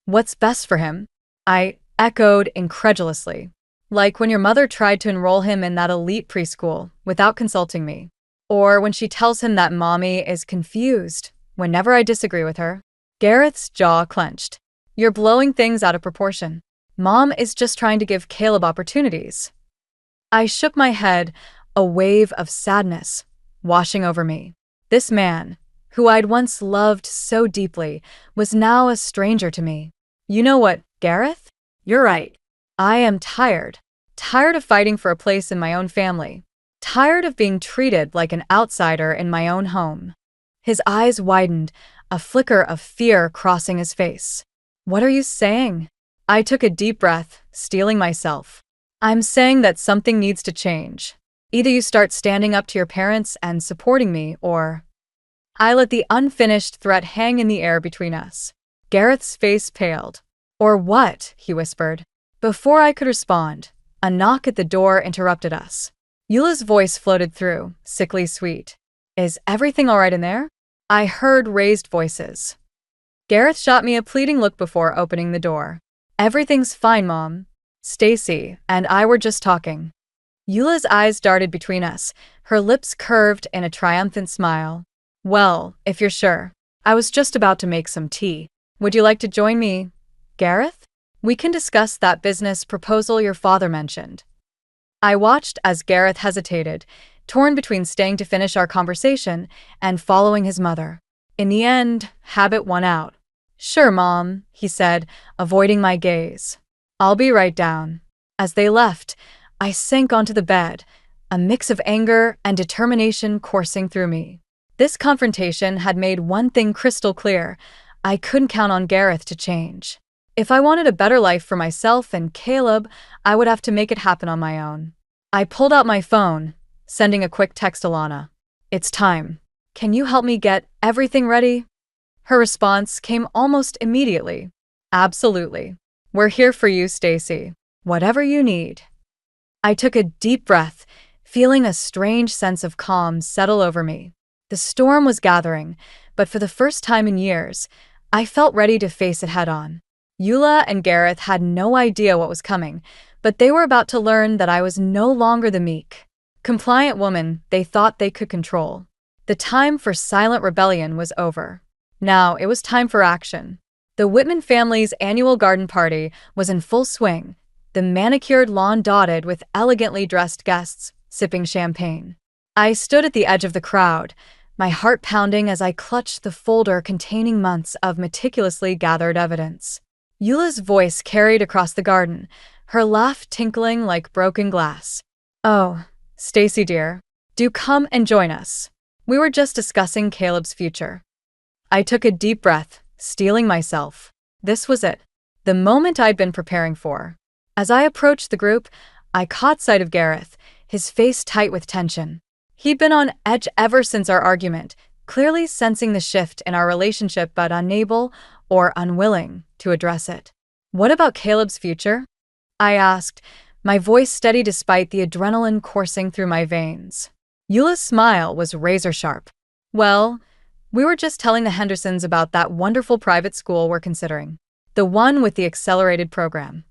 "What's best for him?" I echoed incredulously. "Like when your mother tried to enroll him in that elite preschool without consulting me. Or when she tells him that Mommy is confused whenever I disagree with her." Gareth's jaw clenched. "You're blowing things out of proportion. Mom is just trying to give Caleb opportunities." I shook my head, a wave of sadness washing over me. This man, who I'd once loved so deeply, was now a stranger to me. "You know what, Gareth? You're right. I am tired. Tired of fighting for a place in my own family. Tired of being treated like an outsider in my own home." His eyes widened, a flicker of fear crossing his face. "What are you saying?" I took a deep breath, steeling myself. "I'm saying that something needs to change. Either you start standing up to your parents and supporting me, or—" I let the unfinished threat hang in the air between us. Gareth's face paled. "Or what?" he whispered. Before I could respond, a knock at the door interrupted us. Eula's voice floated through, sickly sweet. "Is everything all right in there?" I heard raised voices. Gareth shot me a pleading look before opening the door. "Everything's fine, Mom. Stacy and I were just talking." Eula's eyes darted between us, her lips curved in a triumphant smile. "Well, if you're sure. I was just about to make some tea. Would you like to join me, Gareth? We can discuss that business proposal your father mentioned." I watched as Gareth hesitated, torn between staying to finish our conversation and following his mother. In the end, habit won out. "Sure, Mom," he said, avoiding my gaze. "I'll be right down." As they left, I sank onto the bed, a mix of anger and determination coursing through me. This confrontation had made one thing crystal clear: I couldn't count on Gareth to change. If I wanted a better life for myself and Caleb, I would have to make it happen on my own. I pulled out my phone, sending a quick text to Lana. "It's time. Can you help me get everything ready?" Her response came almost immediately. "Absolutely. We're here for you, Stacy. Whatever you need." I took a deep breath, feeling a strange sense of calm settle over me. The storm was gathering, but for the first time in years, I felt ready to face it head-on. Eula and Gareth had no idea what was coming, but they were about to learn that I was no longer the meek, compliant woman they thought they could control. The time for silent rebellion was over. Now it was time for action. The Whitman family's annual garden party was in full swing, the manicured lawn dotted with elegantly dressed guests sipping champagne. I stood at the edge of the crowd, my heart pounding as I clutched the folder containing months of meticulously gathered evidence. Eula's voice carried across the garden, her laugh tinkling like broken glass. "Oh, Stacy dear, do come and join us. We were just discussing Caleb's future." I took a deep breath, steeling myself. This was it, the moment I'd been preparing for. As I approached the group, I caught sight of Gareth, his face tight with tension. He'd been on edge ever since our argument, clearly sensing the shift in our relationship but unable or unwilling to address it. "What about Caleb's future?" I asked, my voice steady despite the adrenaline coursing through my veins. Eula's smile was razor-sharp. "Well, we were just telling the Hendersons about that wonderful private school we're considering. The one with the accelerated program."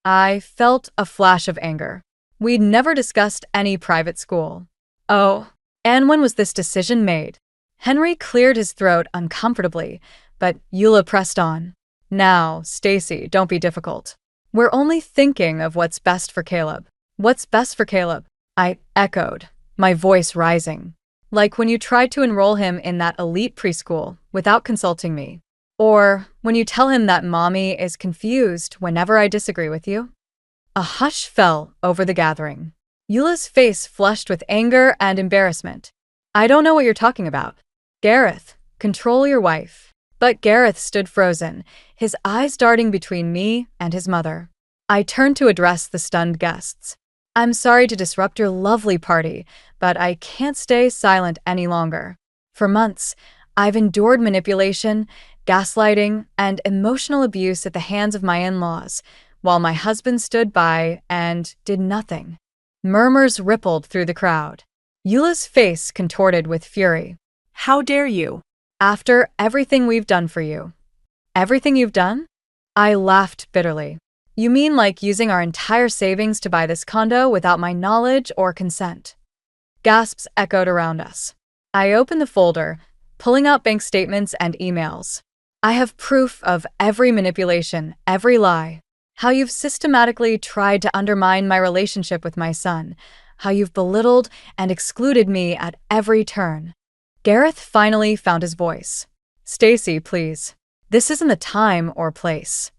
I felt a flash of anger. We'd never discussed any private school. "Oh, and when was this decision made?" Henry cleared his throat uncomfortably, but Eula pressed on. "Now, Stacy, don't be difficult. We're only thinking of what's best for Caleb." "What's best for Caleb?" I echoed, my voice rising. "Like when you tried to enroll him in that elite preschool without consulting me. Or when you tell him that mommy is confused whenever I disagree with you?" A hush fell over the gathering. Eula's face flushed with anger and embarrassment. "I don't know what you're talking about. Gareth, control your wife." But Gareth stood frozen, his eyes darting between me and his mother. I turned to address the stunned guests. "I'm sorry to disrupt your lovely party, but I can't stay silent any longer. For months, I've endured manipulation, gaslighting, and emotional abuse at the hands of my in-laws, while my husband stood by and did nothing." Murmurs rippled through the crowd. Eula's face contorted with fury. How dare you? "After everything we've done for you." "Everything you've done?" I laughed bitterly. "You mean like using our entire savings to buy this condo without my knowledge or consent?" Gasps echoed around us. I opened the folder, pulling out bank statements and emails. "I have proof of every manipulation, every lie. How you've systematically tried to undermine my relationship with my son. How you've belittled and excluded me at every turn." Gareth finally found his voice. "Stacy, please. This isn't the time or place."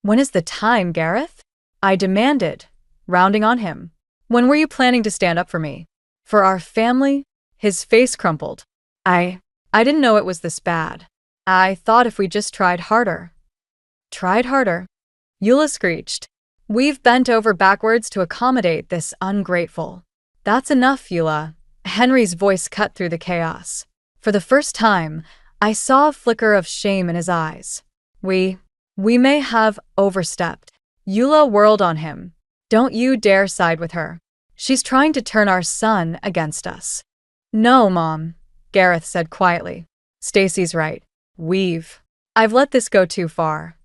"When is the time, Gareth?" I demanded, rounding on him. "When were you planning to stand up for me? For our family?" His face crumpled. I didn't know it was this bad. I thought if we just tried harder." "Tried harder?" Eula screeched. "We've bent over backwards to accommodate this ungrateful." "That's enough, Eula." Henry's voice cut through the chaos. For the first time, I saw a flicker of shame in his eyes. We may have overstepped." Eula whirled on him. "Don't you dare side with her. She's trying to turn our son against us." "No, Mom," Gareth said quietly. "Stacy's right. I've let this go too far."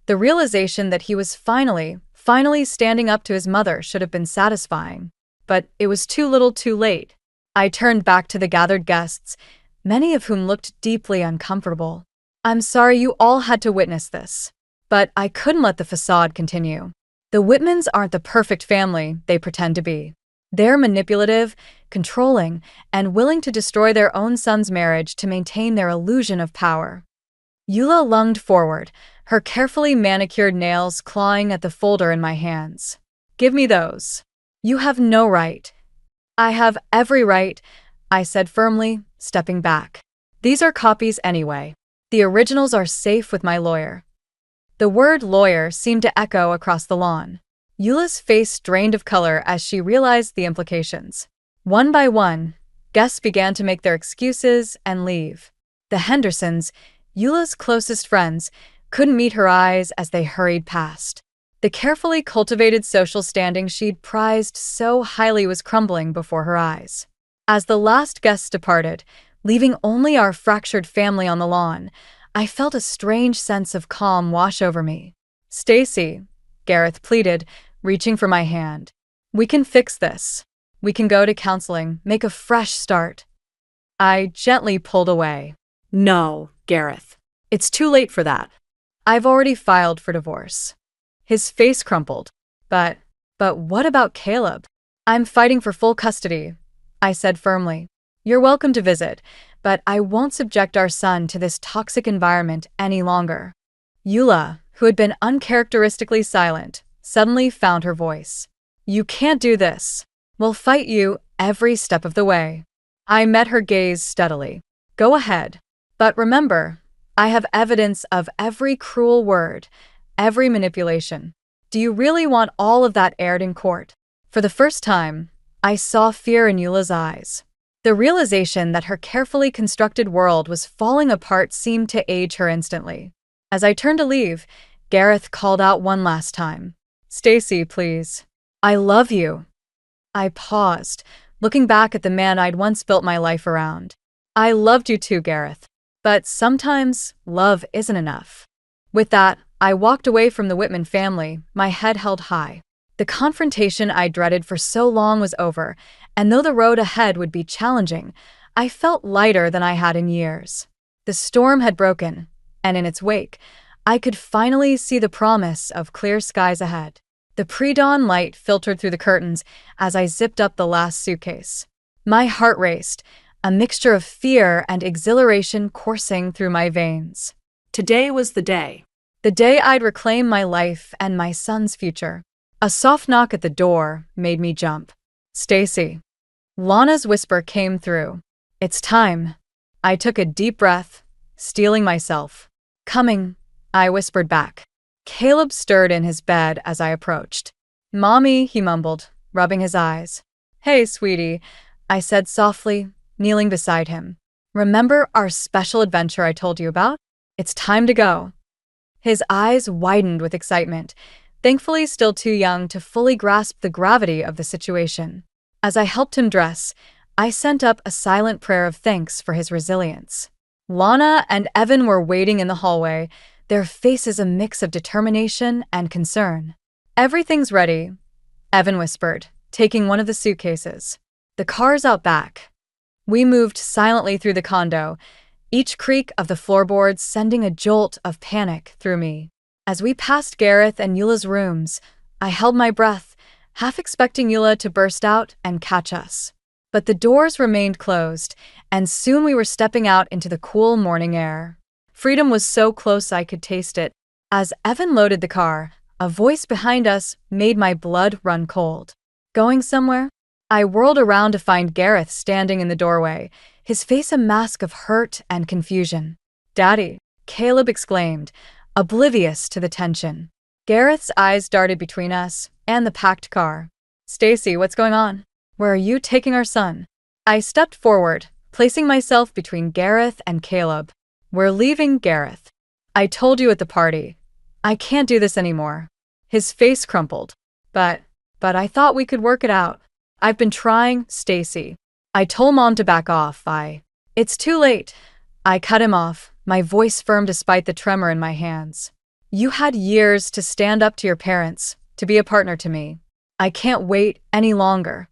The realization that he was finally standing up to his mother should have been satisfying. But it was too little too late. I turned back to the gathered guests, many of whom looked deeply uncomfortable. "I'm sorry you all had to witness this. But I couldn't let the facade continue. The Whitmans aren't the perfect family they pretend to be. They're manipulative, controlling, and willing to destroy their own son's marriage to maintain their illusion of power." Eula lunged forward, her carefully manicured nails clawing at the folder in my hands. "Give me those." "You have no right." "I have every right," I said firmly, stepping back. "These are copies anyway. The originals are safe with my lawyer." The word lawyer seemed to echo across the lawn. Eula's face drained of color as she realized the implications. One by one, guests began to make their excuses and leave. The Hendersons, Eula's closest friends, couldn't meet her eyes as they hurried past. The carefully cultivated social standing she'd prized so highly was crumbling before her eyes. As the last guests departed, leaving only our fractured family on the lawn, I felt a strange sense of calm wash over me. "Stacy," Gareth pleaded, reaching for my hand. "We can fix this. We can go to counseling, make a fresh start." I gently pulled away. No, Gareth. It's too late for that. "I've already filed for divorce." His face crumpled. But what about Caleb?" "I'm fighting for full custody," I said firmly. "You're welcome to visit, but I won't subject our son to this toxic environment any longer. Eula, who had been uncharacteristically silent, suddenly found her voice. You can't do this. We'll fight you every step of the way. I met her gaze steadily. Go ahead. But remember, I have evidence of every cruel word, every manipulation. Do you really want all of that aired in court? For the first time, I saw fear in Eula's eyes. The realization that her carefully constructed world was falling apart seemed to age her instantly. As I turned to leave, Gareth called out one last time. Stacy, please. I love you. I paused, looking back at the man I'd once built my life around. I loved you too, Gareth. But sometimes love isn't enough. With that, I walked away from the Whitman family, my head held high. The confrontation I dreaded for so long was over, and though the road ahead would be challenging, I felt lighter than I had in years. The storm had broken, and in its wake, I could finally see the promise of clear skies ahead. The pre-dawn light filtered through the curtains as I zipped up the last suitcase. My heart raced, a mixture of fear and exhilaration coursing through my veins. Today was the day. The day I'd reclaim my life and my son's future. A soft knock at the door made me jump. Stacy. Lana's whisper came through. It's time. I took a deep breath, steeling myself. Coming, I whispered back. Caleb stirred in his bed as I approached. Mommy, he mumbled, rubbing his eyes. Hey, sweetie, I said softly, kneeling beside him. Remember our special adventure I told you about? It's time to go. His eyes widened with excitement, thankfully still too young to fully grasp the gravity of the situation. As I helped him dress, I sent up a silent prayer of thanks for his resilience. Lana and Evan were waiting in the hallway, their faces a mix of determination and concern. Everything's ready, Evan whispered, taking one of the suitcases. The car's out back. We moved silently through the condo, each creak of the floorboards sending a jolt of panic through me. As we passed Gareth and Eula's rooms, I held my breath, half expecting Eula to burst out and catch us. But the doors remained closed, and soon we were stepping out into the cool morning air. Freedom was so close I could taste it. As Evan loaded the car, a voice behind us made my blood run cold. Going somewhere? I whirled around to find Gareth standing in the doorway, his face a mask of hurt and confusion. Daddy, Caleb exclaimed, oblivious to the tension. Gareth's eyes darted between us and the packed car. Stacy, what's going on? Where are you taking our son? I stepped forward, placing myself between Gareth and Caleb. We're leaving, Gareth. I told you at the party. I can't do this anymore. His face crumpled. But I thought we could work it out. I've been trying, Stacy. I told Mom to back off. It's too late. I cut him off, my voice firm despite the tremor in my hands. You had years to stand up to your parents, to be a partner to me. I can't wait any longer.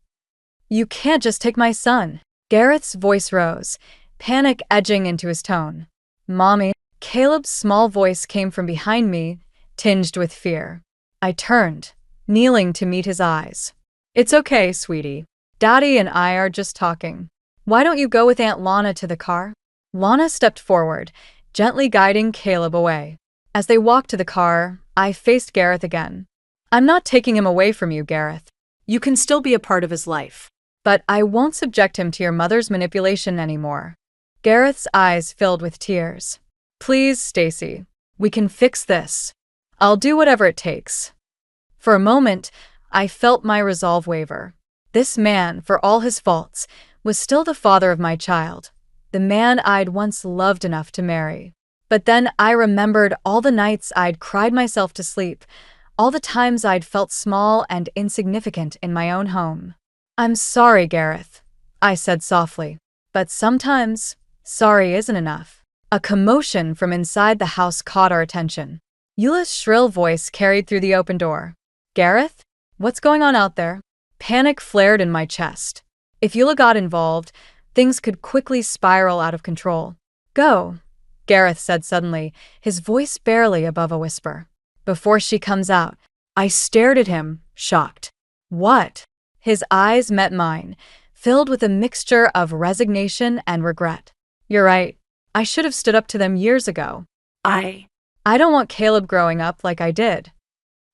You can't just take my son. Gareth's voice rose, panic edging into his tone. Mommy, Caleb's small voice came from behind me, tinged with fear. I turned, kneeling to meet his eyes. It's okay, sweetie. Daddy and I are just talking. Why don't you go with Aunt Lana to the car? Lana stepped forward, gently guiding Caleb away. As they walked to the car, I faced Gareth again. I'm not taking him away from you, Gareth. You can still be a part of his life. But I won't subject him to your mother's manipulation anymore. Gareth's eyes filled with tears. Please, Stacy. We can fix this. I'll do whatever it takes. For a moment, I felt my resolve waver. This man, for all his faults, was still the father of my child, the man I'd once loved enough to marry. But then I remembered all the nights I'd cried myself to sleep, all the times I'd felt small and insignificant in my own home. I'm sorry, Gareth, I said softly, but sometimes sorry isn't enough. A commotion from inside the house caught our attention. Eula's shrill voice carried through the open door. Gareth? What's going on out there? Panic flared in my chest. If Eula got involved, things could quickly spiral out of control. Go, Gareth said suddenly, his voice barely above a whisper. Before she comes out. I stared at him, shocked. What? His eyes met mine, filled with a mixture of resignation and regret. You're right. I should have stood up to them years ago. I I don't want Caleb growing up like I did.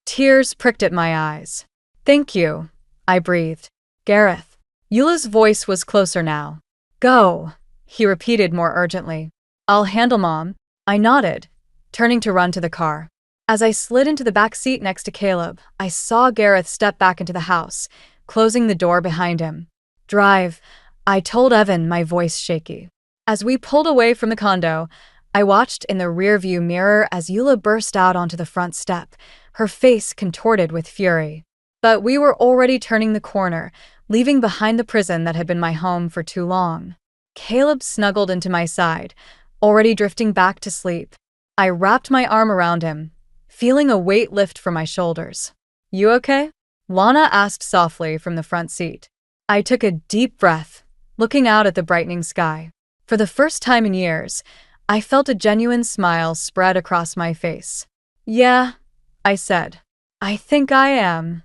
Tears pricked at my eyes. Thank you, I breathed. Gareth. Eula's voice was closer now. Go, he repeated more urgently. I'll handle Mom. I nodded, turning to run to the car. As I slid into the back seat next to Caleb, I saw Gareth step back into the house, closing the door behind him. Drive, I told Evan, my voice shaky. As we pulled away from the condo, I watched in the rearview mirror as Eula burst out onto the front step, her face contorted with fury. But we were already turning the corner, leaving behind the prison that had been my home for too long. Caleb snuggled into my side, already drifting back to sleep. I wrapped my arm around him, feeling a weight lift from my shoulders. You okay? Lana asked softly from the front seat. I took a deep breath, looking out at the brightening sky. For the first time in years, I felt a genuine smile spread across my face. Yeah, I said. I think I am.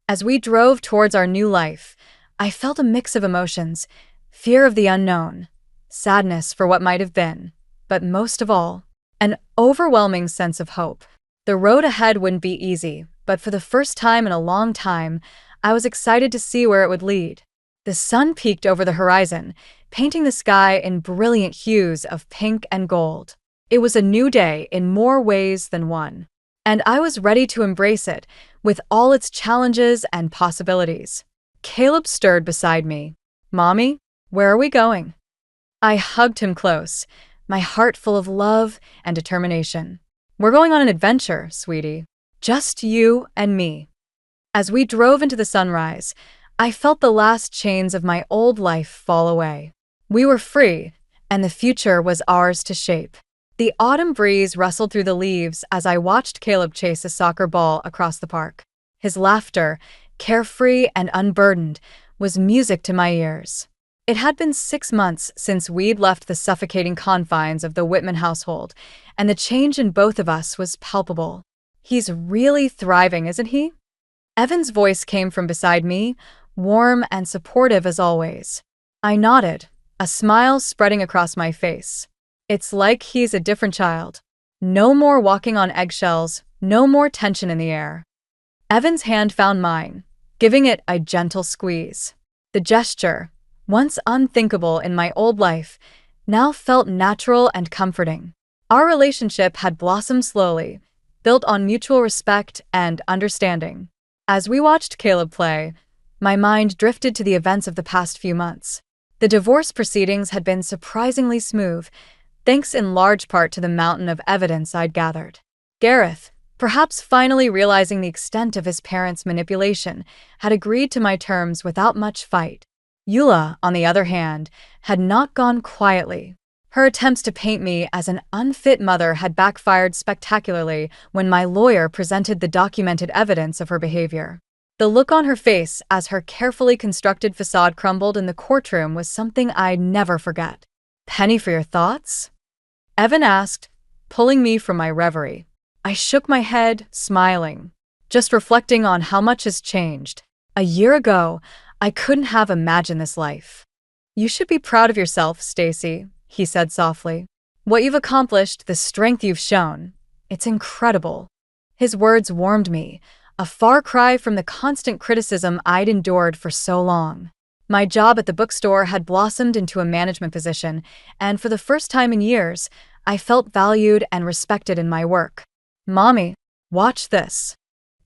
As we drove towards our new life, I felt a mix of emotions, fear of the unknown, sadness for what might have been, but most of all, an overwhelming sense of hope. The road ahead wouldn't be easy, but for the first time in a long time, I was excited to see where it would lead. The sun peeked over the horizon, painting the sky in brilliant hues of pink and gold. It was a new day in more ways than one, and I was ready to embrace it, with all its challenges and possibilities. Caleb stirred beside me. Mommy, where are we going? I hugged him close, my heart full of love and determination. We're going on an adventure, sweetie. Just you and me. As we drove into the sunrise, I felt the last chains of my old life fall away. We were free, and the future was ours to shape. The autumn breeze rustled through the leaves as I watched Caleb chase a soccer ball across the park. His laughter, carefree and unburdened, was music to my ears. It had been 6 months since we'd left the suffocating confines of the Whitman household, and the change in both of us was palpable. He's really thriving, isn't he? Evan's voice came from beside me, warm and supportive as always. I nodded, a smile spreading across my face. It's like he's a different child. No more walking on eggshells, no more tension in the air. Evan's hand found mine, giving it a gentle squeeze. The gesture, once unthinkable in my old life, now felt natural and comforting. Our relationship had blossomed slowly, built on mutual respect and understanding. As we watched Caleb play, my mind drifted to the events of the past few months. The divorce proceedings had been surprisingly smooth, thanks in large part to the mountain of evidence I'd gathered. Gareth, perhaps finally realizing the extent of his parents' manipulation, had agreed to my terms without much fight. Eula, on the other hand, had not gone quietly. Her attempts to paint me as an unfit mother had backfired spectacularly when my lawyer presented the documented evidence of her behavior. The look on her face as her carefully constructed facade crumbled in the courtroom was something I'd never forget. Penny for your thoughts? Evan asked, pulling me from my reverie. I shook my head, smiling, just reflecting on how much has changed. A year ago, I couldn't have imagined this life. You should be proud of yourself, Stacy, he said softly. What you've accomplished, the strength you've shown, it's incredible. His words warmed me, a far cry from the constant criticism I'd endured for so long. My job at the bookstore had blossomed into a management position, and for the first time in years, I felt valued and respected in my work. Mommy, watch this.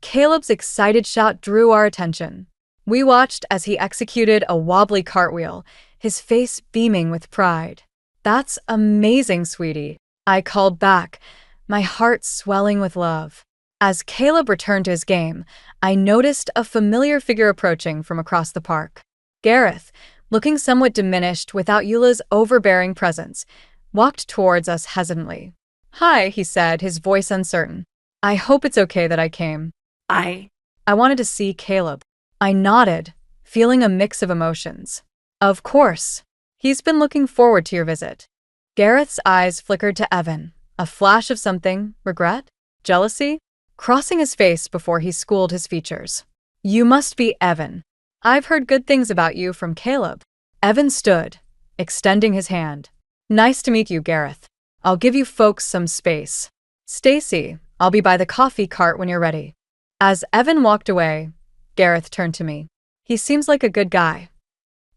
Caleb's excited shout drew our attention. We watched as he executed a wobbly cartwheel, his face beaming with pride. That's amazing, sweetie, I called back, my heart swelling with love. As Caleb returned to his game, I noticed a familiar figure approaching from across the park. Gareth, looking somewhat diminished without Eula's overbearing presence, walked towards us hesitantly. Hi, he said, his voice uncertain. I hope it's okay that I came. I wanted to see Caleb. I nodded, feeling a mix of emotions. Of course. He's been looking forward to your visit. Gareth's eyes flickered to Evan, a flash of something, regret? Jealousy? Crossing his face before he schooled his features. You must be Evan. I've heard good things about you from Caleb. Evan stood, extending his hand. Nice to meet you, Gareth. I'll give you folks some space. Stacy, I'll be by the coffee cart when you're ready. As Evan walked away, Gareth turned to me. He seems like a good guy.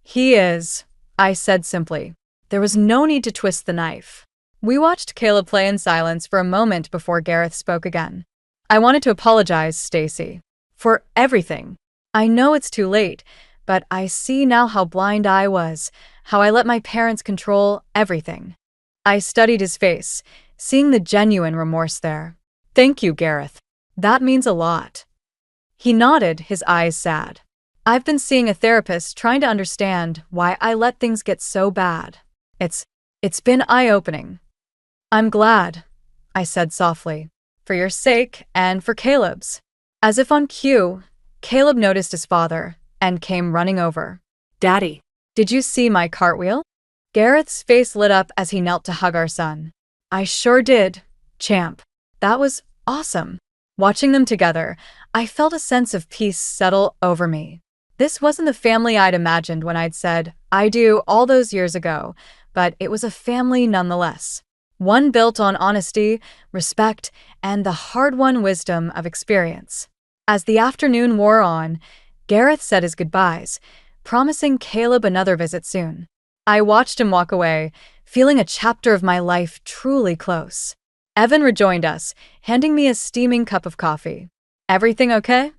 He is, I said simply. There was no need to twist the knife. We watched Caleb play in silence for a moment before Gareth spoke again. I wanted to apologize, Stacy, for everything. I know it's too late, but I see now how blind I was, how I let my parents control everything. I studied his face, seeing the genuine remorse there. Thank you, Gareth. That means a lot. He nodded, his eyes sad. I've been seeing a therapist trying to understand why I let things get so bad. It's been eye-opening. I'm glad, I said softly, for your sake and for Caleb's. As if on cue, Caleb noticed his father and came running over. Daddy. Did you see my cartwheel? Gareth's face lit up as he knelt to hug our son. I sure did, champ. That was awesome. Watching them together, I felt a sense of peace settle over me. This wasn't the family I'd imagined when I'd said I do all those years ago, but it was a family nonetheless. One built on honesty, respect, and the hard-won wisdom of experience. As the afternoon wore on, Gareth said his goodbyes, promising Caleb another visit soon. I watched him walk away, feeling a chapter of my life truly close. Evan rejoined us, handing me a steaming cup of coffee. Everything okay?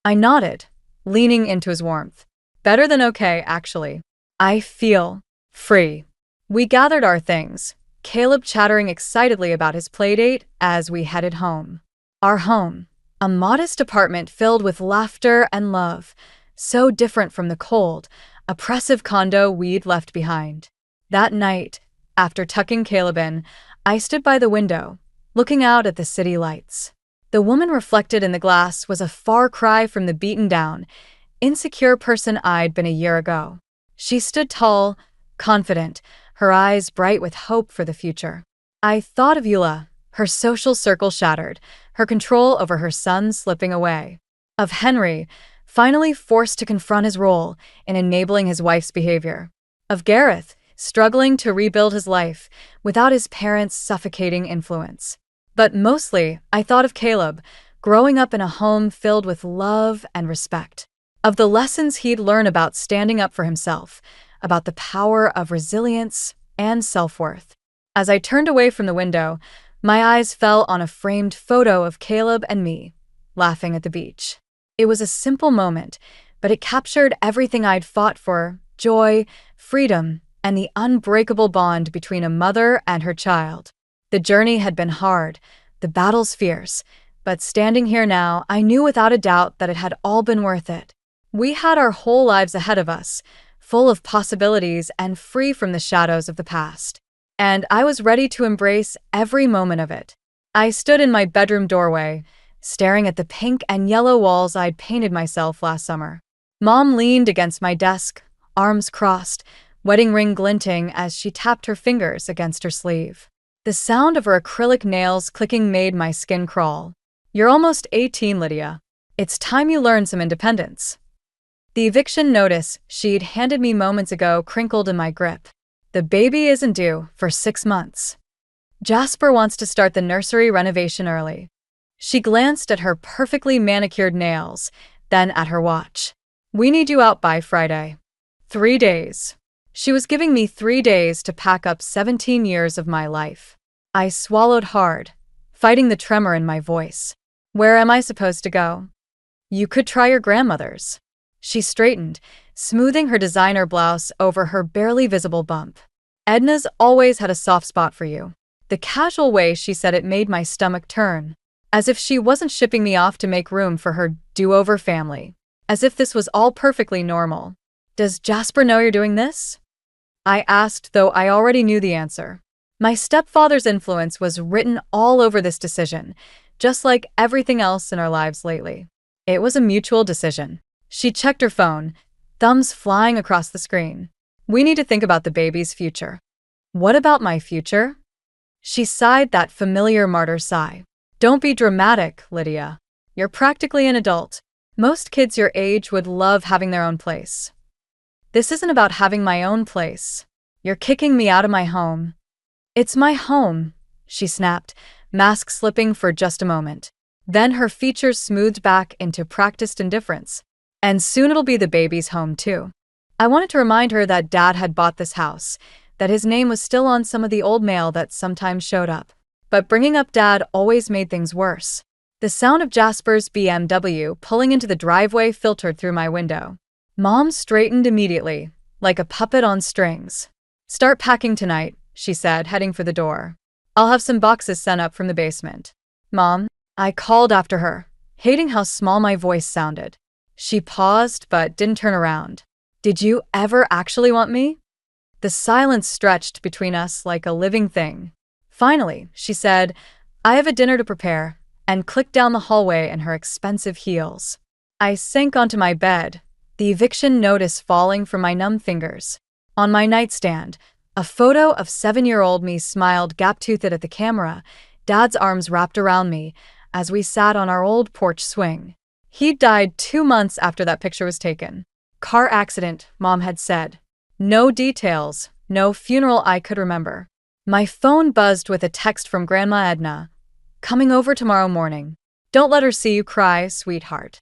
I nodded, leaning into his warmth. Better than okay, actually. I feel free. We gathered our things, Caleb chattering excitedly about his playdate as we headed home. Our home, a modest apartment filled with laughter and love, so different from the cold, oppressive condo we'd left behind. That night, after tucking Caleb in, I stood by the window, looking out at the city lights. The woman reflected in the glass was a far cry from the beaten-down, insecure person I'd been a year ago. She stood tall, confident, her eyes bright with hope for the future. I thought of Eula, her social circle shattered, her control over her son slipping away. Of Henry, finally forced to confront his role in enabling his wife's behavior. Of Gareth, struggling to rebuild his life without his parents' suffocating influence. But mostly, I thought of Caleb, growing up in a home filled with love and respect. Of the lessons he'd learn about standing up for himself, about the power of resilience and self-worth. As I turned away from the window, my eyes fell on a framed photo of Caleb and me, laughing at the beach. It was a simple moment, but it captured everything I'd fought for: joy, freedom, and the unbreakable bond between a mother and her child. The journey had been hard, the battles fierce, but standing here now, I knew without a doubt that it had all been worth it. We had our whole lives ahead of us, full of possibilities and free from the shadows of the past. And I was ready to embrace every moment of it. I stood in my bedroom doorway, staring at the pink and yellow walls I'd painted myself last summer. Mom leaned against my desk, arms crossed, wedding ring glinting as she tapped her fingers against her sleeve. The sound of her acrylic nails clicking made my skin crawl. You're almost 18, Lydia. It's time you learn some independence. The eviction notice she'd handed me moments ago crinkled in my grip. The baby isn't due for 6 months. Jasper wants to start the nursery renovation early. She glanced at her perfectly manicured nails, then at her watch. We need you out by Friday. 3 days. She was giving me 3 days to pack up 17 years of my life. I swallowed hard, fighting the tremor in my voice. Where am I supposed to go? You could try your grandmother's. She straightened, smoothing her designer blouse over her barely visible bump. Edna's always had a soft spot for you. The casual way she said it made my stomach turn. As if she wasn't shipping me off to make room for her do-over family. As if this was all perfectly normal. Does Jasper know you're doing this? I asked, though I already knew the answer. My stepfather's influence was written all over this decision, just like everything else in our lives lately. It was a mutual decision. She checked her phone, thumbs flying across the screen. We need to think about the baby's future. What about my future? She sighed that familiar martyr sigh. Don't be dramatic, Lydia. You're practically an adult. Most kids your age would love having their own place. This isn't about having my own place. You're kicking me out of my home." "It's my home," she snapped, mask slipping for just a moment. Then her features smoothed back into practiced indifference. "And soon it'll be the baby's home, too." I wanted to remind her that Dad had bought this house, that his name was still on some of the old mail that sometimes showed up. But bringing up Dad always made things worse. The sound of Jasper's BMW pulling into the driveway filtered through my window. Mom straightened immediately, like a puppet on strings. "Start packing tonight," she said, heading for the door. "I'll have some boxes sent up from the basement." "Mom," I called after her, hating how small my voice sounded. She paused but didn't turn around. "Did you ever actually want me?" The silence stretched between us like a living thing. Finally, she said, "I have a dinner to prepare," and clicked down the hallway in her expensive heels. I sank onto my bed, the eviction notice falling from my numb fingers. On my nightstand, a photo of 7-year-old me smiled gap-toothed at the camera, Dad's arms wrapped around me as we sat on our old porch swing. He'd died 2 months after that picture was taken. "Car accident," Mom had said. No details, no funeral I could remember. My phone buzzed with a text from Grandma Edna. "Coming over tomorrow morning. Don't let her see you cry, sweetheart."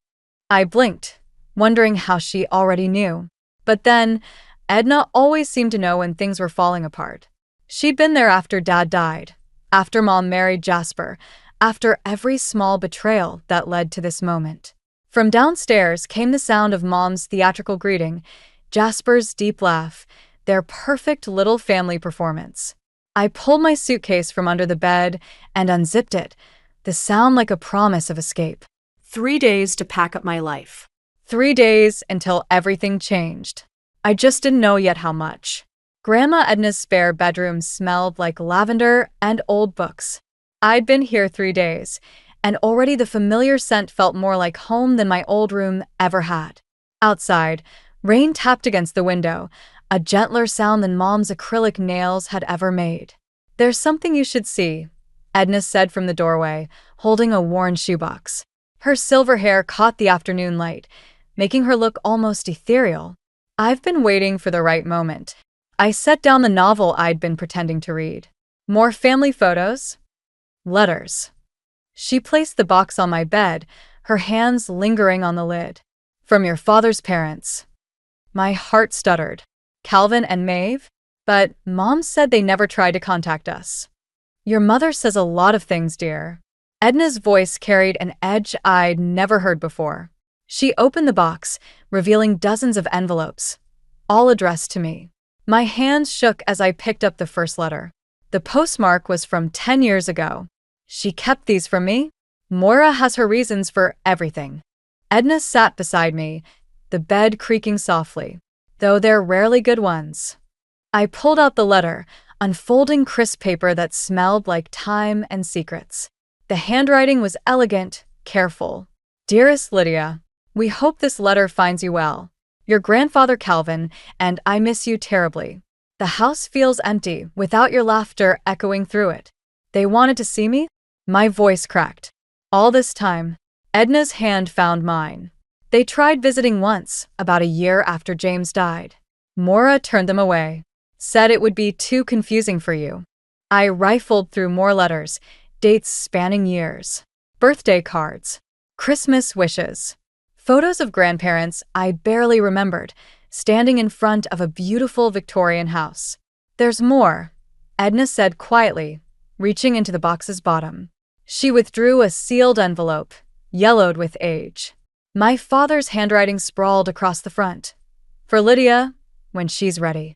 I blinked, wondering how she already knew. But then, Edna always seemed to know when things were falling apart. She'd been there after Dad died, after Mom married Jasper, after every small betrayal that led to this moment. From downstairs came the sound of Mom's theatrical greeting, Jasper's deep laugh, their perfect little family performance. I pulled my suitcase from under the bed and unzipped it, the sound like a promise of escape. 3 days to pack up my life. 3 days until everything changed. I just didn't know yet how much. Grandma Edna's spare bedroom smelled like lavender and old books. I'd been here 3 days, and already the familiar scent felt more like home than my old room ever had. Outside, rain tapped against the window, a gentler sound than Mom's acrylic nails had ever made. "There's something you should see," Edna said from the doorway, holding a worn shoebox. Her silver hair caught the afternoon light, making her look almost ethereal. I've been waiting for the right moment. I set down the novel I'd been pretending to read. More family photos? Letters. She placed the box on my bed, her hands lingering on the lid. "From your father's parents." My heart stuttered. "Calvin and Maeve?" "But Mom said they never tried to contact us." "Your mother says a lot of things, dear." Edna's voice carried an edge I'd never heard before. She opened the box, revealing dozens of envelopes, all addressed to me. My hands shook as I picked up the first letter. The postmark was from 10 years ago. She kept these from me? Moira has her reasons for everything. Edna sat beside me, the bed creaking softly, though they're rarely good ones. I pulled out the letter, unfolding crisp paper that smelled like time and secrets. The handwriting was elegant, careful. "Dearest Lydia, we hope this letter finds you well. Your grandfather Calvin and I miss you terribly. The house feels empty without your laughter echoing through it. They wanted to see me?" My voice cracked. All this time, Edna's hand found mine. "They tried visiting once, about a year after James died. Moira turned them away. Said it would be too confusing for you." I rifled through more letters, dates spanning years. Birthday cards. Christmas wishes. Photos of grandparents I barely remembered, standing in front of a beautiful Victorian house. "There's more," Edna said quietly, reaching into the box's bottom. She withdrew a sealed envelope, yellowed with age. My father's handwriting sprawled across the front. "For Lydia, when she's ready."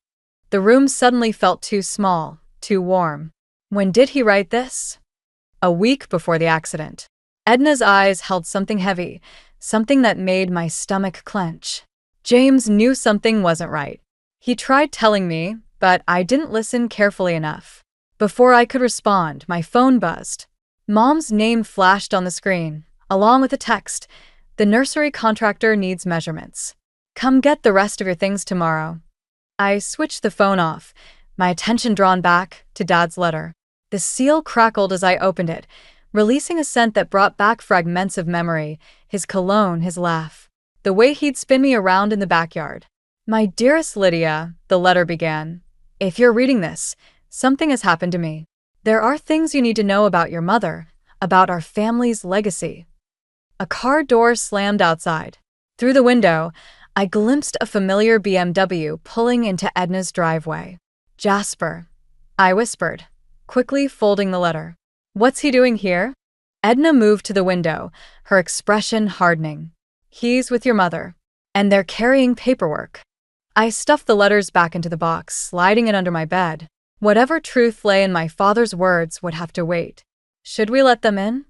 The room suddenly felt too small, too warm. When did he write this? A week before the accident. Edna's eyes held something heavy, something that made my stomach clench. James knew something wasn't right. He tried telling me, but I didn't listen carefully enough. Before I could respond, my phone buzzed. Mom's name flashed on the screen, along with a text. "The nursery contractor needs measurements. Come get the rest of your things tomorrow." I switched the phone off, my attention drawn back to Dad's letter. The seal crackled as I opened it, releasing a scent that brought back fragments of memory, his cologne, his laugh, the way he'd spin me around in the backyard. "My dearest Lydia," the letter began. If you're reading this, something has happened to me. There are things you need to know about your mother, about our family's legacy. A car door slammed outside. Through the window, I glimpsed a familiar BMW pulling into Edna's driveway. Jasper, I whispered, quickly folding the letter. What's he doing here? Edna moved to the window, her expression hardening. He's with your mother, and they're carrying paperwork. I stuffed the letters back into the box, sliding it under my bed. Whatever truth lay in my father's words would have to wait. Should we let them in?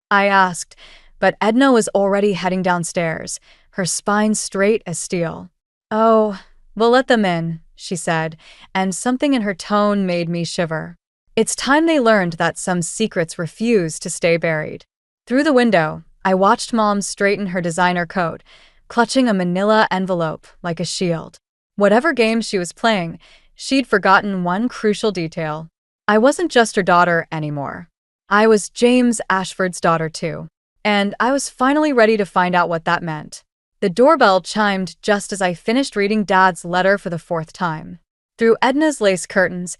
I asked, but Edna was already heading downstairs, her spine straight as steel. Oh, we'll let them in, she said, and something in her tone made me shiver. It's time they learned that some secrets refuse to stay buried. Through the window, I watched Mom straighten her designer coat, clutching a manila envelope like a shield. Whatever game she was playing, she'd forgotten one crucial detail. I wasn't just her daughter anymore. I was James Ashford's daughter too, and I was finally ready to find out what that meant. The doorbell chimed just as I finished reading Dad's letter for the 4th time. Through Edna's lace curtains,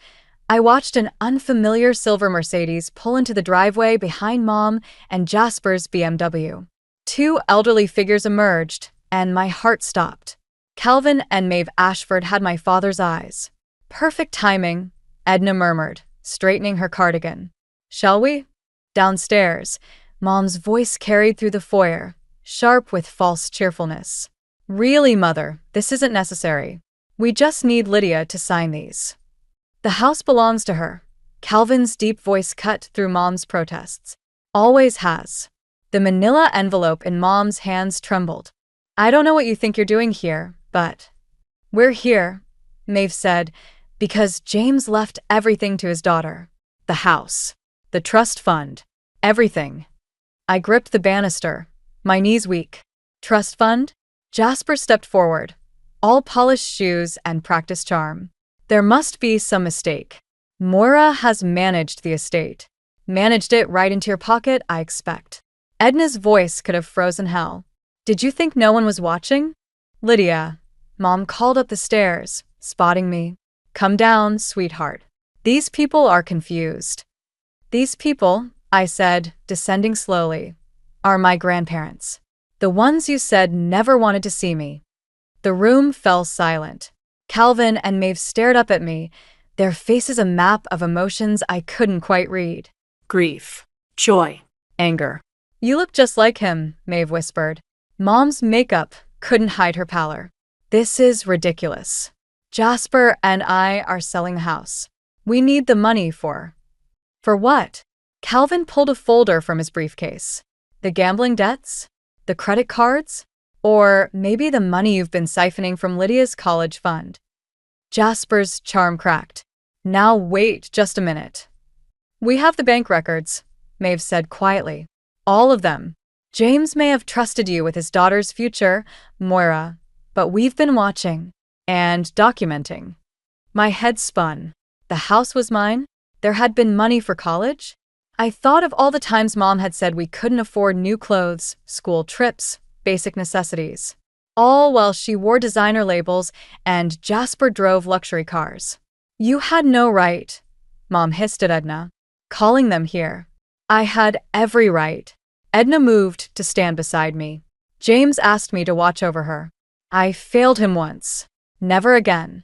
I watched an unfamiliar silver Mercedes pull into the driveway behind Mom and Jasper's BMW. 2 elderly figures emerged, and my heart stopped. Calvin and Maeve Ashford had my father's eyes. Perfect timing, Edna murmured, straightening her cardigan. Shall we? Downstairs, Mom's voice carried through the foyer, sharp with false cheerfulness. Really, Mother, this isn't necessary. We just need Lydia to sign these. The house belongs to her. Calvin's deep voice cut through Mom's protests. Always has. The manila envelope in Mom's hands trembled. I don't know what you think you're doing here, but we're here, Maeve said, because James left everything to his daughter. The house, the trust fund, everything. I gripped the banister, my knees weak. Trust fund? Jasper stepped forward, all polished shoes and practiced charm. There must be some mistake. Moira has managed the estate. Managed it right into your pocket, I expect. Edna's voice could have frozen hell. Did you think no one was watching? Lydia, Mom called up the stairs, spotting me. Come down, sweetheart. These people are confused. These people, I said, descending slowly, are my grandparents. The ones you said never wanted to see me. The room fell silent. Calvin and Maeve stared up at me, their faces a map of emotions I couldn't quite read. Grief. Joy. Anger. You look just like him, Maeve whispered. Mom's makeup couldn't hide her pallor. This is ridiculous. Jasper and I are selling the house. We need the money for what? Calvin pulled a folder from his briefcase. The gambling debts? The credit cards? Or maybe the money you've been siphoning from Lydia's college fund. Jasper's charm cracked. Now wait just a minute. We have the bank records, Maeve said quietly. All of them. James may have trusted you with his daughter's future, Moira, but we've been watching and documenting. My head spun. The house was mine? There had been money for college? I thought of all the times Mom had said we couldn't afford new clothes, school trips, basic necessities. All while she wore designer labels and Jasper drove luxury cars. You had no right, Mom hissed at Edna, calling them here. I had every right. Edna moved to stand beside me. James asked me to watch over her. I failed him once. Never again.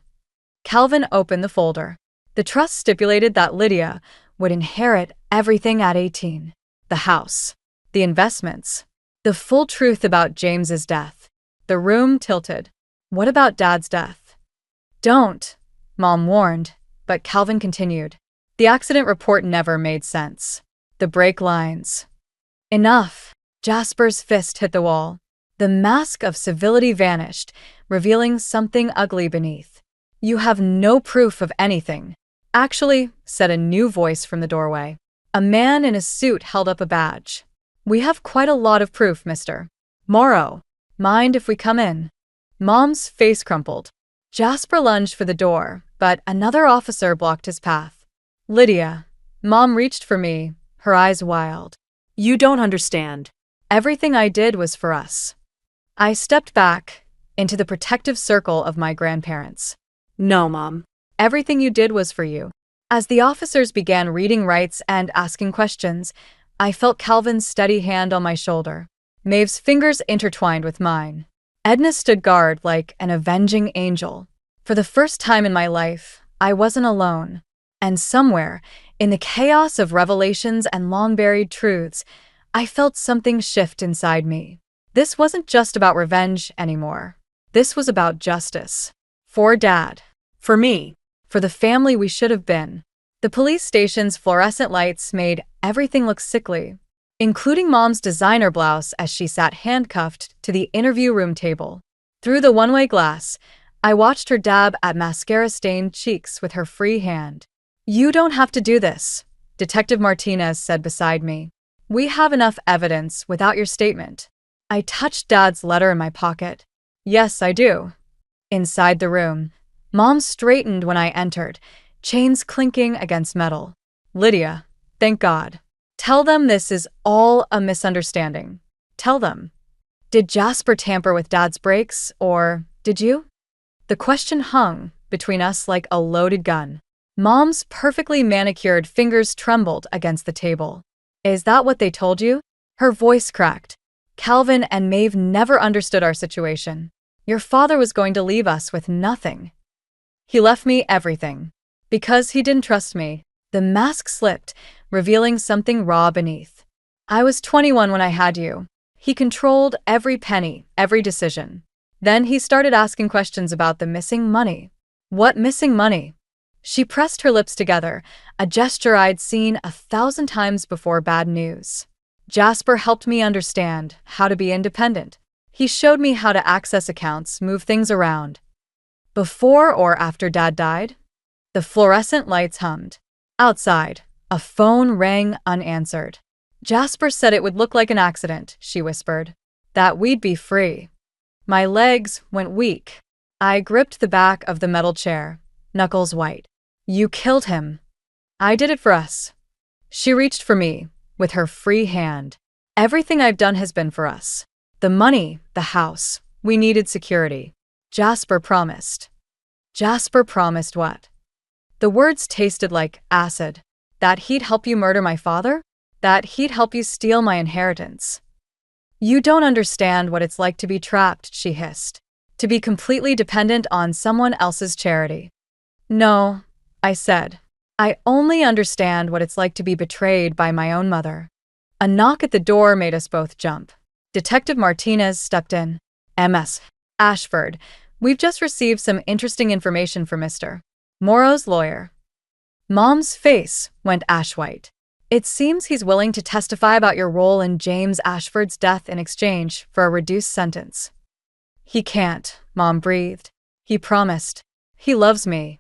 Calvin opened the folder. The trust stipulated that Lydia would inherit everything at 18. The house, the investments, the full truth about James's death. The room tilted. What about Dad's death? Don't, Mom warned, but Calvin continued. The accident report never made sense. The brake lines. Enough. Jasper's fist hit the wall. The mask of civility vanished, revealing something ugly beneath. You have no proof of anything. Actually, said a new voice from the doorway. A man in a suit held up a badge. We have quite a lot of proof, mister. Morrow. Mind if we come in? Mom's face crumpled. Jasper lunged for the door, but another officer blocked his path. Lydia. Mom reached for me, her eyes wild. You don't understand. Everything I did was for us. I stepped back into the protective circle of my grandparents. No, Mom. Everything you did was for you. As the officers began reading rights and asking questions, I felt Calvin's steady hand on my shoulder. Maeve's fingers intertwined with mine. Edna stood guard like an avenging angel. For the first time in my life, I wasn't alone. And somewhere, in the chaos of revelations and long-buried truths, I felt something shift inside me. This wasn't just about revenge anymore. This was about justice. For Dad. For me. For the family we should have been. The police station's fluorescent lights made everything look sickly, including Mom's designer blouse as she sat handcuffed to the interview room table. Through the one-way glass, I watched her dab at mascara-stained cheeks with her free hand. "You don't have to do this," Detective Martinez said beside me. "We have enough evidence without your statement." I touched Dad's letter in my pocket. "Yes, I do." Inside the room, Mom straightened when I entered, chains clinking against metal. "Lydia, thank God. Tell them this is all a misunderstanding. Tell them. Did Jasper tamper with Dad's brakes, or did you?" The question hung between us like a loaded gun. Mom's perfectly manicured fingers trembled against the table. "Is that what they told you?" Her voice cracked. "Calvin and Maeve never understood our situation. Your father was going to leave us with nothing. He left me everything. Because he didn't trust me." The mask slipped, revealing something raw beneath. "I was 21 when I had you. He controlled every penny, every decision. Then he started asking questions about the missing money." "What missing money?" She pressed her lips together, a gesture I'd seen 1,000 times before bad news. "Jasper helped me understand how to be independent. He showed me how to access accounts, move things around." "Before or after Dad died?" The fluorescent lights hummed. Outside, a phone rang unanswered. "Jasper said it would look like an accident," she whispered. "That we'd be free." My legs went weak. I gripped the back of the metal chair, knuckles white. "You killed him." "I did it for us." She reached for me, with her free hand. "Everything I've done has been for us. The money, the house. We needed security. Jasper promised." "Jasper promised what?" The words tasted like acid. "That he'd help you murder my father? That he'd help you steal my inheritance." "You don't understand what it's like to be trapped," she hissed. "To be completely dependent on someone else's charity." "No," I said. "I only understand what it's like to be betrayed by my own mother." A knock at the door made us both jump. Detective Martinez stepped in. "Ms. Ashford, we've just received some interesting information from Mr. Morrow's lawyer." Mom's face went ash-white. "It seems he's willing to testify about your role in James Ashford's death in exchange for a reduced sentence." "He can't," Mom breathed. "He promised. He loves me.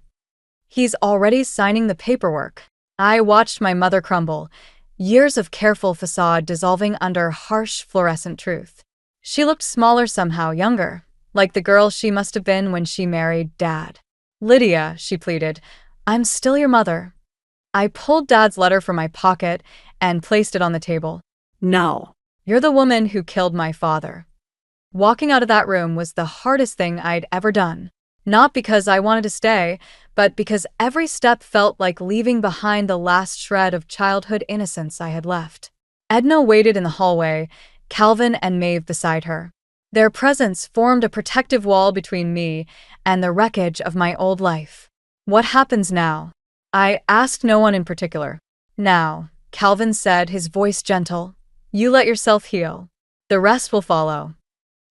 He's already signing the paperwork." I watched my mother crumble, years of careful facade dissolving under harsh fluorescent truth. She looked smaller somehow, younger, like the girl she must have been when she married Dad. "Lydia," she pleaded, "I'm still your mother." I pulled Dad's letter from my pocket and placed it on the table. No. "You're the woman who killed my father." Walking out of that room was the hardest thing I'd ever done. Not because I wanted to stay, but because every step felt like leaving behind the last shred of childhood innocence I had left. Edna waited in the hallway, Calvin and Maeve beside her. Their presence formed a protective wall between me and the wreckage of my old life. "What happens now?" I asked no one in particular. "Now," Calvin said, his voice gentle, "you let yourself heal. The rest will follow."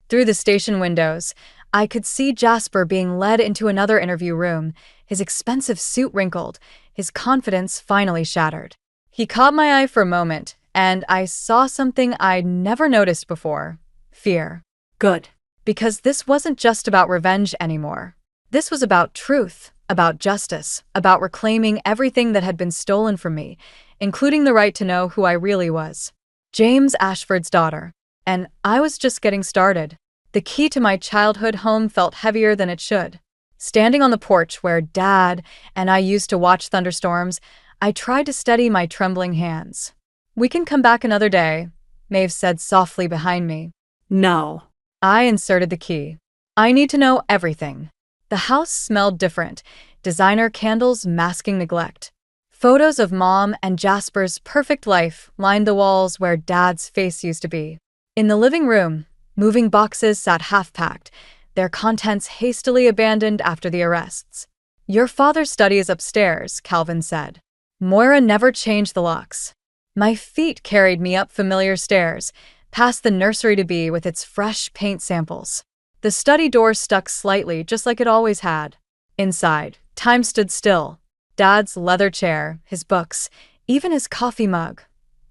Through the station windows, I could see Jasper being led into another interview room, his expensive suit wrinkled, his confidence finally shattered. He caught my eye for a moment, and I saw something I'd never noticed before: fear. Good. Because this wasn't just about revenge anymore. This was about truth, about justice, about reclaiming everything that had been stolen from me, including the right to know who I really was. James Ashford's daughter. And I was just getting started. The key to my childhood home felt heavier than it should. Standing on the porch where Dad and I used to watch thunderstorms, I tried to steady my trembling hands. "We can come back another day," Maeve said softly behind me. No. I inserted the key. "I need to know everything." The house smelled different, designer candles masking neglect. Photos of Mom and Jasper's perfect life lined the walls where Dad's face used to be. In the living room, moving boxes sat half-packed, their contents hastily abandoned after the arrests. "Your father's study is upstairs," Calvin said. Moira never changed the locks. My feet carried me up familiar stairs, past the nursery to be with its fresh paint samples. The study door stuck slightly, just like it always had. Inside, time stood still. Dad's leather chair, his books, even his coffee mug,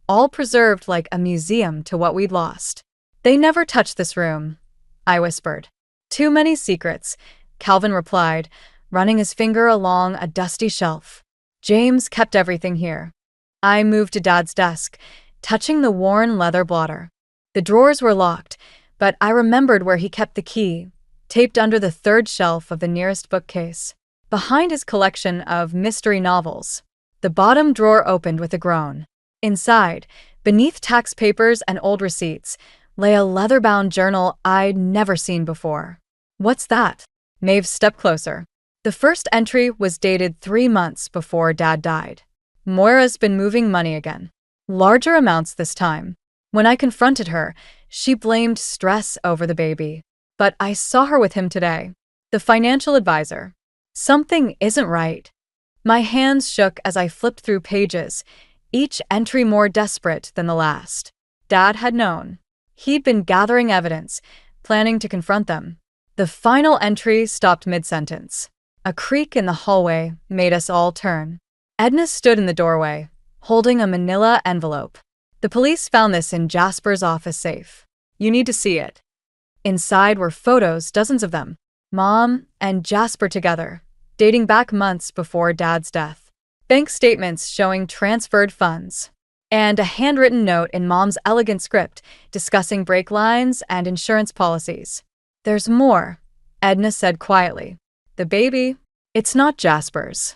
all preserved like a museum to what we'd lost. "They never touched this room," I whispered. "Too many secrets," Calvin replied, running his finger along a dusty shelf. "James kept everything here." I moved to Dad's desk, touching the worn leather blotter. The drawers were locked, but I remembered where he kept the key, taped under the third shelf of the nearest bookcase. Behind his collection of mystery novels, the bottom drawer opened with a groan. Inside, beneath tax papers and old receipts, lay a leather-bound journal I'd never seen before. "What's that?" Maeve stepped closer. The first entry was dated 3 months before Dad died. "Moira's been moving money again. Larger amounts this time." When I confronted her, she blamed stress over the baby. "But I saw her with him today." The financial advisor. "Something isn't right." My hands shook as I flipped through pages, each entry more desperate than the last. Dad had known. He'd been gathering evidence, planning to confront them. The final entry stopped mid-sentence. A creak in the hallway made us all turn. Edna stood in the doorway, holding a manila envelope. "The police found this in Jasper's office safe. You need to see it." Inside were photos, dozens of them. Mom and Jasper together, dating back months before Dad's death. Bank statements showing transferred funds. And a handwritten note in Mom's elegant script discussing brake lines and insurance policies. "There's more," Edna said quietly. "The baby, it's not Jasper's."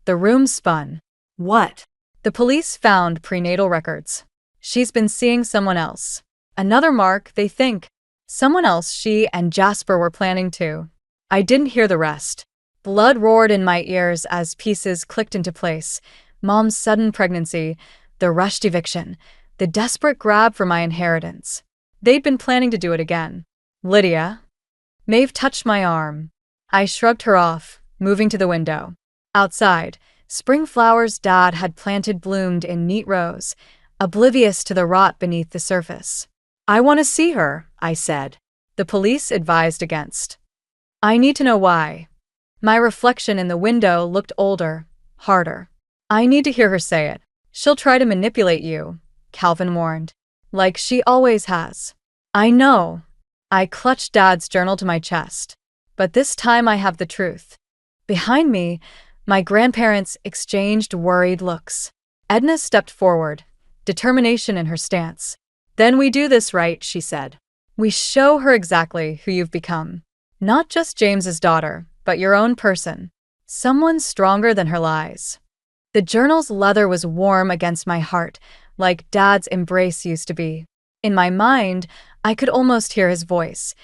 The room spun. What? The police found prenatal records. She's been seeing someone else. Another mark, they think. Someone else she and Jasper were planning to. I didn't hear the rest. Blood roared in my ears as pieces clicked into place. Mom's sudden pregnancy, the rushed eviction, the desperate grab for my inheritance. They'd been planning to do it again. "Lydia?" Maeve touched my arm. I shrugged her off, moving to the window. Outside, spring flowers Dad had planted bloomed in neat rows, oblivious to the rot beneath the surface. "I want to see her," I said. The police advised against. "I need to know why." My reflection in the window looked older, harder. "I need to hear her say it. She'll try to manipulate you," Calvin warned. "Like she always has." "I know." I clutched Dad's journal to my chest. "But this time I have the truth." Behind me, my grandparents exchanged worried looks. Edna stepped forward, determination in her stance. "Then we do this right," she said. "We show her exactly who you've become. Not just James's daughter, but your own person. Someone stronger than her lies." The journal's leather was warm against my heart, like Dad's embrace used to be. In my mind, I could almost hear his voice.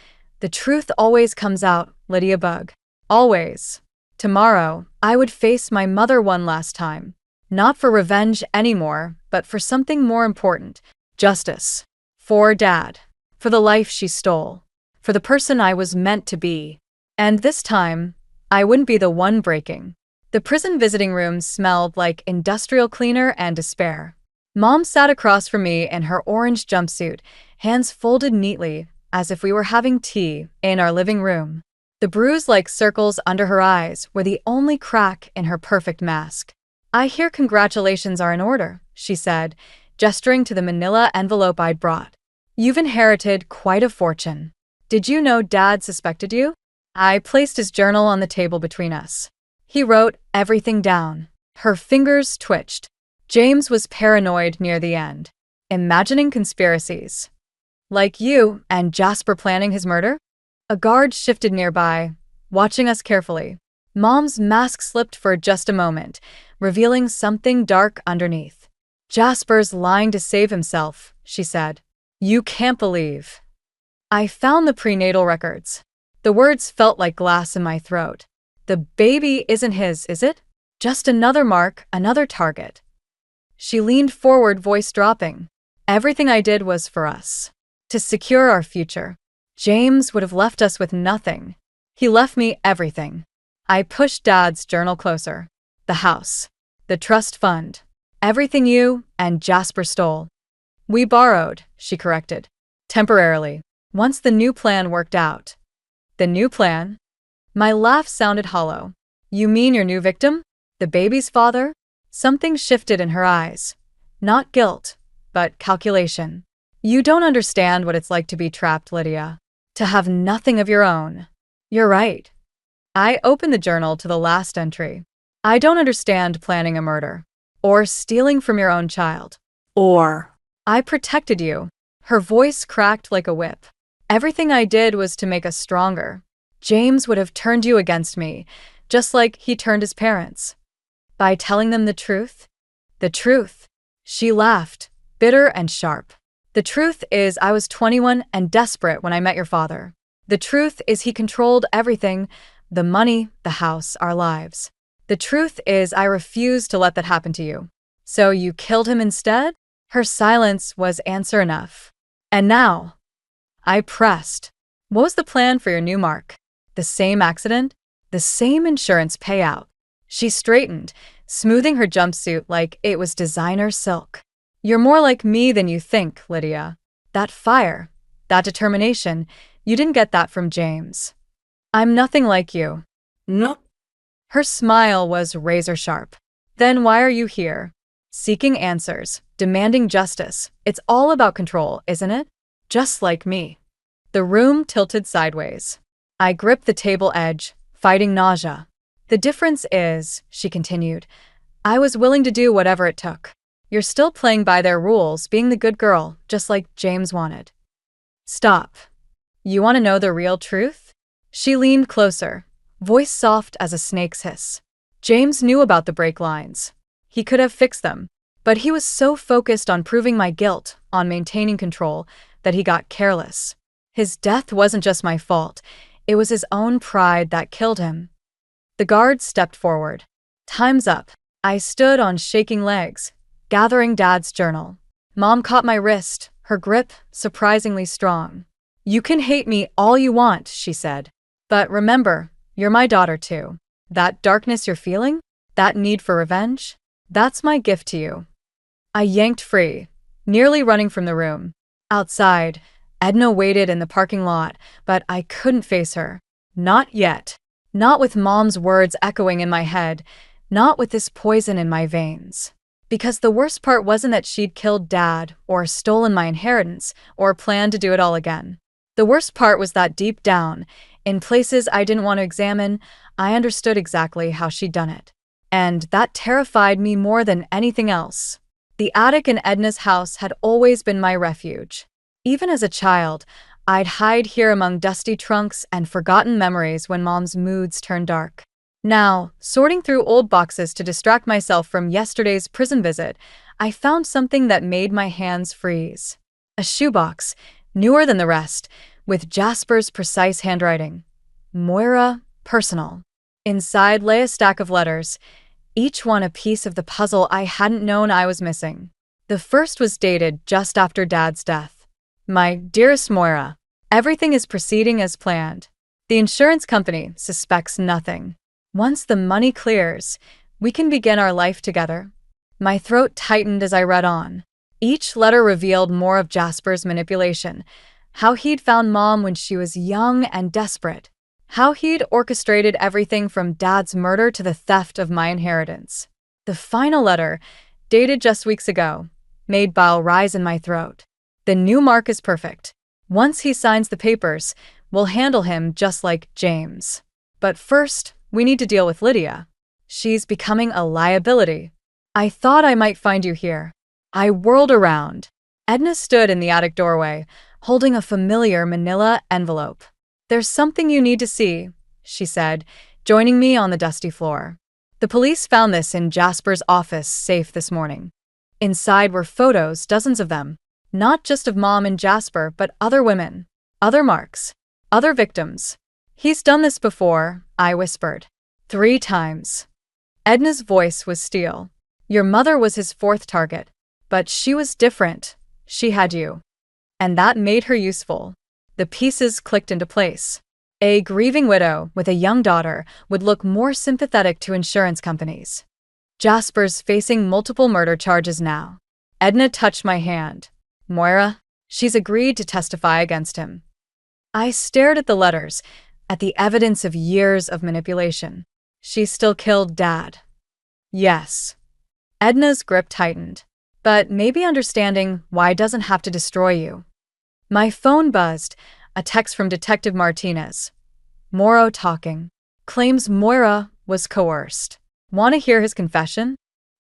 "The truth always comes out, Lydia Bug. Always." Tomorrow, I would face my mother one last time. Not for revenge anymore, but for something more important. Justice. For Dad. For the life she stole. For the person I was meant to be. And this time, I wouldn't be the one breaking. The prison visiting room smelled like industrial cleaner and despair. Mom sat across from me in her orange jumpsuit, hands folded neatly, as if we were having tea in our living room. The bruise-like circles under her eyes were the only crack in her perfect mask. "I hear congratulations are in order," she said, gesturing to the manila envelope I'd brought. "You've inherited quite a fortune. Did you know Dad suspected you?" I placed his journal on the table between us. He wrote everything down. Her fingers twitched. James was paranoid near the end, imagining conspiracies. "Like you and Jasper planning his murder?" A guard shifted nearby, watching us carefully. Mom's mask slipped for just a moment, revealing something dark underneath. "Jasper's lying to save himself," she said. "You can't believe." I found the prenatal records. The words felt like glass in my throat. The baby isn't his, is it? Just another mark, another target. She leaned forward, voice dropping. Everything I did was for us. To secure our future. James would have left us with nothing. He left me everything. I pushed Dad's journal closer. The house. The trust fund. Everything you and Jasper stole. We borrowed, she corrected. Temporarily. Once the new plan worked out. The new plan? My laugh sounded hollow. You mean your new victim? The baby's father? Something shifted in her eyes. Not guilt, but calculation. You don't understand what it's like to be trapped, Lydia. To have nothing of your own. You're right. I opened the journal to the last entry. I don't understand planning a murder. Or stealing from your own child. Or, I protected you. Her voice cracked like a whip. Everything I did was to make us stronger. James would have turned you against me, just like he turned his parents. By telling them the truth? The truth. She laughed, bitter and sharp. The truth is I was 21 and desperate when I met your father. The truth is he controlled everything, the money, the house, our lives. The truth is I refused to let that happen to you. So you killed him instead? Her silence was answer enough. And now? I pressed. What was the plan for your new mark? The same accident? The same insurance payout? She straightened, smoothing her jumpsuit like it was designer silk. You're more like me than you think, Lydia. That fire, that determination, you didn't get that from James. I'm nothing like you. no. Her smile was razor sharp. Then why are you here? Seeking answers, demanding justice. It's all about control, isn't it? Just like me. The room tilted sideways. I gripped the table edge, fighting nausea. The difference is, she continued, I was willing to do whatever it took. You're still playing by their rules, being the good girl, just like James wanted. Stop. You want to know the real truth? She leaned closer, voice soft as a snake's hiss. James knew about the brake lines. He could have fixed them, but he was so focused on proving my guilt, on maintaining control, that he got careless. His death wasn't just my fault. It was his own pride that killed him. The guard stepped forward. Time's up. I stood on shaking legs, gathering Dad's journal. Mom caught my wrist, her grip surprisingly strong. You can hate me all you want, she said. But remember, you're my daughter too. That darkness you're feeling? That need for revenge? That's my gift to you. I yanked free, nearly running from the room. Outside, Edna waited in the parking lot, but I couldn't face her. Not yet. Not with Mom's words echoing in my head. Not with this poison in my veins. Because the worst part wasn't that she'd killed Dad, or stolen my inheritance, or planned to do it all again. The worst part was that deep down, in places I didn't want to examine, I understood exactly how she'd done it. And that terrified me more than anything else. The attic in Edna's house had always been my refuge. Even as a child, I'd hide here among dusty trunks and forgotten memories when Mom's moods turned dark. Now, sorting through old boxes to distract myself from yesterday's prison visit, I found something that made my hands freeze. A shoebox, newer than the rest, with Jasper's precise handwriting. Moira, personal. Inside lay a stack of letters, each one a piece of the puzzle I hadn't known I was missing. The first was dated just after Dad's death. My dearest Moira, everything is proceeding as planned. The insurance company suspects nothing. Once the money clears, we can begin our life together. My throat tightened as I read on. Each letter revealed more of Jasper's manipulation, how he'd found Mom when she was young and desperate, how he'd orchestrated everything from Dad's murder to the theft of my inheritance. The final letter, dated just weeks ago, made bile rise in my throat. The new mark is perfect. Once he signs the papers, we'll handle him just like James. But first, we need to deal with Lydia. She's becoming a liability. I thought I might find you here. I whirled around. Edna stood in the attic doorway, holding a familiar manila envelope. There's something you need to see, she said, joining me on the dusty floor. The police found this in Jasper's office safe this morning. Inside were photos, dozens of them. Not just of Mom and Jasper, but other women. Other marks. Other victims. He's done this before, I whispered. 3 times. Edna's voice was steel. Your mother was his 4th target, but she was different. She had you. And that made her useful. The pieces clicked into place. A grieving widow with a young daughter would look more sympathetic to insurance companies. Jasper's facing multiple murder charges now. Edna touched my hand. Moira, she's agreed to testify against him. I stared at the letters, at the evidence of years of manipulation. She still killed Dad. Yes. Edna's grip tightened. But maybe understanding why doesn't have to destroy you. My phone buzzed, a text from Detective Martinez. Morrow talking. Claims Moira was coerced. Want to hear his confession?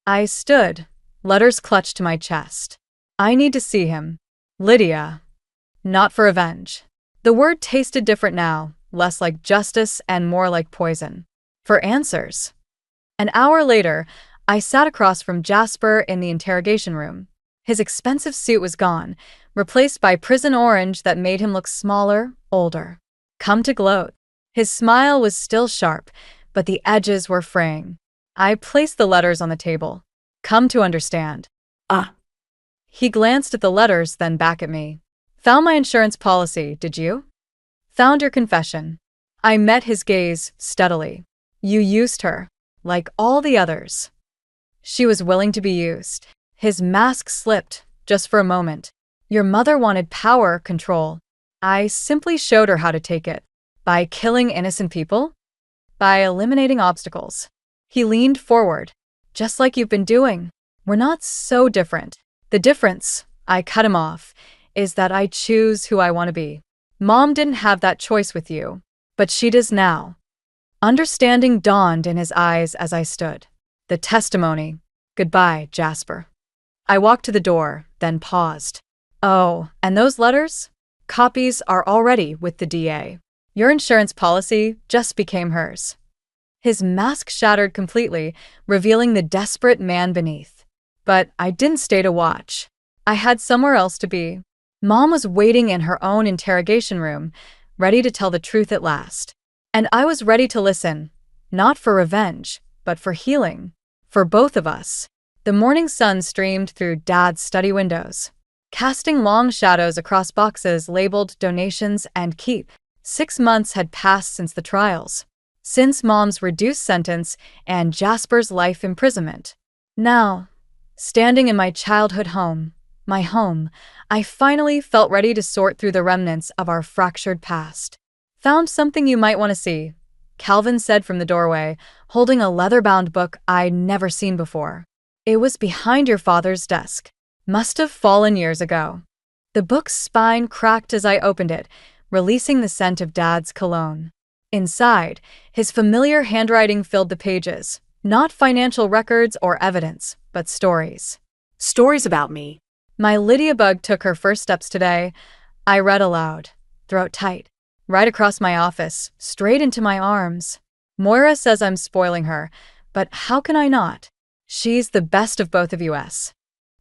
I stood, letters clutched to my chest. I need to see him. Lydia. Not for revenge. The word tasted different now, less like justice and more like poison. For answers. An hour later, I sat across from Jasper in the interrogation room. His expensive suit was gone, replaced by prison orange that made him look smaller, older. Come to gloat. His smile was still sharp, but the edges were fraying. I placed the letters on the table. Come to understand. He glanced at the letters, then back at me. Found my insurance policy, did you? Found your confession. I met his gaze steadily. You used her, like all the others. She was willing to be used. His mask slipped, just for a moment. Your mother wanted power, control. I simply showed her how to take it. By killing innocent people? By eliminating obstacles. He leaned forward. Just like you've been doing. We're not so different. The difference, I cut him off, is that I choose who I want to be. Mom didn't have that choice with you, but she does now. Understanding dawned in his eyes as I stood. The testimony. Goodbye, Jasper. I walked to the door, then paused. Oh, and those letters? Copies are already with the DA. Your insurance policy just became hers. His mask shattered completely, revealing the desperate man beneath. But I didn't stay to watch. I had somewhere else to be. Mom was waiting in her own interrogation room, ready to tell the truth at last. And I was ready to listen, not for revenge, but for healing. For both of us. The morning sun streamed through Dad's study windows, casting long shadows across boxes labeled donations and keep. 6 months had passed since the trials, since Mom's reduced sentence and Jasper's life imprisonment. Now, standing in my childhood home, my home, I finally felt ready to sort through the remnants of our fractured past. Found something you might want to see, Calvin said from the doorway, holding a leather-bound book I'd never seen before. It was behind your father's desk. Must have fallen years ago. The book's spine cracked as I opened it, releasing the scent of Dad's cologne. Inside, his familiar handwriting filled the pages. Not financial records or evidence, but stories. Stories about me. My Lydia bug took her first steps today. I read aloud, throat tight. Right across my office, straight into my arms. Moira says I'm spoiling her, but how can I not? She's the best of both of us.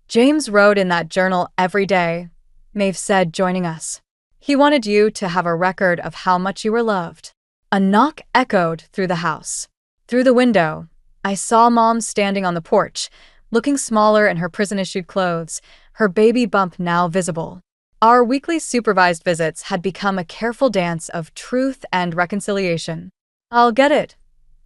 James wrote in that journal every day, Maeve said, joining us. He wanted you to have a record of how much you were loved. A knock echoed through the house. Through the window, I saw Mom standing on the porch, looking smaller in her prison-issued clothes, her baby bump now visible. Our weekly supervised visits had become a careful dance of truth and reconciliation. I'll get it,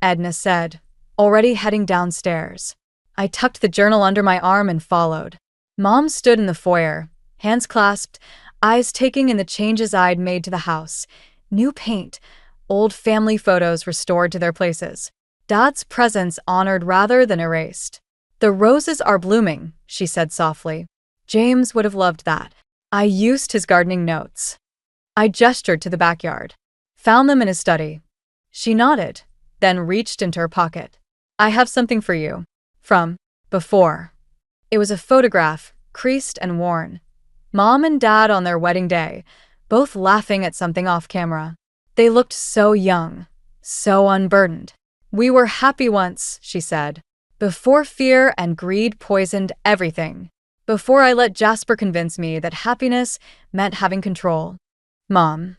Edna said, already heading downstairs. I tucked the journal under my arm and followed. Mom stood in the foyer, hands clasped, eyes taking in the changes I'd made to the house. New paint, old family photos restored to their places. Dad's presence honored rather than erased. The roses are blooming, she said softly. James would have loved that. I used his gardening notes. I gestured to the backyard. Found them in his study. She nodded, then reached into her pocket. I have something for you. From before. It was a photograph, creased and worn. Mom and Dad on their wedding day, both laughing at something off camera. They looked so young, so unburdened. We were happy once, she said, before fear and greed poisoned everything. Before I let Jasper convince me that happiness meant having control. Mom,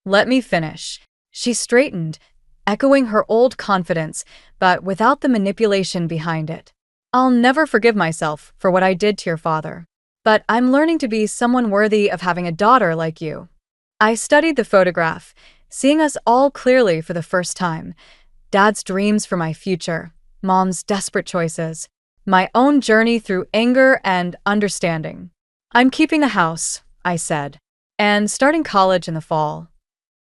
let me finish. She straightened, echoing her old confidence, but without the manipulation behind it. I'll never forgive myself for what I did to your father. But I'm learning to be someone worthy of having a daughter like you. I studied the photograph, seeing us all clearly for the first time. Dad's dreams for my future, Mom's desperate choices, my own journey through anger and understanding. I'm keeping the house, I said, and starting college in the fall.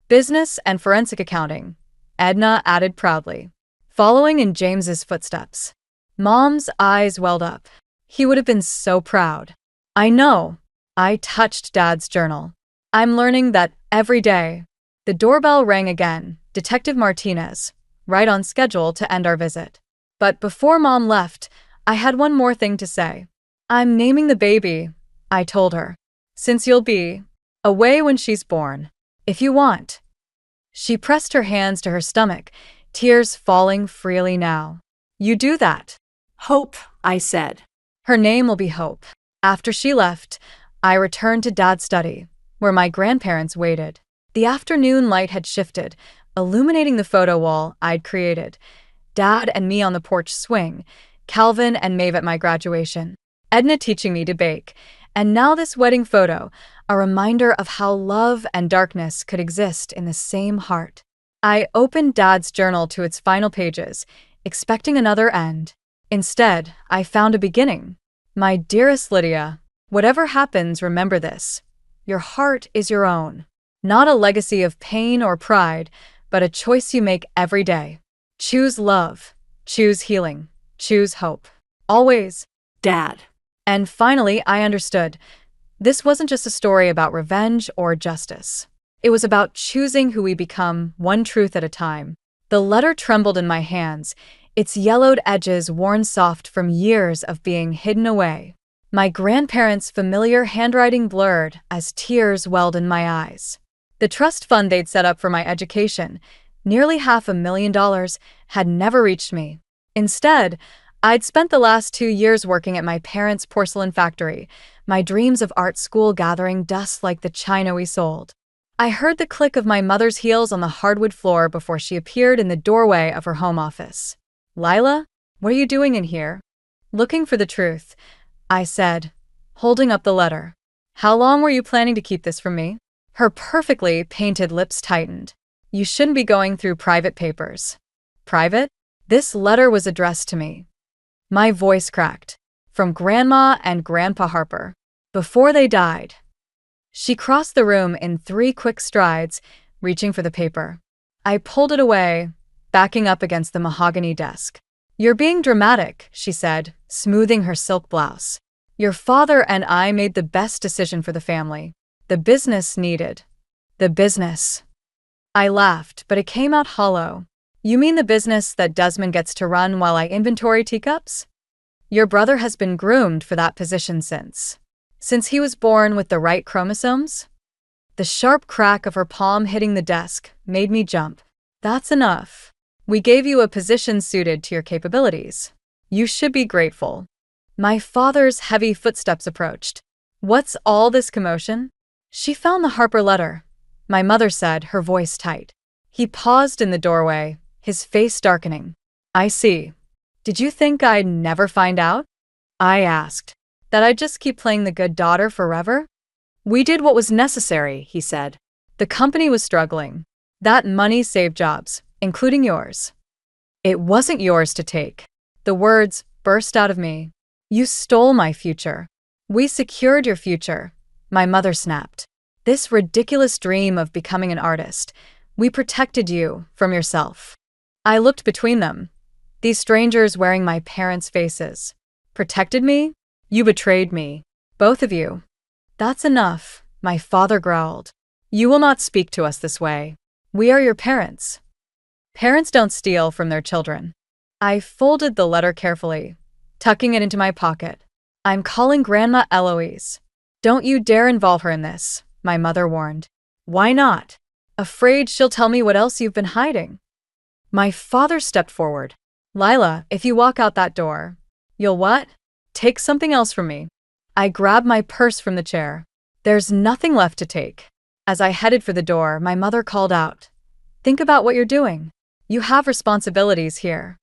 Business and forensic accounting, Edna added proudly, following in James's footsteps. Mom's eyes welled up. He would have been so proud. I know. I touched Dad's journal. I'm learning that every day. The doorbell rang again, Detective Martinez, right on schedule to end our visit. But before Mom left, I had one more thing to say. I'm naming the baby, I told her, since you'll be away when she's born, if you want. She pressed her hands to her stomach, tears falling freely now. You do that. Hope, I said. Her name will be Hope. After she left, I returned to Dad's study, where my grandparents waited. The afternoon light had shifted, illuminating the photo wall I'd created. Dad and me on the porch swing, Calvin and Maeve at my graduation, Edna teaching me to bake, and now this wedding photo, a reminder of how love and darkness could exist in the same heart. I opened Dad's journal to its final pages, expecting another end. Instead, I found a beginning. My dearest Lydia, whatever happens, remember this. Your heart is your own. Not a legacy of pain or pride, but a choice you make every day. Choose love. Choose healing. Choose hope. Always. Dad. And finally, I understood. This wasn't just a story about revenge or justice. It was about choosing who we become, one truth at a time. The letter trembled in my hands, its yellowed edges worn soft from years of being hidden away. My grandparents' familiar handwriting blurred as tears welled in my eyes. The trust fund they'd set up for my education, nearly $500,000, had never reached me. Instead, I'd spent the last 2 years working at my parents' porcelain factory, my dreams of art school gathering dust like the china we sold. I heard the click of my mother's heels on the hardwood floor before she appeared in the doorway of her home office. Lila, what are you doing in here? Looking for the truth, I said, holding up the letter. How long were you planning to keep this from me? Her perfectly painted lips tightened. You shouldn't be going through private papers. Private? This letter was addressed to me. My voice cracked. From Grandma and Grandpa Harper. Before they died. She crossed the room in 3 quick strides, reaching for the paper. I pulled it away, backing up against the mahogany desk. You're being dramatic, she said, smoothing her silk blouse. Your father and I made the best decision for the family. The business needed. The business. I laughed, but it came out hollow. You mean the business that Desmond gets to run while I inventory teacups? Your brother has been groomed for that position since he was born with the right chromosomes? The sharp crack of her palm hitting the desk made me jump. That's enough. We gave you a position suited to your capabilities. You should be grateful. My father's heavy footsteps approached. What's all this commotion? She found the Harper letter, my mother said, her voice tight. He paused in the doorway, his face darkening. I see. Did you think I'd never find out? I asked. That I'd just keep playing the good daughter forever? We did what was necessary, he said. The company was struggling. That money saved jobs, including yours. It wasn't yours to take. The words burst out of me. You stole my future. We secured your future, my mother snapped. This ridiculous dream of becoming an artist. We protected you from yourself. I looked between them. These strangers wearing my parents' faces. Protected me? You betrayed me. Both of you. That's enough, my father growled. You will not speak to us this way. We are your parents. Parents don't steal from their children. I folded the letter carefully, tucking it into my pocket. I'm calling Grandma Eloise. Don't you dare involve her in this, my mother warned. Why not? Afraid she'll tell me what else you've been hiding. My father stepped forward. Lila, if you walk out that door, you'll what? Take something else from me. I grabbed my purse from the chair. There's nothing left to take. As I headed for the door, my mother called out. Think about what you're doing. You have responsibilities here.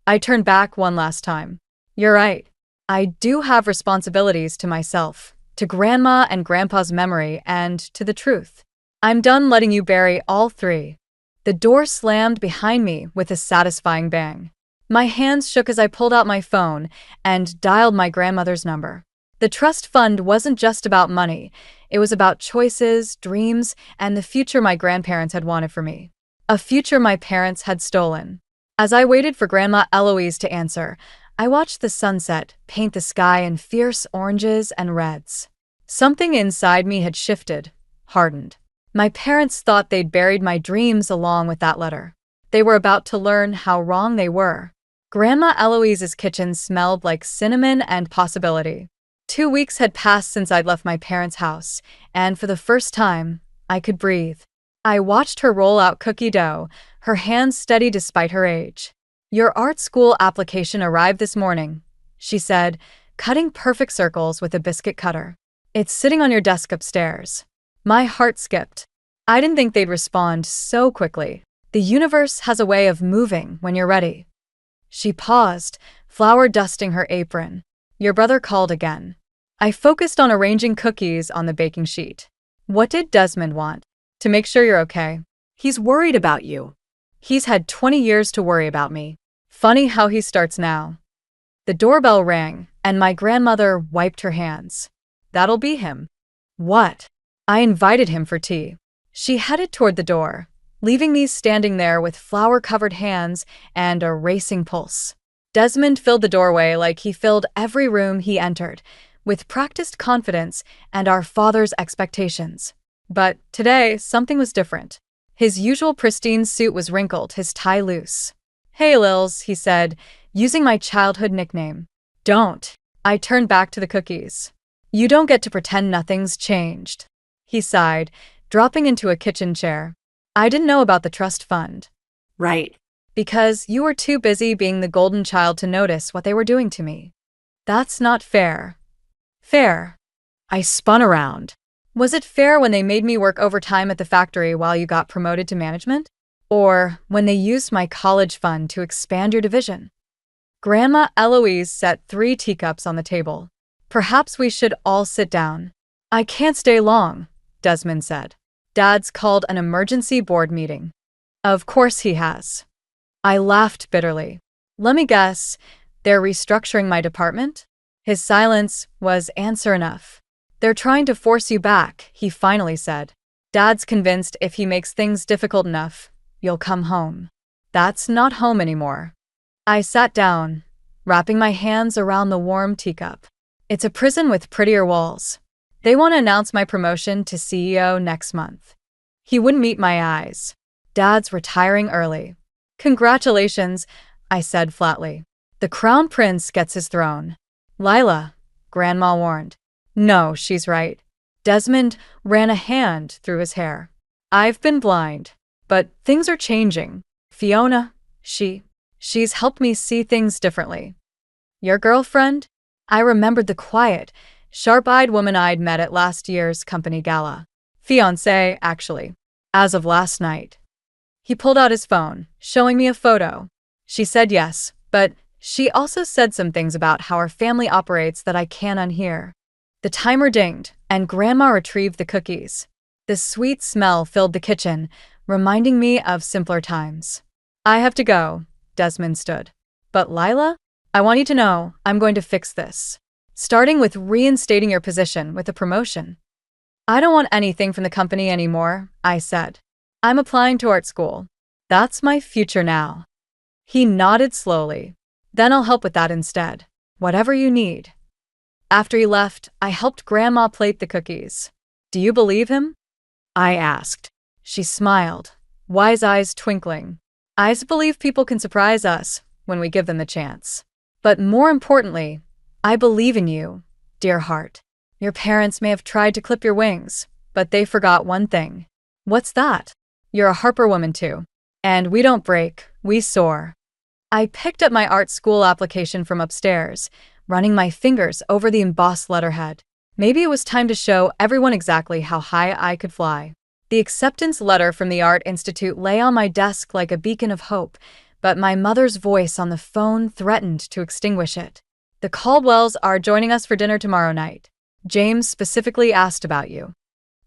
I turned back one last time. You're right. I do have responsibilities to myself, to Grandma and Grandpa's memory, and to the truth. I'm done letting you bury all three. The door slammed behind me with a satisfying bang. My hands shook as I pulled out my phone and dialed my grandmother's number. The trust fund wasn't just about money. It was about choices, dreams, and the future my grandparents had wanted for me. A future my parents had stolen. As I waited for Grandma Eloise to answer, I watched the sunset paint the sky in fierce oranges and reds. Something inside me had shifted, hardened. My parents thought they'd buried my dreams along with that letter. They were about to learn how wrong they were. Grandma Eloise's kitchen smelled like cinnamon and possibility. 2 weeks had passed since I'd left my parents' house, and for the first time, I could breathe. I watched her roll out cookie dough, her hands steady despite her age. Your art school application arrived this morning, she said, cutting perfect circles with a biscuit cutter. It's sitting on your desk upstairs. My heart skipped. I didn't think they'd respond so quickly. The universe has a way of moving when you're ready. She paused, flour dusting her apron. Your brother called again. I focused on arranging cookies on the baking sheet. What did Desmond want? To make sure you're okay. He's worried about you. He's had 20 years to worry about me. Funny how he starts now. The doorbell rang, and my grandmother wiped her hands. That'll be him. What? I invited him for tea. She headed toward the door, leaving me standing there with flour-covered hands and a racing pulse. Desmond filled the doorway like he filled every room he entered, with practiced confidence and our father's expectations. But today, something was different. His usual pristine suit was wrinkled, his tie loose. Hey, Lils, he said, using my childhood nickname. Don't. I turned back to the cookies. You don't get to pretend nothing's changed. He sighed, dropping into a kitchen chair. I didn't know about the trust fund. Right. Because you were too busy being the golden child to notice what they were doing to me. That's not fair. Fair. I spun around. Was it fair when they made me work overtime at the factory while you got promoted to management? Or when they used my college fund to expand your division? Grandma Eloise set 3 teacups on the table. Perhaps we should all sit down. I can't stay long, Desmond said. Dad's called an emergency board meeting. Of course he has. I laughed bitterly. Let me guess, they're restructuring my department? His silence was answer enough. They're trying to force you back, he finally said. Dad's convinced if he makes things difficult enough, you'll come home. That's not home anymore. I sat down, wrapping my hands around the warm teacup. It's a prison with prettier walls. They want to announce my promotion to CEO next month. He wouldn't meet my eyes. Dad's retiring early. Congratulations, I said flatly. The crown prince gets his throne. Lila, Grandma warned. No, she's right. Desmond ran a hand through his hair. I've been blind, but things are changing. Fiona, she's helped me see things differently. Your girlfriend? I remembered the quiet, sharp-eyed woman I'd met at last year's company gala. Fiancé, actually. As of last night. He pulled out his phone, showing me a photo. She said yes, but she also said some things about how our family operates that I can't unhear. The timer dinged, and Grandma retrieved the cookies. The sweet smell filled the kitchen, reminding me of simpler times. I have to go, Desmond stood. But Lila, I want you to know I'm going to fix this. Starting with reinstating your position with a promotion. I don't want anything from the company anymore, I said. I'm applying to art school. That's my future now. He nodded slowly. Then I'll help with that instead. Whatever you need. After he left, I helped Grandma plate the cookies. Do you believe him? I asked. She smiled, wise eyes twinkling. I believe people can surprise us when we give them the chance. But more importantly, I believe in you, dear heart. Your parents may have tried to clip your wings, but they forgot one thing. What's that? You're a Harper woman too. And we don't break, we soar. I picked up my art school application from upstairs, running my fingers over the embossed letterhead. Maybe it was time to show everyone exactly how high I could fly. The acceptance letter from the Art Institute lay on my desk like a beacon of hope, but my mother's voice on the phone threatened to extinguish it. The Caldwells are joining us for dinner tomorrow night. James specifically asked about you.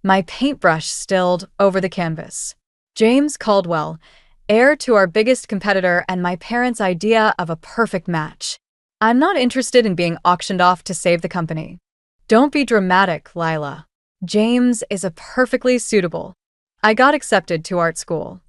My paintbrush stilled over the canvas. James Caldwell, heir to our biggest competitor and my parents' idea of a perfect match. I'm not interested in being auctioned off to save the company. Don't be dramatic, Lila. James is a perfectly suitable. I got accepted to art school.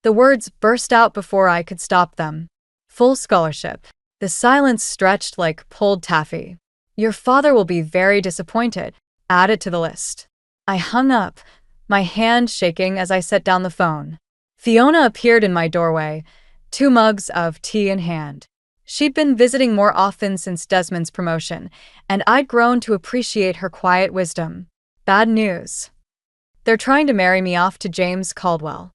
The words burst out before I could stop them. Full scholarship. The silence stretched like pulled taffy. Your father will be very disappointed. Add it to the list. I hung up, my hand shaking as I set down the phone. Fiona appeared in my doorway, 2 mugs of tea in hand. She'd been visiting more often since Desmond's promotion, and I'd grown to appreciate her quiet wisdom. Bad news. They're trying to marry me off to James Caldwell.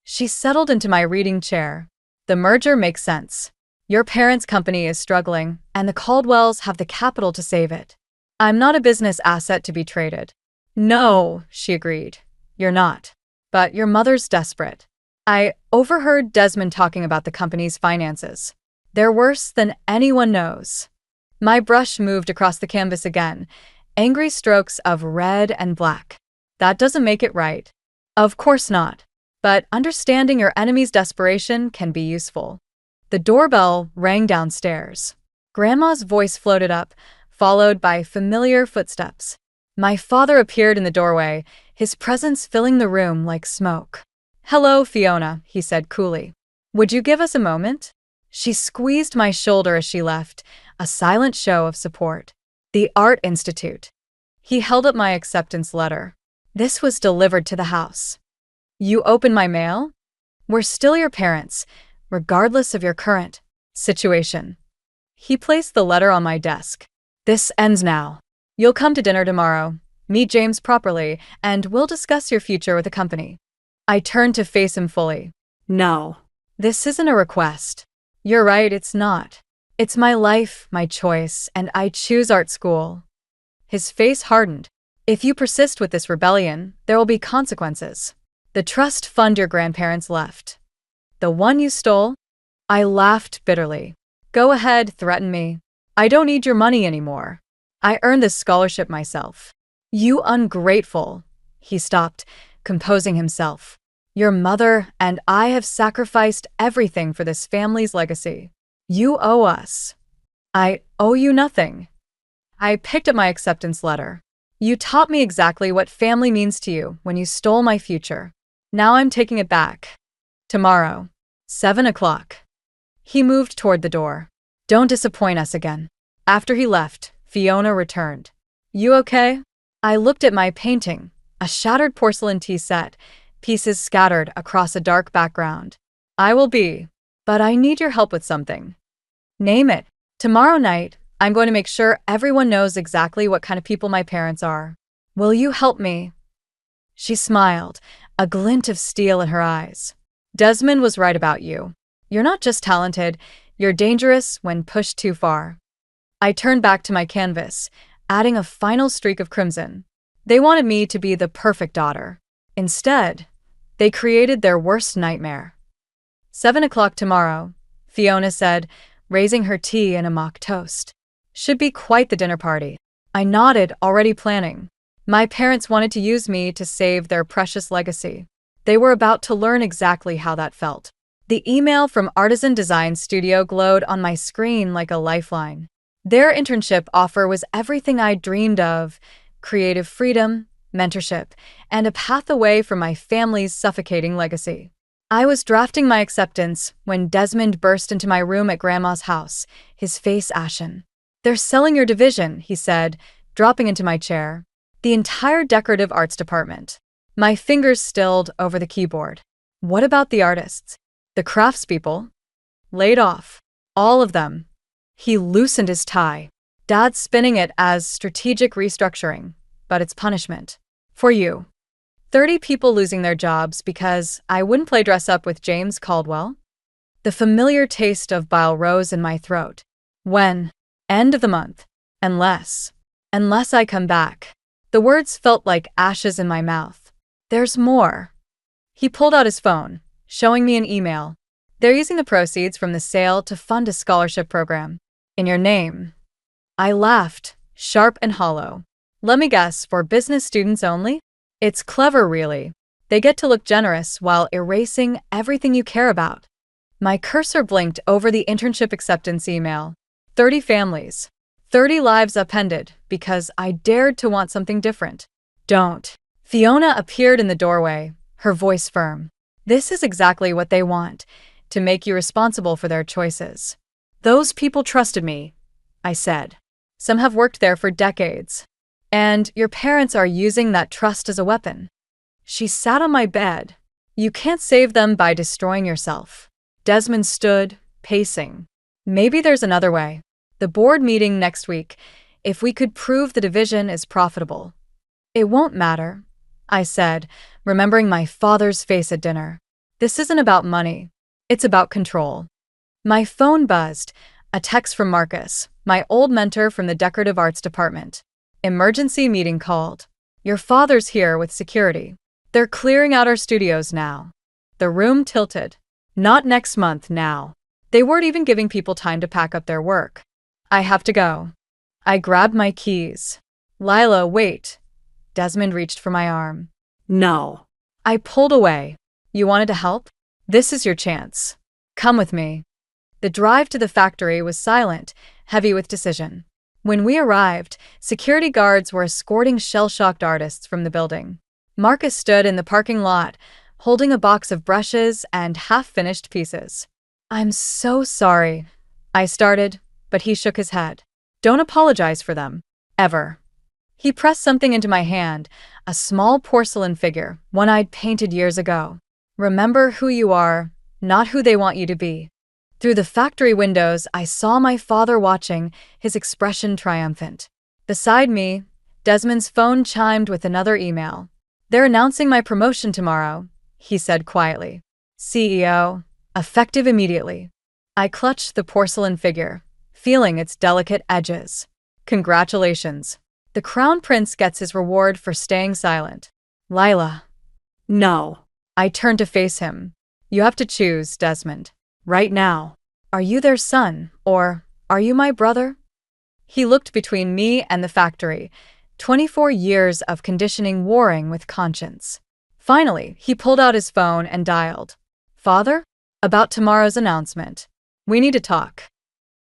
She settled into my reading chair. The merger makes sense. Your parents' company is struggling, and the Caldwells have the capital to save it. I'm not a business asset to be traded. No, she agreed. You're not. But your mother's desperate. I overheard Desmond talking about the company's finances. They're worse than anyone knows. My brush moved across the canvas again, angry strokes of red and black. That doesn't make it right. Of course not. But understanding your enemy's desperation can be useful. The doorbell rang downstairs. Grandma's voice floated up, followed by familiar footsteps. My father appeared in the doorway, his presence filling the room like smoke. "Hello, Fiona," he said coolly. "Would you give us a moment?" She squeezed my shoulder as she left, a silent show of support. The Art Institute. He held up my acceptance letter. This was delivered to the house. You open my mail? We're still your parents, regardless of your current situation. He placed the letter on my desk. This ends now. You'll come to dinner tomorrow, meet James properly, and we'll discuss your future with the company. I turned to face him fully. No. This isn't a request. You're right, it's not. It's my life, my choice, and I choose art school. His face hardened. If you persist with this rebellion, there will be consequences. The trust fund your grandparents left. The one you stole? I laughed bitterly. Go ahead, threaten me. I don't need your money anymore. I earned this scholarship myself. You ungrateful. He stopped, composing himself. Your mother and I have sacrificed everything for this family's legacy. You owe us. I owe you nothing. I picked up my acceptance letter. You taught me exactly what family means to you when you stole my future. Now I'm taking it back. Tomorrow, 7 o'clock. He moved toward the door. Don't disappoint us again. After he left, Fiona returned. You okay? I looked at my painting, a shattered porcelain tea set, pieces scattered across a dark background. I will be, but I need your help with something. Name it. Tomorrow night, I'm going to make sure everyone knows exactly what kind of people my parents are. Will you help me? She smiled, a glint of steel in her eyes. Desmond was right about you. You're not just talented, you're dangerous when pushed too far. I turned back to my canvas, adding a final streak of crimson. They wanted me to be the perfect daughter. Instead, they created their worst nightmare. 7 o'clock tomorrow, Fiona said, raising her tea in a mock toast. Should be quite the dinner party. I nodded, already planning. My parents wanted to use me to save their precious legacy. They were about to learn exactly how that felt. The email from Artisan Design Studio glowed on my screen like a lifeline. Their internship offer was everything I dreamed of: creative freedom, mentorship, and a path away from my family's suffocating legacy. I was drafting my acceptance when Desmond burst into my room at Grandma's house, his face ashen. They're selling your division, he said, dropping into my chair. The entire decorative arts department. My fingers stilled over the keyboard. What about the artists? The craftspeople? Laid off. All of them. He loosened his tie. Dad's spinning it as strategic restructuring, but it's punishment. For you. 30 people losing their jobs because I wouldn't play dress up with James Caldwell? The familiar taste of bile rose in my throat. When? End of the month. Unless I come back. The words felt like ashes in my mouth. There's more. He pulled out his phone, showing me an email. They're using the proceeds from the sale to fund a scholarship program. In your name. I laughed, sharp and hollow. Let me guess, for business students only? It's clever, really. They get to look generous while erasing everything you care about. My cursor blinked over the internship acceptance email. 30 families. 30 lives upended because I dared to want something different. Don't. Fiona appeared in the doorway, her voice firm. This is exactly what they want, to make you responsible for their choices. Those people trusted me, I said. Some have worked there for decades. And your parents are using that trust as a weapon. She sat on my bed. You can't save them by destroying yourself. Desmond stood, pacing. Maybe there's another way. The board meeting next week, if we could prove the division is profitable. It won't matter, I said, remembering my father's face at dinner. This isn't about money. It's about control. My phone buzzed, a text from Marcus, my old mentor from the decorative arts department. Emergency meeting called. Your father's here with security. They're clearing out our studios now. The room tilted. Not next month now. They weren't even giving people time to pack up their work. I have to go. I grabbed my keys. Lila, wait. Desmond reached for my arm. No. I pulled away. You wanted to help? This is your chance. Come with me. The drive to the factory was silent, heavy with decision. When we arrived, security guards were escorting shell-shocked artists from the building. Marcus stood in the parking lot, holding a box of brushes and half-finished pieces. I'm so sorry, I started, but he shook his head. Don't apologize for them. Ever. He pressed something into my hand, a small porcelain figure, one I'd painted years ago. Remember who you are, not who they want you to be. Through the factory windows, I saw my father watching, his expression triumphant. Beside me, Desmond's phone chimed with another email. They're announcing my promotion tomorrow, he said quietly. CEO, effective immediately. I clutched the porcelain figure, feeling its delicate edges. Congratulations. The crown prince gets his reward for staying silent. Lila. No. I turned to face him. You have to choose, Desmond. Right now. Are you their son, or are you my brother? He looked between me and the factory, 24 years of conditioning warring with conscience. Finally, he pulled out his phone and dialed. Father? About tomorrow's announcement. We need to talk.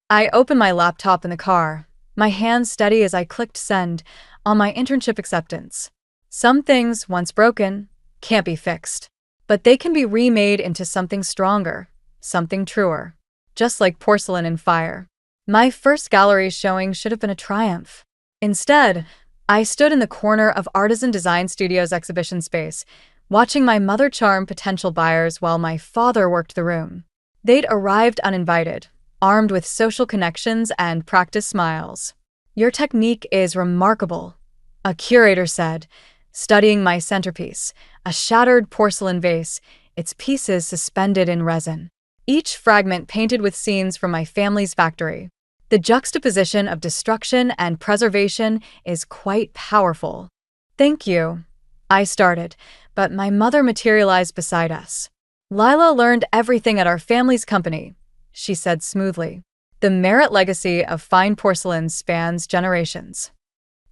I opened my laptop in the car, my hands steady as I clicked send on my internship acceptance. Some things, once broken, can't be fixed, but they can be remade into something stronger. Something truer. Just like porcelain in fire. My first gallery showing should have been a triumph. Instead, I stood in the corner of Artisan Design Studio's exhibition space, watching my mother charm potential buyers while my father worked the room. They'd arrived uninvited, armed with social connections and practiced smiles. Your technique is remarkable, a curator said, studying my centerpiece, a shattered porcelain vase, its pieces suspended in resin. Each fragment painted with scenes from my family's factory. The juxtaposition of destruction and preservation is quite powerful. Thank you, I started, but my mother materialized beside us. Lila learned everything at our family's company, she said smoothly. The merit legacy of fine porcelain spans generations.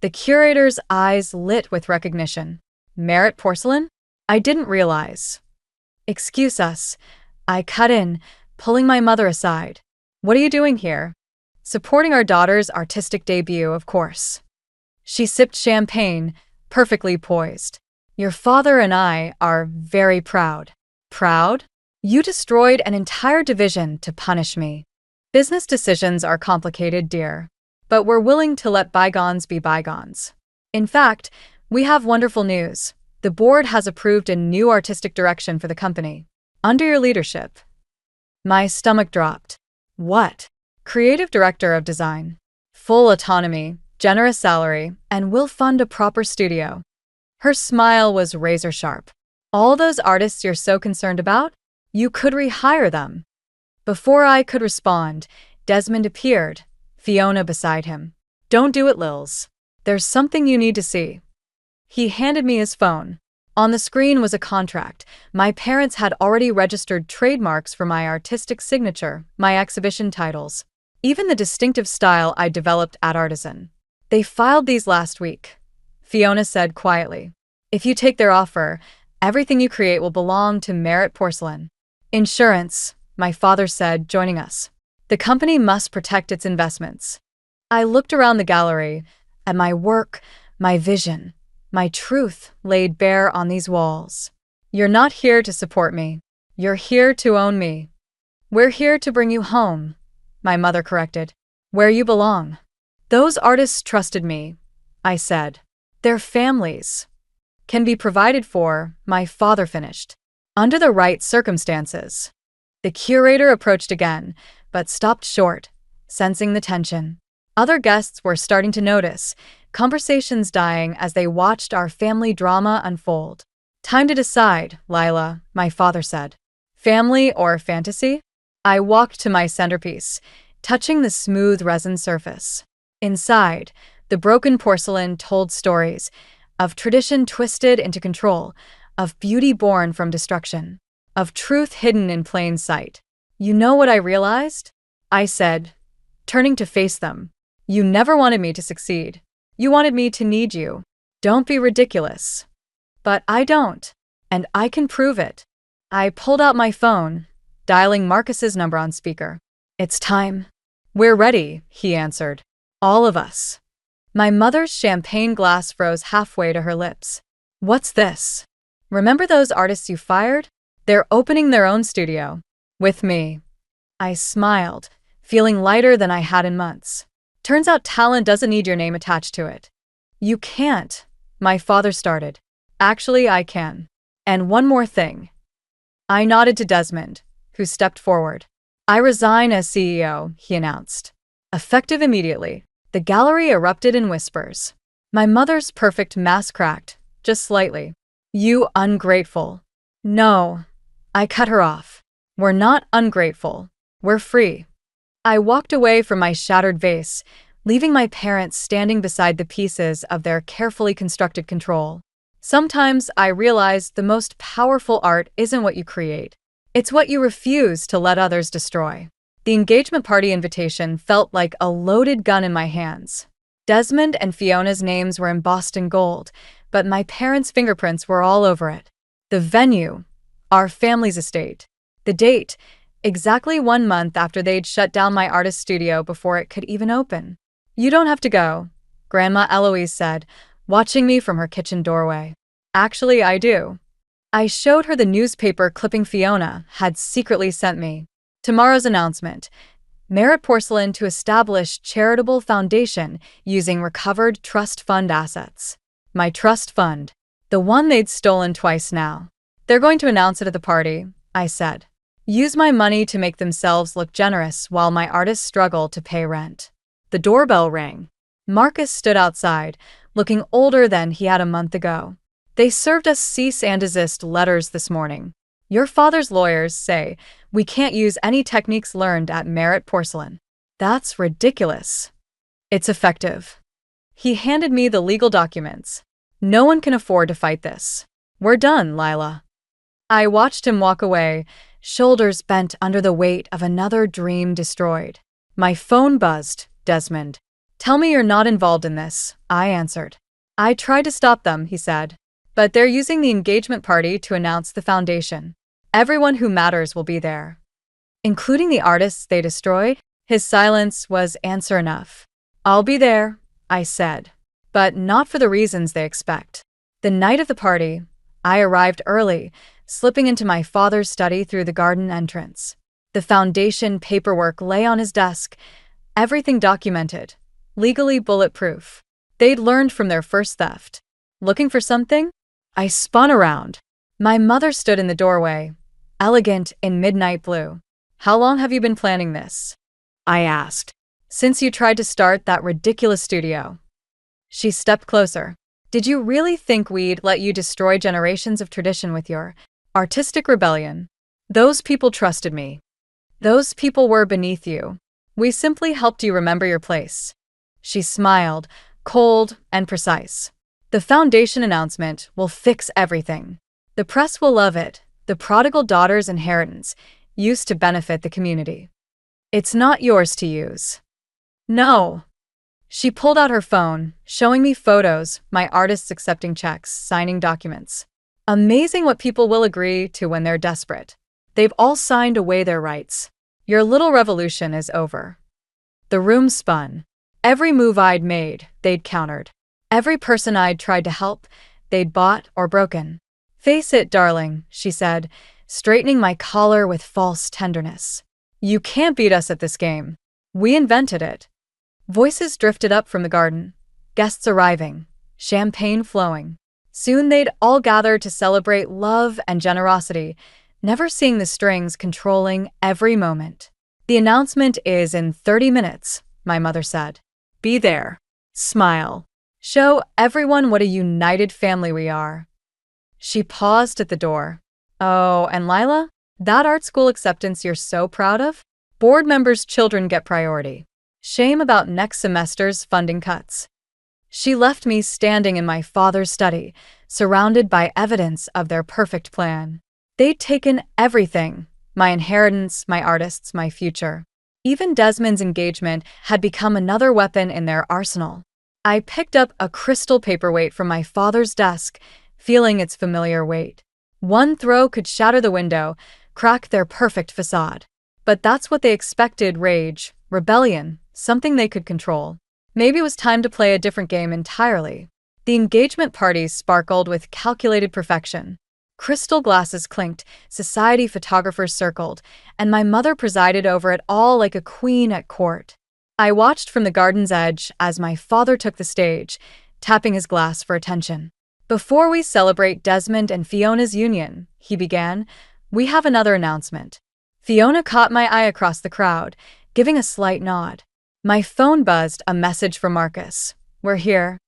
The curator's eyes lit with recognition. Merit porcelain? I didn't realize. Excuse us. I cut in, pulling my mother aside. What are you doing here? Supporting our daughter's artistic debut, of course. She sipped champagne, perfectly poised. Your father and I are very proud. Proud? You destroyed an entire division to punish me. Business decisions are complicated, dear. But we're willing to let bygones be bygones. In fact, we have wonderful news. The board has approved a new artistic direction for the company. Under your leadership. My stomach dropped. What? Creative director of design. Full autonomy, generous salary, and will fund a proper studio. Her smile was razor sharp. All those artists you're so concerned about? You could rehire them. Before I could respond, Desmond appeared, Fiona beside him. Don't do it, Lils. There's something you need to see. He handed me his phone. On the screen was a contract. My parents had already registered trademarks for my artistic signature, my exhibition titles, even the distinctive style I developed at Artisan. They filed these last week, Fiona said quietly. If you take their offer, everything you create will belong to Merit Porcelain. Insurance, my father said, joining us. The company must protect its investments. I looked around the gallery, at my work, my vision, my truth laid bare on these walls. You're not here to support me. You're here to own me. We're here to bring you home, my mother corrected. Where you belong. Those artists trusted me, I said. Their families can be provided for, my father finished. Under the right circumstances. The curator approached again, but stopped short, sensing the tension. Other guests were starting to notice, conversations dying as they watched our family drama unfold. Time to decide, Lila, my father said. Family or fantasy? I walked to my centerpiece, touching the smooth resin surface. Inside, the broken porcelain told stories of tradition twisted into control, of beauty born from destruction, of truth hidden in plain sight. You know what I realized? I said, turning to face them. You never wanted me to succeed. You wanted me to need you. Don't be ridiculous. But I don't. And I can prove it. I pulled out my phone, dialing Marcus's number on speaker. It's time. We're ready, he answered. All of us. My mother's champagne glass rose halfway to her lips. What's this? Remember those artists you fired? They're opening their own studio. With me. I smiled, feeling lighter than I had in months. Turns out talent doesn't need your name attached to it. You can't, my father started. Actually, I can. And one more thing. I nodded to Desmond, who stepped forward. I resign as CEO, he announced. Effective immediately. The gallery erupted in whispers. My mother's perfect mask cracked, just slightly. You ungrateful. No. I cut her off. We're not ungrateful. We're free. I walked away from my shattered vase, leaving my parents standing beside the pieces of their carefully constructed control. Sometimes I realized the most powerful art isn't what you create. It's what you refuse to let others destroy. The engagement party invitation felt like a loaded gun in my hands. Desmond and Fiona's names were embossed in gold, but my parents' fingerprints were all over it. The venue, our family's estate. The date, exactly 1 month after they'd shut down my artist studio before it could even open. You don't have to go, Grandma Eloise said, watching me from her kitchen doorway. Actually, I do. I showed her the newspaper clipping Fiona had secretly sent me. Tomorrow's announcement. Merit Porcelain to establish charitable foundation using recovered trust fund assets. My trust fund. The one they'd stolen twice now. They're going to announce it at the party, I said. Use my money to make themselves look generous while my artists struggle to pay rent. The doorbell rang. Marcus stood outside, looking older than he had a month ago. They served us cease and desist letters this morning. Your father's lawyers say we can't use any techniques learned at Merit Porcelain. That's ridiculous. It's effective. He handed me the legal documents. No one can afford to fight this. We're done, Lila. I watched him walk away, shoulders bent under the weight of another dream destroyed. My phone buzzed. Desmond. Tell me you're not involved in this, I answered. I tried to stop them, he said. But they're using the engagement party to announce the foundation. Everyone who matters will be there. Including the artists they destroyed? His silence was answer enough. I'll be there, I said. But not for the reasons they expect. The night of the party, I arrived early, slipping into my father's study through the garden entrance. The foundation paperwork lay on his desk, everything documented, legally bulletproof. They'd learned from their first theft. Looking for something? I spun around. My mother stood in the doorway, elegant in midnight blue. How long have you been planning this? I asked. Since you tried to start that ridiculous studio. She stepped closer. Did you really think we'd let you destroy generations of tradition with your artistic rebellion? Those people trusted me. Those people were beneath you. We simply helped you remember your place. She smiled, cold and precise. The foundation announcement will fix everything. The press will love it. The prodigal daughter's inheritance used to benefit the community. It's not yours to use. No. She pulled out her phone, showing me photos, my artists accepting checks, signing documents. Amazing what people will agree to when they're desperate. They've all signed away their rights. Your little revolution is over. The room spun. Every move I'd made, they'd countered. Every person I'd tried to help, they'd bought or broken. Face it, darling, she said, straightening my collar with false tenderness. You can't beat us at this game. We invented it. Voices drifted up from the garden. Guests arriving. Champagne flowing. Soon they'd all gather to celebrate love and generosity, never seeing the strings controlling every moment. The announcement is in 30 minutes, my mother said. Be there. Smile. Show everyone what a united family we are. She paused at the door. Oh, and Lila? That art school acceptance you're so proud of? Board members' children get priority. Shame about next semester's funding cuts. She left me standing in my father's study, surrounded by evidence of their perfect plan. They'd taken everything, my inheritance, my artists, my future. Even Desmond's engagement had become another weapon in their arsenal. I picked up a crystal paperweight from my father's desk, feeling its familiar weight. One throw could shatter the window, crack their perfect facade. But that's what they expected: rage, rebellion, something they could control. Maybe it was time to play a different game entirely. The engagement parties sparkled with calculated perfection. Crystal glasses clinked, society photographers circled, and my mother presided over it all like a queen at court. I watched from the garden's edge as my father took the stage, tapping his glass for attention. Before we celebrate Desmond and Fiona's union, he began, we have another announcement. Fiona caught my eye across the crowd, giving a slight nod. My phone buzzed a message from Marcus. We're here.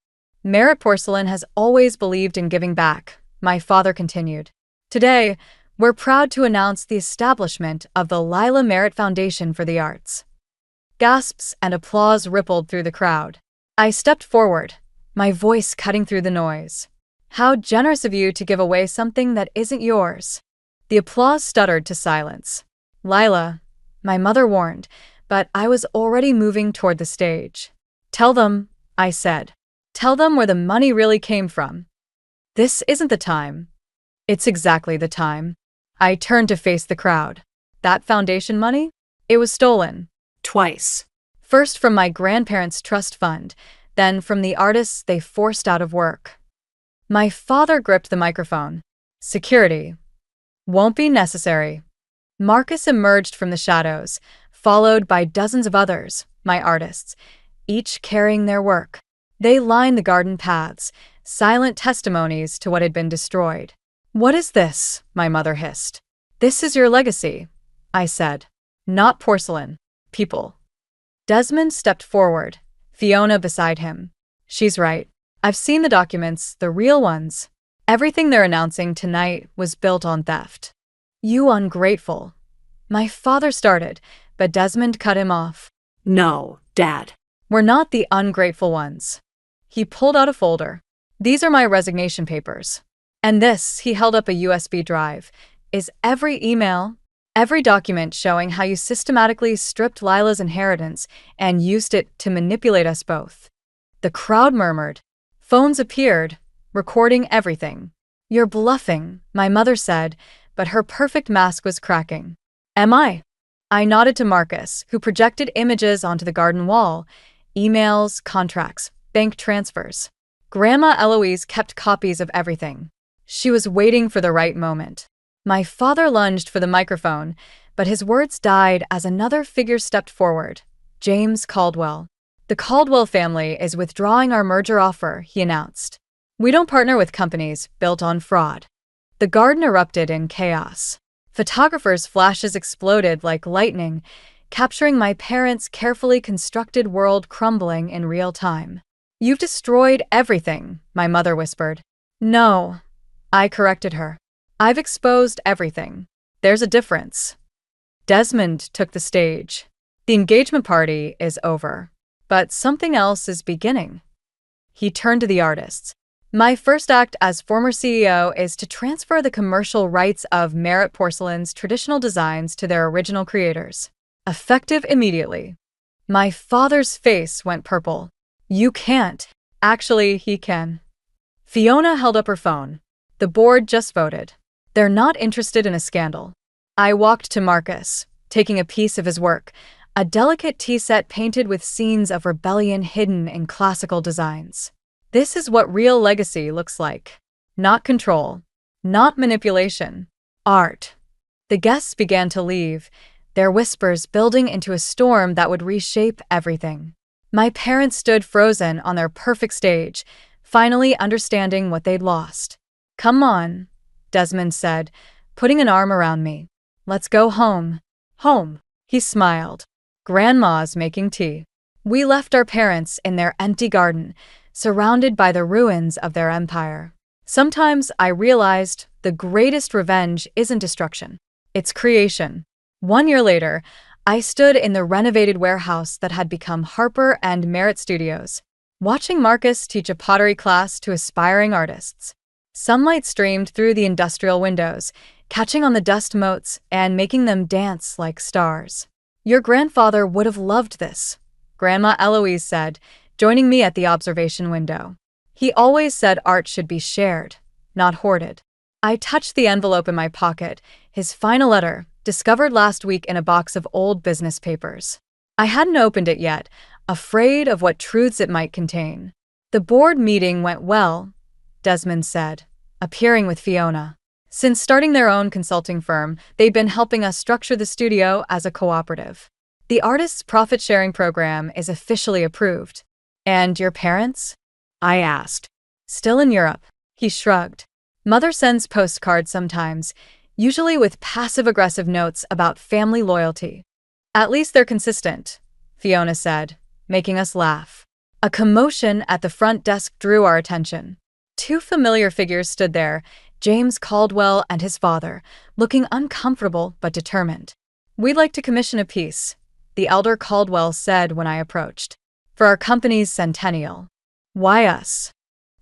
Merit Porcelain has always believed in giving back, my father continued. Today, we're proud to announce the establishment of the Lila Merit Foundation for the Arts. Gasps and applause rippled through the crowd. I stepped forward, my voice cutting through the noise. How generous of you to give away something that isn't yours. The applause stuttered to silence. Lila, my mother warned, but I was already moving toward the stage. Tell them, I said. Tell them where the money really came from. This isn't the time. It's exactly the time. I turned to face the crowd. That foundation money? It was stolen. Twice. First from my grandparents' trust fund, then from the artists they forced out of work. My father gripped the microphone. Security. Won't be necessary. Marcus emerged from the shadows, followed by dozens of others, my artists, each carrying their work. They lined the garden paths, silent testimonies to what had been destroyed. What is this? My mother hissed. This is your legacy, I said. Not porcelain. People. Desmond stepped forward, Fiona beside him. She's right. I've seen the documents, the real ones. Everything they're announcing tonight was built on theft. You ungrateful. My father started, but Desmond cut him off. No, Dad. We're not the ungrateful ones. He pulled out a folder. These are my resignation papers. And this, he held up a USB drive, is every email, every document showing how you systematically stripped Lila's inheritance and used it to manipulate us both. The crowd murmured. Phones appeared, recording everything. You're bluffing, my mother said, but her perfect mask was cracking. Am I? I nodded to Marcus, who projected images onto the garden wall. Emails, contracts, bank transfers. Grandma Eloise kept copies of everything. She was waiting for the right moment. My father lunged for the microphone, but his words died as another figure stepped forward. James Caldwell. The Caldwell family is withdrawing our merger offer, he announced. We don't partner with companies built on fraud. The garden erupted in chaos. Photographers' flashes exploded like lightning, capturing my parents' carefully constructed world crumbling in real time. You've destroyed everything, my mother whispered. No, I corrected her. I've exposed everything. There's a difference. Desmond took the stage. The engagement party is over, but something else is beginning. He turned to the artists. My first act as former CEO is to transfer the commercial rights of Merit Porcelain's traditional designs to their original creators. Effective immediately. My father's face went purple. You can't. Actually, he can. Fiona held up her phone. The board just voted. They're not interested in a scandal. I walked to Marcus, taking a piece of his work, a delicate tea set painted with scenes of rebellion hidden in classical designs. This is what real legacy looks like. Not control. Not manipulation. Art. The guests began to leave, their whispers building into a storm that would reshape everything. My parents stood frozen on their perfect stage, finally understanding what they'd lost. Come on, Desmond said, putting an arm around me. Let's go home. Home. He smiled. Grandma's making tea. We left our parents in their empty garden, surrounded by the ruins of their empire. Sometimes I realized the greatest revenge isn't destruction. It's creation. 1 year later, I stood in the renovated warehouse that had become Harper and Merit Studios, watching Marcus teach a pottery class to aspiring artists. Sunlight streamed through the industrial windows, catching on the dust motes and making them dance like stars. Your grandfather would have loved this, Grandma Eloise said, joining me at the observation window. He always said art should be shared, not hoarded. I touched the envelope in my pocket, his final letter, discovered last week in a box of old business papers. I hadn't opened it yet, afraid of what truths it might contain. The board meeting went well, Desmond said, appearing with Fiona. Since starting their own consulting firm, they've been helping us structure the studio as a cooperative. The artist's profit-sharing program is officially approved. And your parents? I asked. Still in Europe. He shrugged. Mother sends postcards sometimes, usually with passive-aggressive notes about family loyalty. At least they're consistent, Fiona said, making us laugh. A commotion at the front desk drew our attention. 2 familiar figures stood there, James Caldwell and his father, looking uncomfortable but determined. We'd like to commission a piece, the elder Caldwell said when I approached. For our company's centennial. Why us?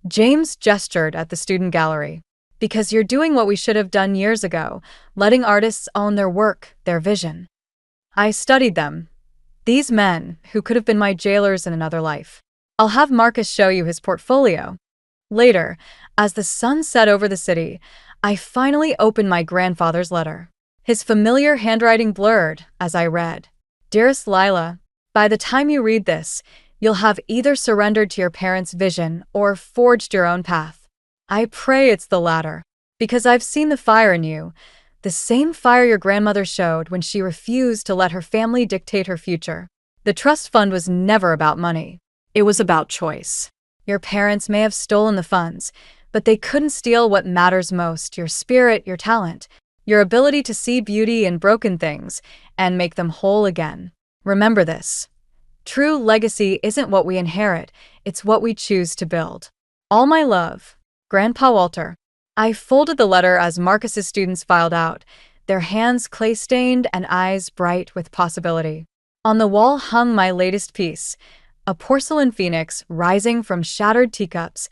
James gestured at the student gallery. Because you're doing what we should have done years ago, letting artists own their work, their vision. I studied them. These men, who could have been my jailers in another life. I'll have Marcus show you his portfolio. Later, as the sun set over the city, I finally opened my grandfather's letter. His familiar handwriting blurred as I read. Dearest Lila, by the time you read this, you'll have either surrendered to your parents' vision or forged your own path. I pray it's the latter, because I've seen the fire in you, the same fire your grandmother showed when she refused to let her family dictate her future. The trust fund was never about money. It was about choice. Your parents may have stolen the funds, but they couldn't steal what matters most, your spirit, your talent, your ability to see beauty in broken things and make them whole again. Remember this. True legacy isn't what we inherit, it's what we choose to build. All my love, Grandpa Walter. I folded the letter as Marcus's students filed out, their hands clay-stained and eyes bright with possibility. On the wall hung my latest piece, a porcelain phoenix rising from shattered teacups,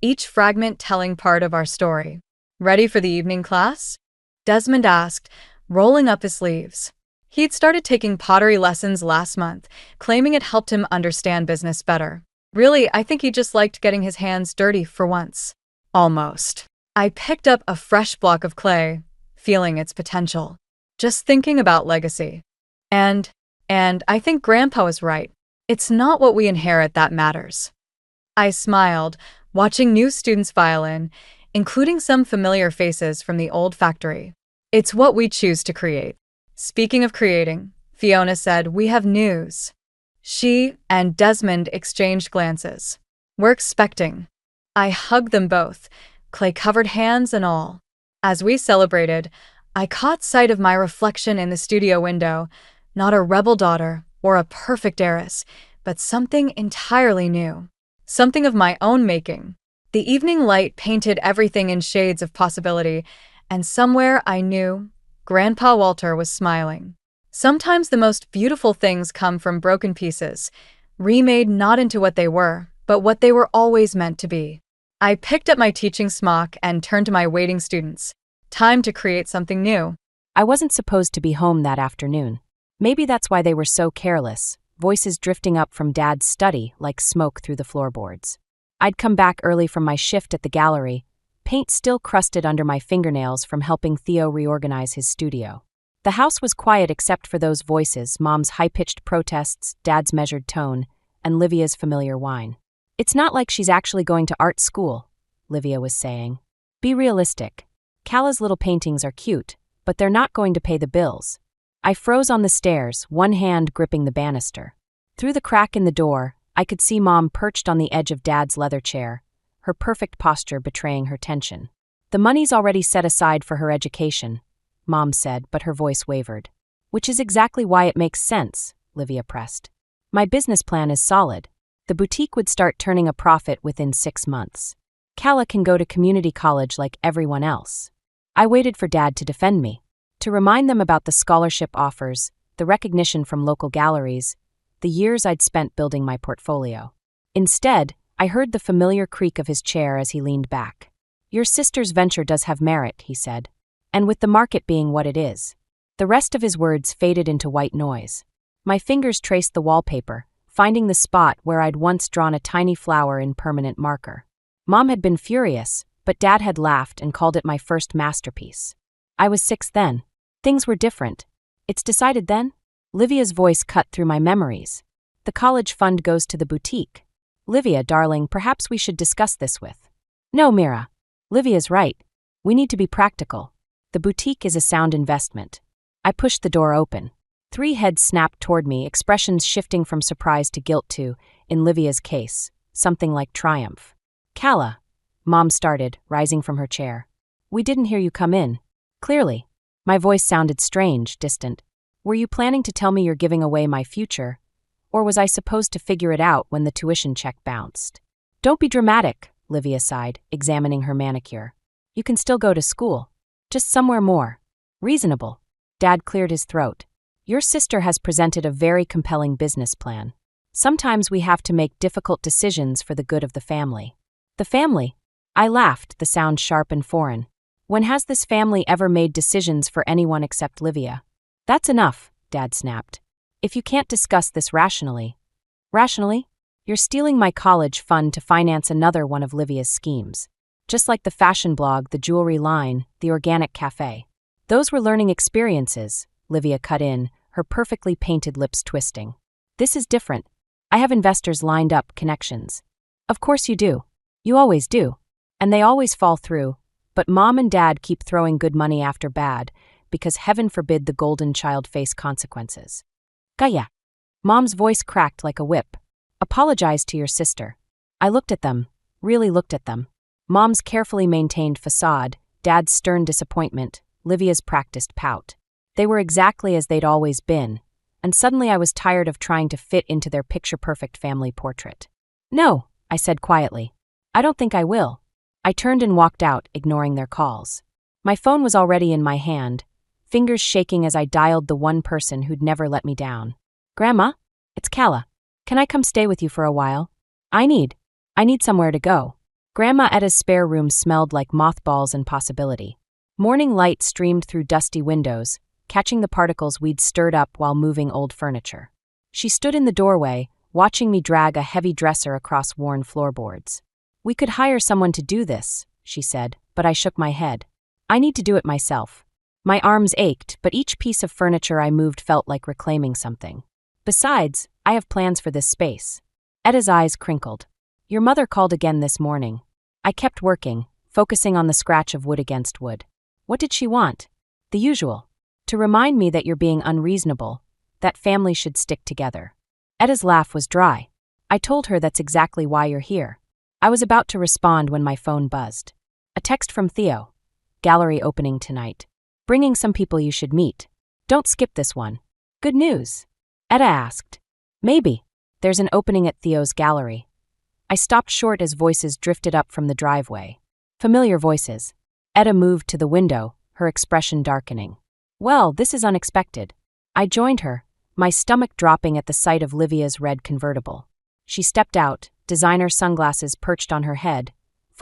each fragment telling part of our story. Ready for the evening class? Desmond asked, rolling up his sleeves. He'd started taking pottery lessons last month, claiming it helped him understand business better. Really, I think he just liked getting his hands dirty for once. Almost. I picked up a fresh block of clay, feeling its potential. Just thinking about legacy. And I think Grandpa was right. It's not what we inherit that matters. I smiled, watching new students file in, including some familiar faces from the old factory. It's what we choose to create. Speaking of creating, Fiona said, we have news. She and Desmond exchanged glances. We're expecting. I hugged them both, clay-covered hands and all. As we celebrated, I caught sight of my reflection in the studio window, not a rebel daughter or a perfect heiress, but something entirely new. Something of my own making. The evening light painted everything in shades of possibility, and somewhere I knew Grandpa Walter was smiling. Sometimes the most beautiful things come from broken pieces, remade not into what they were, but what they were always meant to be. I picked up my teaching smock and turned to my waiting students. Time to create something new. I wasn't supposed to be home that afternoon. Maybe that's why they were so careless, voices drifting up from Dad's study like smoke through the floorboards. I'd come back early from my shift at the gallery, paint still crusted under my fingernails from helping Theo reorganize his studio. The house was quiet except for those voices, Mom's high-pitched protests, Dad's measured tone, and Livia's familiar whine. "It's not like she's actually going to art school," Livia was saying. "Be realistic. Cala's little paintings are cute, but they're not going to pay the bills." I froze on the stairs, one hand gripping the banister. Through the crack in the door, I could see Mom perched on the edge of Dad's leather chair, her perfect posture betraying her tension. "The money's already set aside for her education," Mom said, but her voice wavered. "Which is exactly why it makes sense," Livia pressed. "My business plan is solid. The boutique would start turning a profit within 6 months. Cala can go to community college like everyone else." I waited for Dad to defend me, to remind them about the scholarship offers, the recognition from local galleries, the years I'd spent building my portfolio. Instead, I heard the familiar creak of his chair as he leaned back. "Your sister's venture does have merit," he said. "And with the market being what it is." The rest of his words faded into white noise. My fingers traced the wallpaper, finding the spot where I'd once drawn a tiny flower in permanent marker. Mom had been furious, but Dad had laughed and called it my first masterpiece. I was 6 then. Things were different. "It's decided then?" Livia's voice cut through my memories. "The college fund goes to the boutique." "Livia, darling, perhaps we should discuss this with." "No, Mira. Livia's right. We need to be practical. The boutique is a sound investment." I pushed the door open. 3 heads snapped toward me, expressions shifting from surprise to guilt to, in Livia's case, something like triumph. "Cala," Mom started, rising from her chair. "We didn't hear you come in." "Clearly." My voice sounded strange, distant. "Were you planning to tell me you're giving away my future? Or was I supposed to figure it out when the tuition check bounced?" "Don't be dramatic," Livia sighed, examining her manicure. "You can still go to school. Just somewhere more reasonable." Dad cleared his throat. "Your sister has presented a very compelling business plan. Sometimes we have to make difficult decisions for the good of the family." "The family?" I laughed, the sound sharp and foreign. "When has this family ever made decisions for anyone except Livia?" "That's enough," Dad snapped. "If you can't discuss this rationally." "Rationally? You're stealing my college fund to finance another one of Livia's schemes. Just like the fashion blog, the jewelry line, the organic cafe. Those were learning experiences," Livia cut in, her perfectly painted lips twisting. "This is different. I have investors lined up, connections." "Of course you do. You always do. And they always fall through. But Mom and Dad keep throwing good money after bad, because heaven forbid the golden child face consequences." "Gaya." Mom's voice cracked like a whip. "Apologize to your sister." I looked at them, really looked at them. Mom's carefully maintained facade, Dad's stern disappointment, Livia's practiced pout. They were exactly as they'd always been, and suddenly I was tired of trying to fit into their picture-perfect family portrait. "No," I said quietly. "I don't think I will." I turned and walked out, ignoring their calls. My phone was already in my hand, fingers shaking as I dialed the one person who'd never let me down. "Grandma? It's Cala. Can I come stay with you for a while? I need somewhere to go." Grandma Etta's spare room smelled like mothballs and possibility. Morning light streamed through dusty windows, catching the particles we'd stirred up while moving old furniture. She stood in the doorway, watching me drag a heavy dresser across worn floorboards. "We could hire someone to do this," she said, but I shook my head. "I need to do it myself." My arms ached, but each piece of furniture I moved felt like reclaiming something. "Besides, I have plans for this space." Etta's eyes crinkled. "Your mother called again this morning." I kept working, focusing on the scratch of wood against wood. "What did she want?" "The usual. To remind me that you're being unreasonable, that families should stick together." Etta's laugh was dry. "I told her that's exactly why you're here." I was about to respond when my phone buzzed. A text from Theo. "Gallery opening tonight. Bringing some people you should meet. Don't skip this one." "Good news?" Etta asked. "Maybe. There's an opening at Theo's gallery." I stopped short as voices drifted up from the driveway. Familiar voices. Etta moved to the window, her expression darkening. "Well, this is unexpected." I joined her, my stomach dropping at the sight of Livia's red convertible. She stepped out, designer sunglasses perched on her head,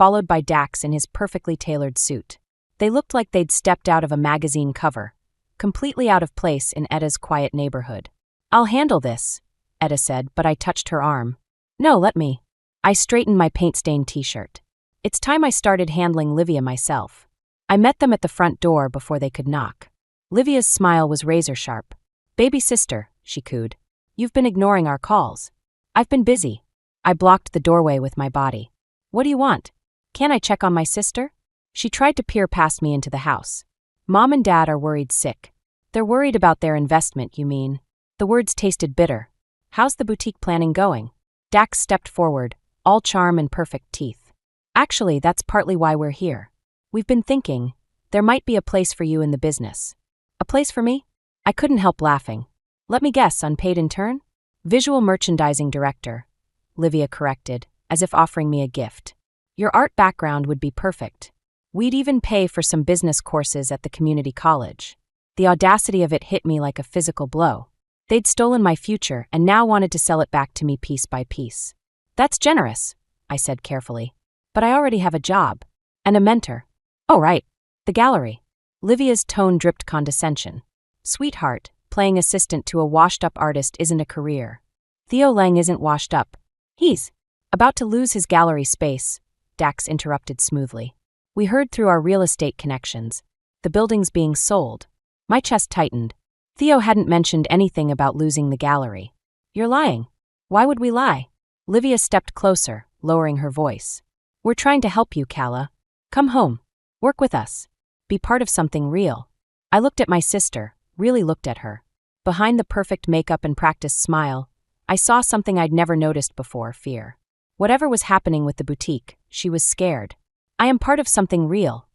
followed by Dax in his perfectly tailored suit. They looked like they'd stepped out of a magazine cover, completely out of place in Etta's quiet neighborhood. "I'll handle this," Etta said, but I touched her arm. "No, let me." I straightened my paint-stained t-shirt. It's time I started handling Livia myself. I met them at the front door before they could knock. Livia's smile was razor-sharp. "Baby sister," she cooed. "You've been ignoring our calls." "I've been busy." I blocked the doorway with my body. "What do you want?" "Can I check on my sister?" She tried to peer past me into the house. "Mom and Dad are worried sick." "They're worried about their investment, you mean?" The words tasted bitter. "How's the boutique planning going?" Dax stepped forward, all charm and perfect teeth. "Actually, that's partly why we're here. We've been thinking, there might be a place for you in the business." "A place for me?" I couldn't help laughing. "Let me guess, unpaid intern?" "Visual merchandising director," Livia corrected, as if offering me a gift. "Your art background would be perfect. We'd even pay for some business courses at the community college." The audacity of it hit me like a physical blow. They'd stolen my future and now wanted to sell it back to me piece by piece. "That's generous," I said carefully. "But I already have a job. And a mentor." "Oh, right. The gallery." Livia's tone dripped condescension. "Sweetheart, playing assistant to a washed-up artist isn't a career. Theo Lang isn't washed up. He's about to lose his gallery space," Dax interrupted smoothly. "We heard through our real estate connections. The building's being sold." My chest tightened. Theo hadn't mentioned anything about losing the gallery. "You're lying." "Why would we lie?" Livia stepped closer, lowering her voice. "We're trying to help you, Calla. Come home. Work with us. Be part of something real." I looked at my sister, really looked at her. Behind the perfect makeup and practiced smile, I saw something I'd never noticed before: fear. Whatever was happening with the boutique, she was scared. "I am part of something real,"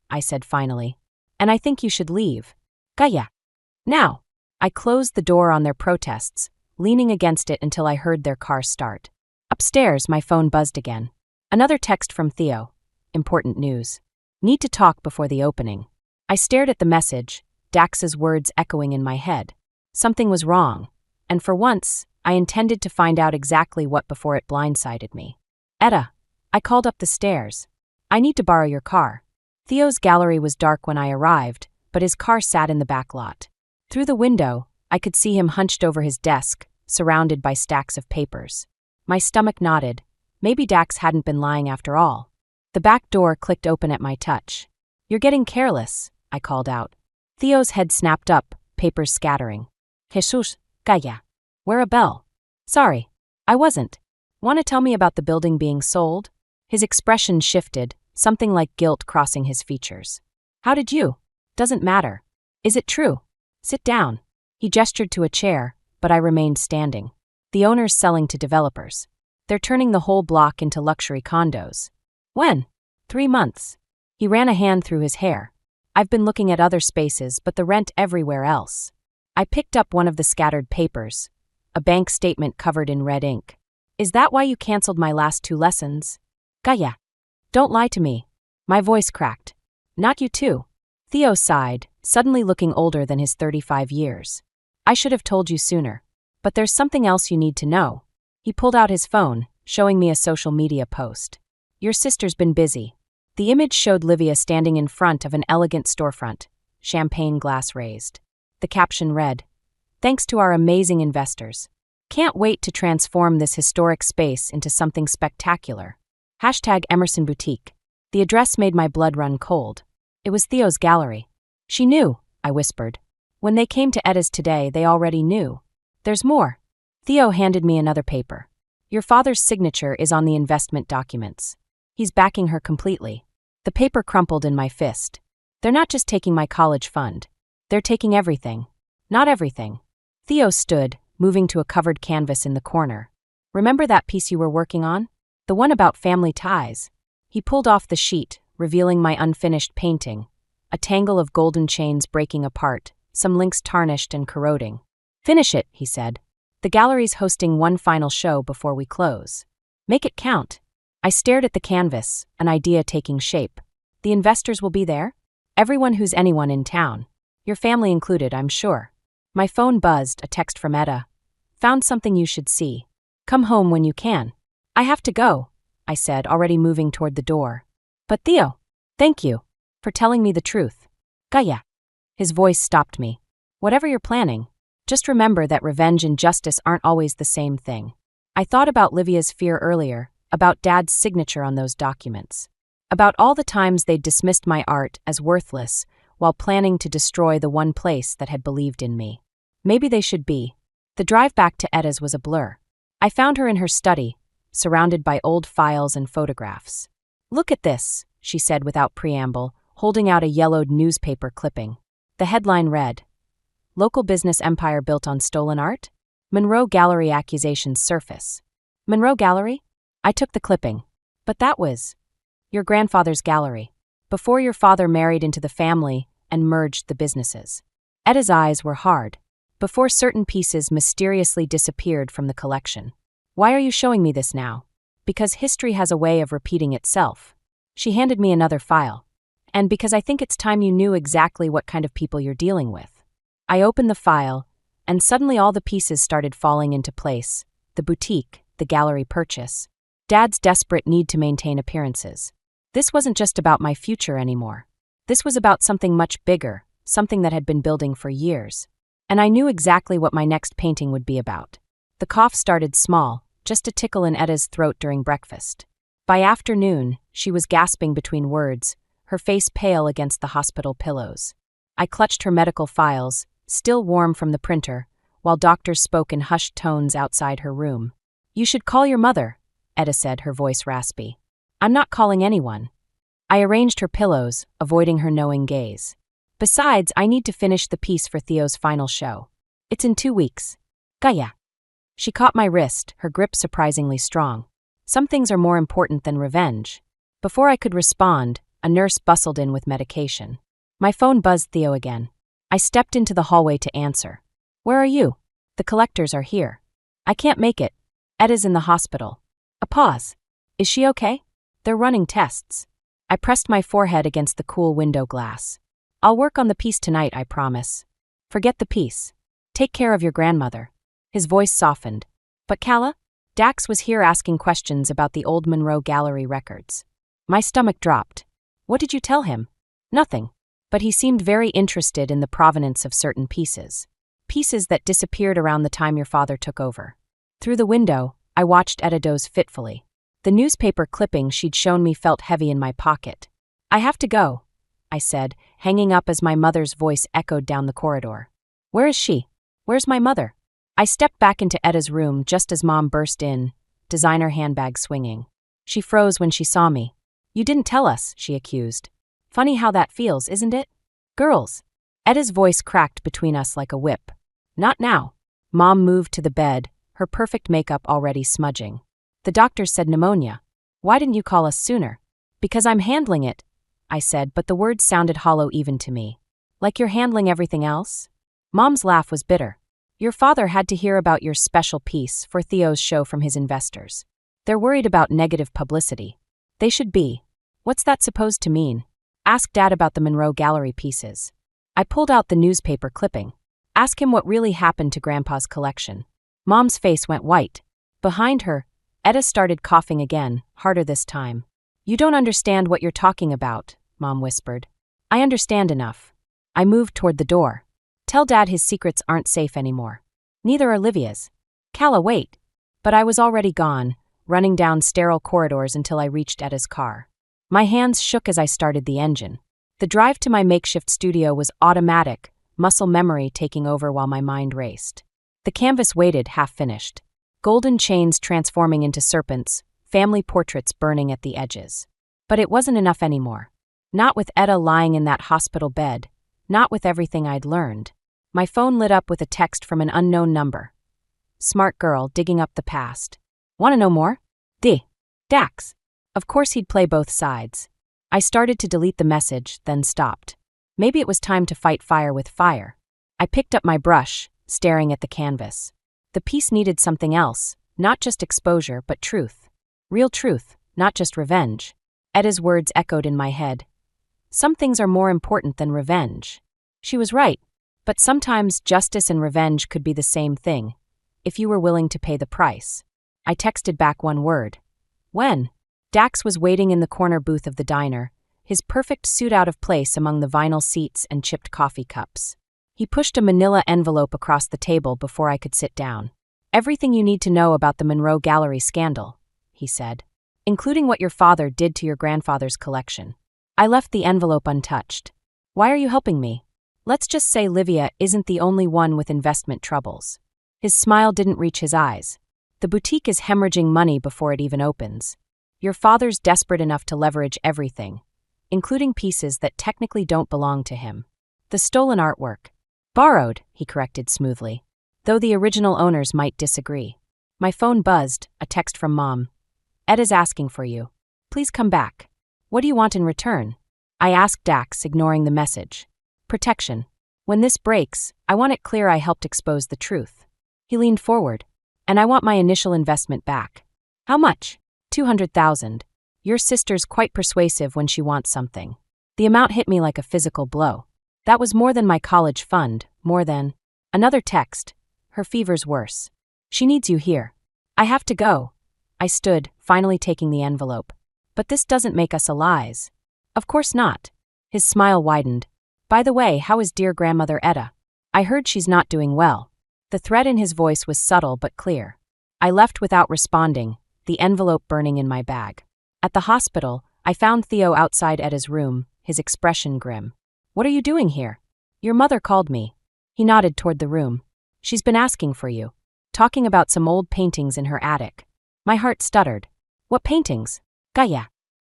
I said finally. "And I think you should leave. Kaya. Now." I closed the door on their protests, leaning against it until I heard their car start. Upstairs, my phone buzzed again. Another text from Theo. Important news. Need to talk before the opening. I stared at the message, Dax's words echoing in my head. Something was wrong, and for once, I intended to find out exactly what before it blindsided me. "Etta," I called up the stairs. "I need to borrow your car." Theo's gallery was dark when I arrived, but his car sat in the back lot. Through the window, I could see him hunched over his desk, surrounded by stacks of papers. My stomach knotted. Maybe Dax hadn't been lying after all. The back door clicked open at my touch. "You're getting careless," I called out. Theo's head snapped up, papers scattering. "Jesus, calla. Wear a bell." "Sorry, I wasn't." "Want to tell me about the building being sold?" His expression shifted, something like guilt crossing his features. "How did you?" "Doesn't matter." "Is it true?" "Sit down." He gestured to a chair, but I remained standing. "The owner's selling to developers. They're turning the whole block into luxury condos." "When?" 3 months. He ran a hand through his hair. "I've been looking at other spaces, but the rent everywhere else." I picked up one of the scattered papers, a bank statement covered in red ink. "Is that why you canceled my last 2 lessons?" "Kaya. Don't lie to me." My voice cracked. "Not you too." Theo sighed, suddenly looking older than his 35 years. "I should have told you sooner. But there's something else you need to know." He pulled out his phone, showing me a social media post. "Your sister's been busy." The image showed Livia standing in front of an elegant storefront, champagne glass raised. The caption read, "Thanks to our amazing investors. Can't wait to transform this historic space into something spectacular. #Emerson Boutique." The address made my blood run cold. It was Theo's gallery. "She knew," I whispered. "When they came to Etta's today, they already knew." "There's more." Theo handed me another paper. "Your father's signature is on the investment documents. He's backing her completely." The paper crumpled in my fist. "They're not just taking my college fund. They're taking everything." "Not everything." Theo stood, moving to a covered canvas in the corner. "Remember that piece you were working on? The one about family ties?" He pulled off the sheet, revealing my unfinished painting, a tangle of golden chains breaking apart, some links tarnished and corroding. "Finish it," he said. "The gallery's hosting one final show before we close. Make it count." I stared at the canvas, an idea taking shape. "The investors will be there? Everyone who's anyone in town. Your family included, I'm sure." My phone buzzed, a text from Etta. "Found something you should see. Come home when you can." "I have to go." I said, already moving toward the door. But Theo, thank you for telling me the truth. Kaya. His voice stopped me. Whatever you're planning, just remember that revenge and justice aren't always the same thing. I thought about Livia's fear earlier, about Dad's signature on those documents, about all the times they'd dismissed my art as worthless while planning to destroy the one place that had believed in me. Maybe they should be. The drive back to Etta's was a blur. I found her in her study, surrounded by old files and photographs. Look at this, she said without preamble, holding out a yellowed newspaper clipping. The headline read, Local Business Empire Built on Stolen Art? Monroe Gallery Accusations Surface. Monroe Gallery? I took the clipping. But that was your grandfather's gallery, before your father married into the family and merged the businesses. Etta's eyes were hard, before certain pieces mysteriously disappeared from the collection. Why are you showing me this now? Because history has a way of repeating itself. She handed me another file. And because I think it's time you knew exactly what kind of people you're dealing with. I opened the file, and suddenly all the pieces started falling into place. The boutique, the gallery purchase, Dad's desperate need to maintain appearances. This wasn't just about my future anymore. This was about something much bigger, something that had been building for years. And I knew exactly what my next painting would be about. The cough started small, just a tickle in Etta's throat during breakfast. By afternoon, she was gasping between words, her face pale against the hospital pillows. I clutched her medical files, still warm from the printer, while doctors spoke in hushed tones outside her room. You should call your mother, Etta said, her voice raspy. I'm not calling anyone. I arranged her pillows, avoiding her knowing gaze. Besides, I need to finish the piece for Theo's final show. It's in 2 weeks. Kaya. She caught my wrist, her grip surprisingly strong. Some things are more important than revenge. Before I could respond, a nurse bustled in with medication. My phone buzzed Theo again. I stepped into the hallway to answer. Where are you? The collectors are here. I can't make it. Etta's in the hospital. A pause. Is she okay? They're running tests. I pressed my forehead against the cool window glass. I'll work on the piece tonight, I promise. Forget the piece. Take care of your grandmother. His voice softened. But Calla? Dax was here asking questions about the old Monroe Gallery records. My stomach dropped. What did you tell him? Nothing. But he seemed very interested in the provenance of certain pieces. Pieces that disappeared around the time your father took over. Through the window, I watched Etta doze fitfully. The newspaper clipping she'd shown me felt heavy in my pocket. I have to go, I said, hanging up as my mother's voice echoed down the corridor. Where is she? Where's my mother? I stepped back into Etta's room just as Mom burst in, designer handbag swinging. She froze when she saw me. You didn't tell us, she accused. Funny how that feels, isn't it? Girls. Etta's voice cracked between us like a whip. Not now. Mom moved to the bed, her perfect makeup already smudging. The doctor said pneumonia. Why didn't you call us sooner? Because I'm handling it, I said, but the words sounded hollow even to me. Like you're handling everything else? Mom's laugh was bitter. Your father had to hear about your special piece for Theo's show from his investors. They're worried about negative publicity. They should be. What's that supposed to mean? Ask Dad about the Monroe Gallery pieces. I pulled out the newspaper clipping. Ask him what really happened to Grandpa's collection. Mom's face went white. Behind her, Etta started coughing again, harder this time. You don't understand what you're talking about, Mom whispered. I understand enough. I moved toward the door. Tell Dad his secrets aren't safe anymore. Neither are Livia's. Calla, wait. But I was already gone, running down sterile corridors until I reached Etta's car. My hands shook as I started the engine. The drive to my makeshift studio was automatic, muscle memory taking over while my mind raced. The canvas waited, half-finished. Golden chains transforming into serpents, family portraits burning at the edges. But it wasn't enough anymore. Not with Etta lying in that hospital bed. Not with everything I'd learned. My phone lit up with a text from an unknown number. Smart girl digging up the past. Want to know more? Dax. Of course he'd play both sides. I started to delete the message, then stopped. Maybe it was time to fight fire with fire. I picked up my brush, staring at the canvas. The piece needed something else, not just exposure, but truth. Real truth, not just revenge. Etta's words echoed in my head. Some things are more important than revenge. She was right, but sometimes justice and revenge could be the same thing, if you were willing to pay the price. I texted back one word. When? Dax was waiting in the corner booth of the diner, his perfect suit out of place among the vinyl seats and chipped coffee cups. He pushed a manila envelope across the table before I could sit down. "Everything you need to know about the Monroe Gallery scandal," he said, "including what your father did to your grandfather's collection." I left the envelope untouched. "Why are you helping me?" "Let's just say Livia isn't the only one with investment troubles." His smile didn't reach his eyes. "The boutique is hemorrhaging money before it even opens. Your father's desperate enough to leverage everything, including pieces that technically don't belong to him. The stolen artwork. Borrowed," he corrected smoothly, "though the original owners might disagree." My phone buzzed, a text from Mom. "Ed is asking for you. Please come back." "What do you want in return?" I asked Dax, ignoring the message. "Protection. When this breaks, I want it clear I helped expose the truth." He leaned forward. "And I want my initial investment back." "How much?" $200,000. Your sister's quite persuasive when she wants something." The amount hit me like a physical blow. That was more than my college fund, more than... Another text. "Her fever's worse. She needs you here." "I have to go." I stood, finally taking the envelope. "But this doesn't make us allies." "Of course not." His smile widened. "By the way, how is dear grandmother Etta? I heard she's not doing well." The threat in his voice was subtle but clear. I left without responding, the envelope burning in my bag. At the hospital, I found Theo outside Etta's room, his expression grim. "What are you doing here?" "Your mother called me." He nodded toward the room. "She's been asking for you. Talking about some old paintings in her attic." My heart stuttered. "What paintings?" "Gaia."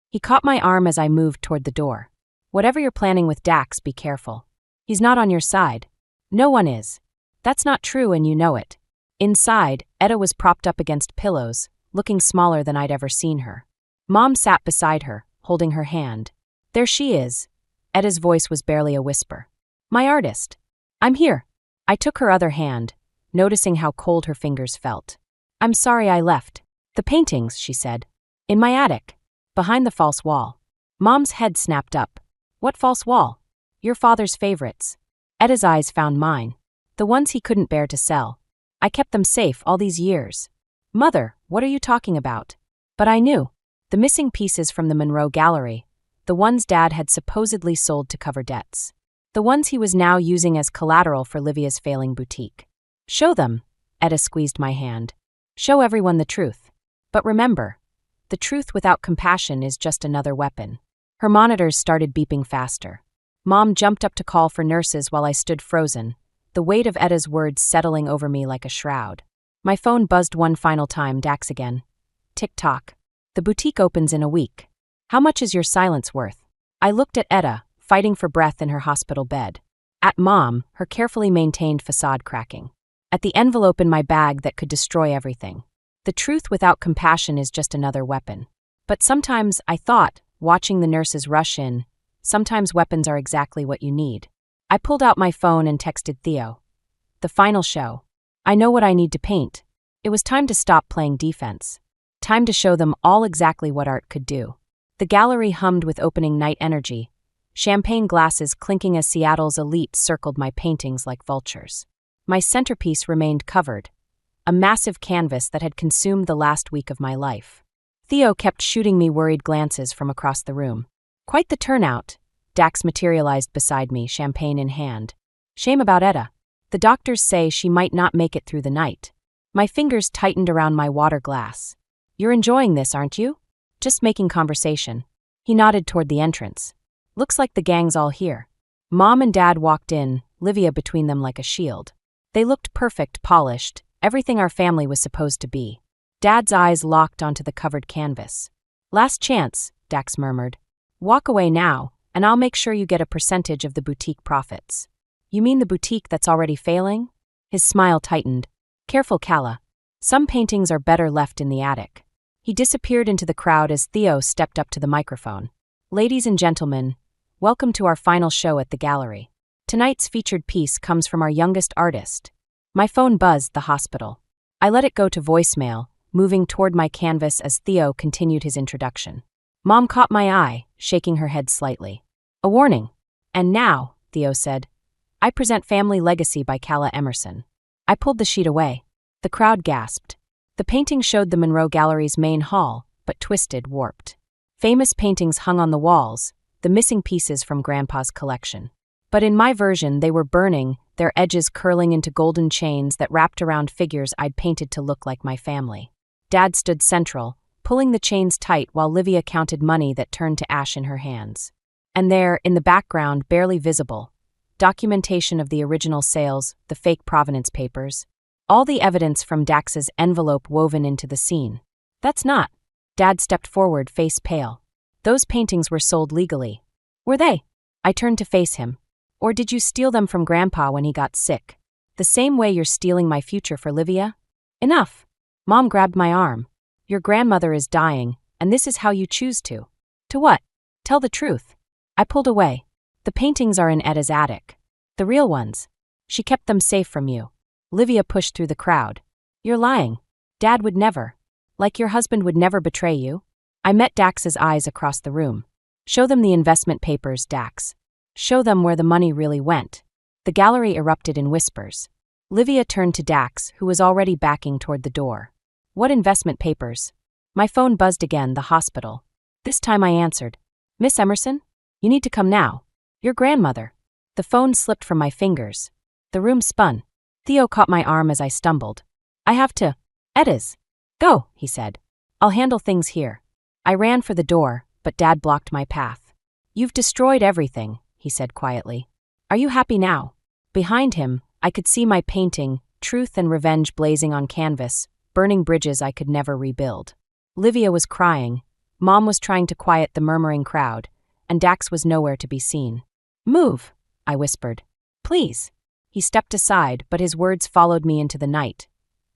He caught my arm as I moved toward the door. "Whatever you're planning with Dax, be careful. He's not on your side." "No one is." "That's not true and you know it." Inside, Etta was propped up against pillows, looking smaller than I'd ever seen her. Mom sat beside her, holding her hand. "There she is." Etta's voice was barely a whisper. "My artist." "I'm here." I took her other hand, noticing how cold her fingers felt. "I'm sorry I left." "The paintings," she said. "In my attic. Behind the false wall." Mom's head snapped up. "What false wall?" "Your father's favorites." Etta's eyes found mine. "The ones he couldn't bear to sell. I kept them safe all these years." "Mother, what are you talking about?" But I knew. The missing pieces from the Monroe Gallery. The ones Dad had supposedly sold to cover debts. The ones he was now using as collateral for Livia's failing boutique. "Show them." Etta squeezed my hand. "Show everyone the truth. But remember, the truth without compassion is just another weapon." Her monitors started beeping faster. Mom jumped up to call for nurses while I stood frozen, the weight of Etta's words settling over me like a shroud. My phone buzzed one final time, Dax again. Tick-tock. "The boutique opens in a week. How much is your silence worth?" I looked at Etta, fighting for breath in her hospital bed. At Mom, her carefully maintained facade cracking. At the envelope in my bag that could destroy everything. The truth without compassion is just another weapon. But sometimes, I thought, watching the nurses rush in, sometimes weapons are exactly what you need. I pulled out my phone and texted Theo. "The final show. I know what I need to paint." It was time to stop playing defense. Time to show them all exactly what art could do. The gallery hummed with opening night energy, champagne glasses clinking as Seattle's elite circled my paintings like vultures. My centerpiece remained covered, a massive canvas that had consumed the last week of my life. Theo kept shooting me worried glances from across the room. "Quite the turnout." Dax materialized beside me, champagne in hand. "Shame about Etta. The doctors say she might not make it through the night." My fingers tightened around my water glass. "You're enjoying this, aren't you?" "Just making conversation." He nodded toward the entrance. "Looks like the gang's all here." Mom and Dad walked in, Livia between them like a shield. They looked perfect, polished, everything our family was supposed to be. Dad's eyes locked onto the covered canvas. "Last chance," Dax murmured. "Walk away now, and I'll make sure you get a percentage of the boutique profits." "You mean the boutique that's already failing?" His smile tightened. "Careful, Calla. Some paintings are better left in the attic." He disappeared into the crowd as Theo stepped up to the microphone. "Ladies and gentlemen, welcome to our final show at the gallery. Tonight's featured piece comes from our youngest artist." My phone buzzed the hospital. I let it go to voicemail, moving toward my canvas as Theo continued his introduction. Mom caught my eye, shaking her head slightly. "A warning." "And now," Theo said, "I present Family Legacy by Calla Emerson." I pulled the sheet away. The crowd gasped. The painting showed the Monroe Gallery's main hall, but twisted, warped. Famous paintings hung on the walls, the missing pieces from Grandpa's collection. But in my version, they were burning, their edges curling into golden chains that wrapped around figures I'd painted to look like my family. Dad stood central, pulling the chains tight while Livia counted money that turned to ash in her hands. And there, in the background, barely visible, documentation of the original sales, the fake provenance papers, all the evidence from Dax's envelope woven into the scene. That's not. Dad stepped forward, face pale. Those paintings were sold legally. Were they? I turned to face him. Or did you steal them from Grandpa when he got sick? The same way you're stealing my future for Livia? Enough. Mom grabbed my arm. Your grandmother is dying, and this is how you choose to. To what? Tell the truth. I pulled away. The paintings are in Etta's attic. The real ones. She kept them safe from you. Livia pushed through the crowd. You're lying. Dad would never. Like your husband would never betray you. I met Dax's eyes across the room. Show them the investment papers, Dax. Show them where the money really went. The gallery erupted in whispers. Livia turned to Dax, who was already backing toward the door. What investment papers? My phone buzzed again, the hospital. This time I answered. Miss Emerson? You need to come now. Your grandmother. The phone slipped from my fingers. The room spun. Theo caught my arm as I stumbled. I have to. Etta's. Go, he said. I'll handle things here. I ran for the door, but Dad blocked my path. You've destroyed everything, he said quietly. Are you happy now? Behind him, I could see my painting, truth and revenge blazing on canvas, burning bridges I could never rebuild. Livia was crying. Mom was trying to quiet the murmuring crowd, and Dax was nowhere to be seen. Move, I whispered. Please. He stepped aside, but his words followed me into the night.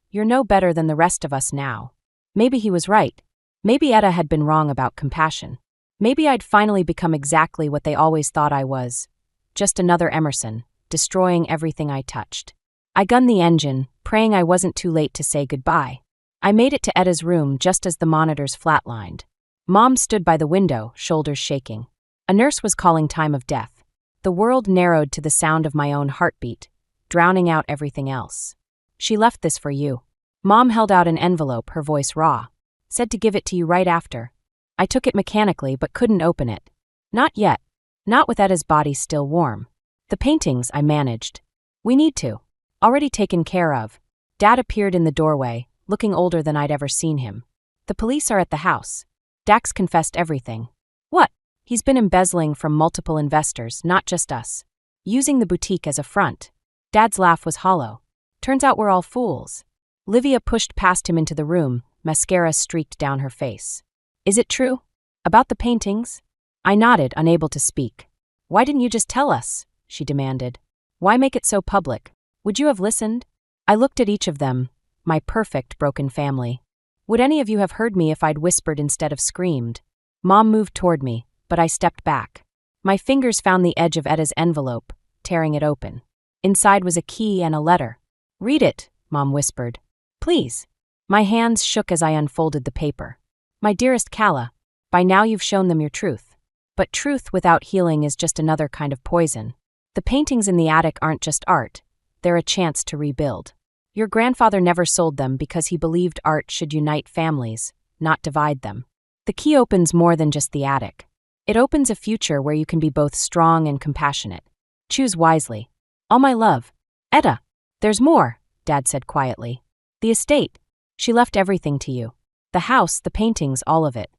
You're no better than the rest of us now. Maybe he was right. Maybe Etta had been wrong about compassion. Maybe I'd finally become exactly what they always thought I was. Just another Emerson, destroying everything I touched. I gunned the engine, praying I wasn't too late to say goodbye. I made it to Etta's room just as the monitors flatlined. Mom stood by the window, shoulders shaking. A nurse was calling time of death. The world narrowed to the sound of my own heartbeat, drowning out everything else. She left this for you. Mom held out an envelope, her voice raw. Said to give it to you right after. I took it mechanically but couldn't open it. Not yet. Not with Etta's body still warm. The paintings I managed. We need to. Already taken care of. Dad appeared in the doorway, looking older than I'd ever seen him. The police are at the house. Dax confessed everything. What? He's been embezzling from multiple investors, not just us. Using the boutique as a front. Dad's laugh was hollow. Turns out we're all fools. Livia pushed past him into the room, mascara streaked down her face. Is it true? About the paintings? I nodded, unable to speak. Why didn't you just tell us? She demanded. Why make it so public? Would you have listened? I looked at each of them, my perfect broken family. Would any of you have heard me if I'd whispered instead of screamed? Mom moved toward me, but I stepped back. My fingers found the edge of Etta's envelope, tearing it open. Inside was a key and a letter. Read it, Mom whispered. Please. My hands shook as I unfolded the paper. My dearest Kala, by now you've shown them your truth. But truth without healing is just another kind of poison. The paintings in the attic aren't just art. They're a chance to rebuild. Your grandfather never sold them because he believed art should unite families, not divide them. The key opens more than just the attic. It opens a future where you can be both strong and compassionate. Choose wisely. All my love. Etta. There's more, Dad said quietly. The estate. She left everything to you. The house, the paintings, all of it.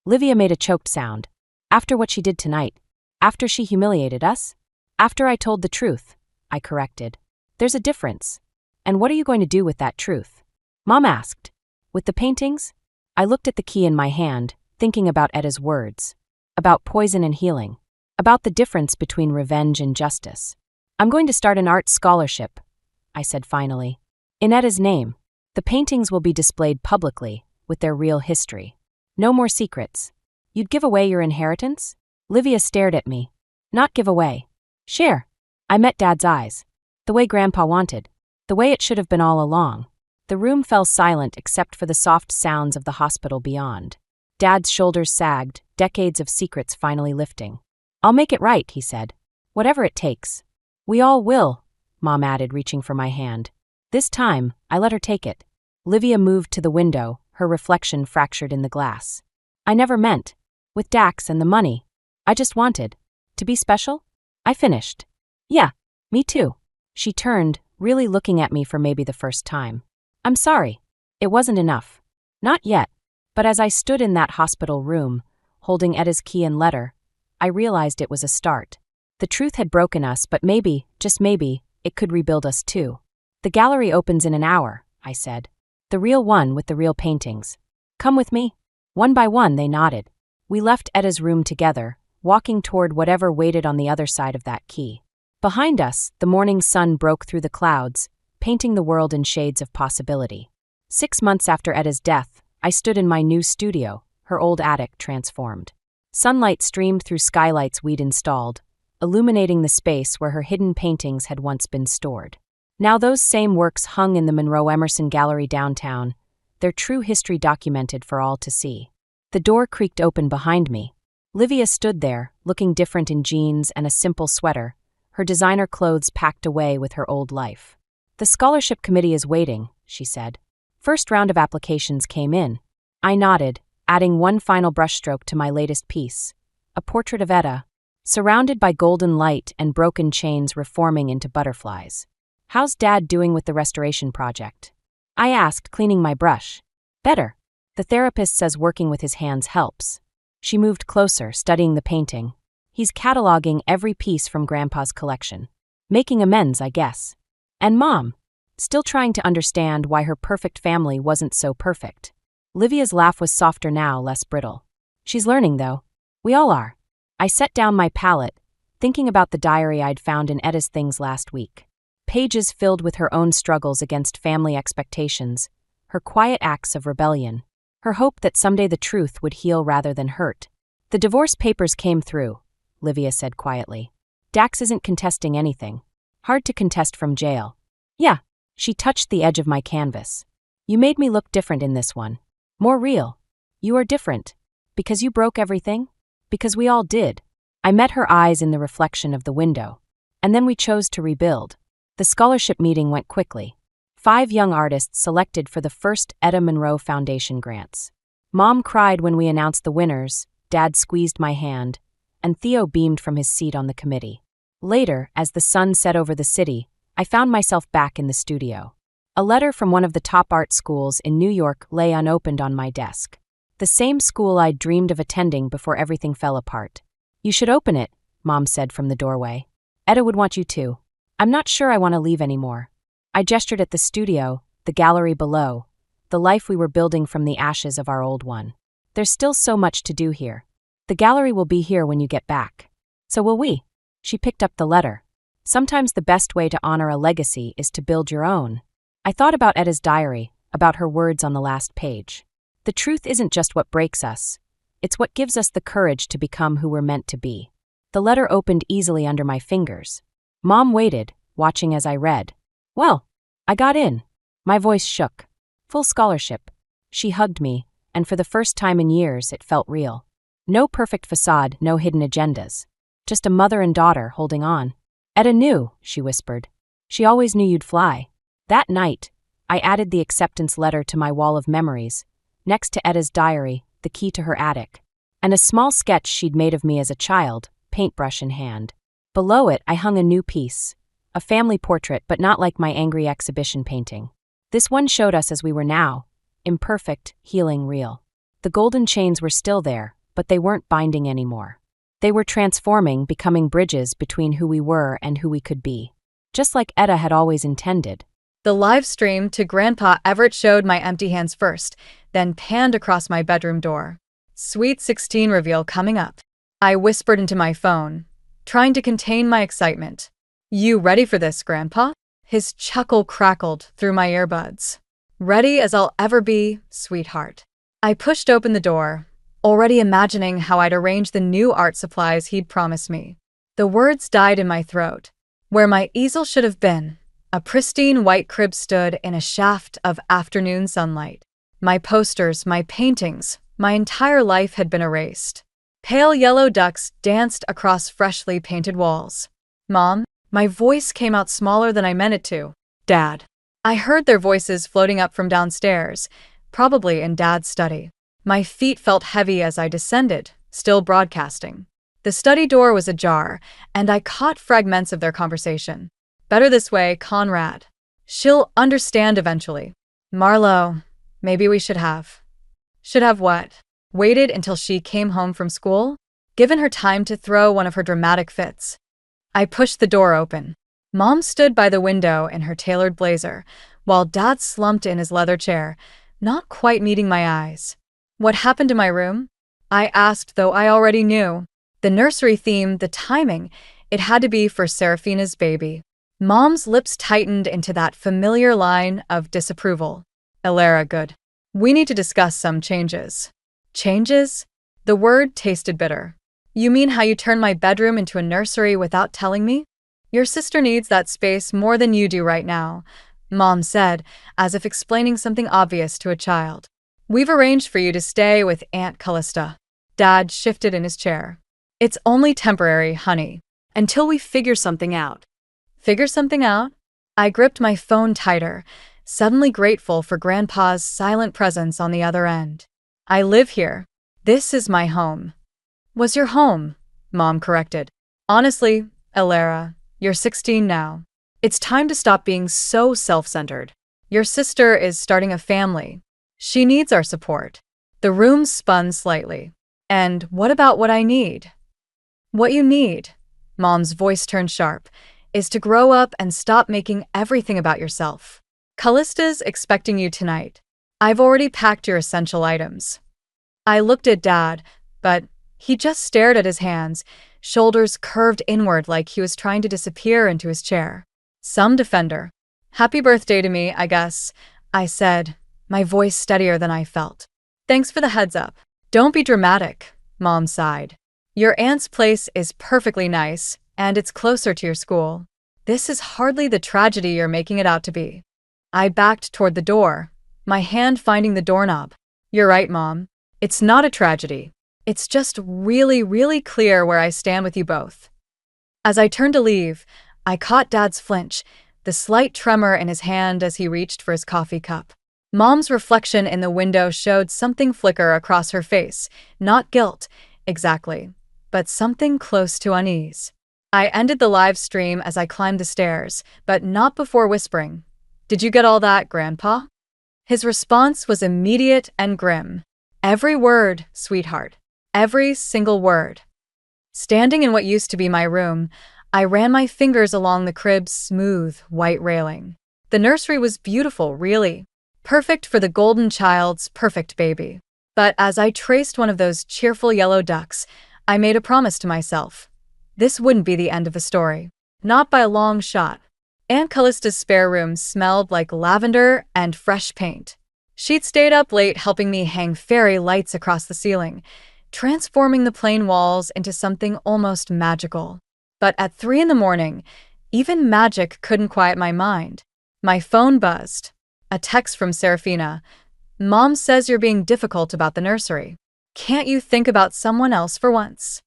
Livia made a choked sound. After what she did tonight. After she humiliated us? After I told the truth, I corrected. There's a difference. And what are you going to do with that truth? Mom asked. With the paintings? I looked at the key in my hand, thinking about Etta's words. About poison and healing. About the difference between revenge and justice. I'm going to start an art scholarship, I said finally. In Etta's name. The paintings will be displayed publicly, with their real history. No more secrets. You'd give away your inheritance? Livia stared at me. Not give away. Share. I met Dad's eyes. The way Grandpa wanted. The way it should have been all along. The room fell silent except for the soft sounds of the hospital beyond. Dad's shoulders sagged, decades of secrets finally lifting. I'll make it right, he said. Whatever it takes. We all will, Mom added, reaching for my hand. This time, I let her take it. Livia moved to the window, her reflection fractured in the glass. I never meant. With Dax and the money. I just wanted. To be special? I finished. Yeah, me too. She turned, really looking at me for maybe the first time. I'm sorry. It wasn't enough. Not yet. But as I stood in that hospital room, holding Etta's key and letter, I realized it was a start. The truth had broken us, but maybe, just maybe, it could rebuild us too. The gallery opens in an hour, I said. The real one with the real paintings. Come with me? One by one, they nodded. We left Etta's room together, walking toward whatever waited on the other side of that key. Behind us, the morning sun broke through the clouds, painting the world in shades of possibility. 6 months after Etta's death, I stood in my new studio, her old attic transformed. Sunlight streamed through skylights we'd installed, illuminating the space where her hidden paintings had once been stored. Now those same works hung in the Monroe Emerson Gallery downtown, their true history documented for all to see. The door creaked open behind me. Livia stood there, looking different in jeans and a simple sweater, her designer clothes packed away with her old life. The scholarship committee is waiting, she said. First round of applications came in. I nodded, adding one final brushstroke to my latest piece, a portrait of Etta, surrounded by golden light and broken chains reforming into butterflies. How's Dad doing with the restoration project? I asked, cleaning my brush. Better. The therapist says working with his hands helps. She moved closer, studying the painting. He's cataloging every piece from Grandpa's collection. Making amends, I guess. And Mom, still trying to understand why her perfect family wasn't so perfect. Livia's laugh was softer now, less brittle. She's learning, though. We all are. I set down my palette, thinking about the diary I'd found in Etta's things last week. Pages filled with her own struggles against family expectations, her quiet acts of rebellion, her hope that someday the truth would heal rather than hurt. The divorce papers came through, Livia said quietly. Dax isn't contesting anything. Hard to contest from jail. Yeah, she touched the edge of my canvas. You made me look different in this one. More real. You are different. Because you broke everything? Because we all did. I met her eyes in the reflection of the window. And then we chose to rebuild. The scholarship meeting went quickly. 5 young artists selected for the first Etta Monroe Foundation grants. Mom cried when we announced the winners, Dad squeezed my hand, and Theo beamed from his seat on the committee. Later, as the sun set over the city, I found myself back in the studio. A letter from one of the top art schools in New York lay unopened on my desk. The same school I'd dreamed of attending before everything fell apart. You should open it, Mom said from the doorway. Etta would want you to. I'm not sure I want to leave anymore. I gestured at the studio, the gallery below, the life we were building from the ashes of our old one. There's still so much to do here. The gallery will be here when you get back. So will we. She picked up the letter. Sometimes the best way to honor a legacy is to build your own. I thought about Etta's diary, about her words on the last page. The truth isn't just what breaks us. It's what gives us the courage to become who we're meant to be. The letter opened easily under my fingers. Mom waited, watching as I read. Well, I got in. My voice shook. Full scholarship. She hugged me, and for the first time in years it felt real. No perfect facade, no hidden agendas. Just a mother and daughter holding on. Etta knew, she whispered. She always knew you'd fly. That night, I added the acceptance letter to my wall of memories, next to Etta's diary, the key to her attic, and a small sketch she'd made of me as a child, paintbrush in hand. Below it, I hung a new piece. A family portrait, but not like my angry exhibition painting. This one showed us as we were now, imperfect, healing, real. The golden chains were still there, but they weren't binding anymore. They were transforming, becoming bridges between who we were and who we could be. Just like Etta had always intended. The live stream to Grandpa Everett showed my empty hands first, then panned across my bedroom door. Sweet 16 reveal coming up. I whispered into my phone, trying to contain my excitement. You ready for this, Grandpa? His chuckle crackled through my earbuds. Ready as I'll ever be, sweetheart. I pushed open the door, already imagining how I'd arrange the new art supplies he'd promised me. The words died in my throat. Where my easel should have been, a pristine white crib stood in a shaft of afternoon sunlight. My posters, my paintings, my entire life had been erased. Pale yellow ducks danced across freshly painted walls. Mom, my voice came out smaller than I meant it to. Dad. I heard their voices floating up from downstairs, probably in Dad's study. My feet felt heavy as I descended, still broadcasting. The study door was ajar, and I caught fragments of their conversation. Better this way, Conrad. She'll understand eventually. Marlo, maybe we should have. Should have what? Waited until she came home from school? Given her time to throw one of her dramatic fits. I pushed the door open. Mom stood by the window in her tailored blazer, while Dad slumped in his leather chair, not quite meeting my eyes. What happened to my room? I asked, though I already knew. The nursery theme, the timing, it had to be for Serafina's baby. Mom's lips tightened into that familiar line of disapproval. Elara, good. We need to discuss some changes. Changes? The word tasted bitter. You mean how you turned my bedroom into a nursery without telling me? Your sister needs that space more than you do right now, Mom said, as if explaining something obvious to a child. We've arranged for you to stay with Aunt Callista. Dad shifted in his chair. It's only temporary, honey. Until we figure something out. Figure something out? I gripped my phone tighter, suddenly grateful for Grandpa's silent presence on the other end. I live here. This is my home. Was your home? Mom corrected. Honestly, Elara, you're 16 now. It's time to stop being so self-centered. Your sister is starting a family. She needs our support. The room spun slightly. And what about what I need? What you need, Mom's voice turned sharp, is to grow up and stop making everything about yourself. Callista's expecting you tonight. I've already packed your essential items. I looked at Dad, but he just stared at his hands, shoulders curved inward like he was trying to disappear into his chair. Some defender. Happy birthday to me, I guess, I said, my voice steadier than I felt. Thanks for the heads up. Don't be dramatic, Mom sighed. Your aunt's place is perfectly nice, and it's closer to your school. This is hardly the tragedy you're making it out to be. I backed toward the door, my hand finding the doorknob. You're right, Mom. It's not a tragedy. It's just really, really clear where I stand with you both. As I turned to leave, I caught Dad's flinch, the slight tremor in his hand as he reached for his coffee cup. Mom's reflection in the window showed something flicker across her face, not guilt, exactly, but something close to unease. I ended the live stream as I climbed the stairs, but not before whispering, "Did you get all that, Grandpa?" His response was immediate and grim. Every word, sweetheart. Every single word. Standing in what used to be my room, I ran my fingers along the crib's smooth, white railing. The nursery was beautiful, really. Perfect for the golden child's perfect baby. But as I traced one of those cheerful yellow ducks, I made a promise to myself. This wouldn't be the end of the story. Not by a long shot. Aunt Callista's spare room smelled like lavender and fresh paint. She'd stayed up late helping me hang fairy lights across the ceiling, transforming the plain walls into something almost magical. But at 3 a.m, even magic couldn't quiet my mind. My phone buzzed. A text from Serafina. Mom says you're being difficult about the nursery. Can't you think about someone else for once?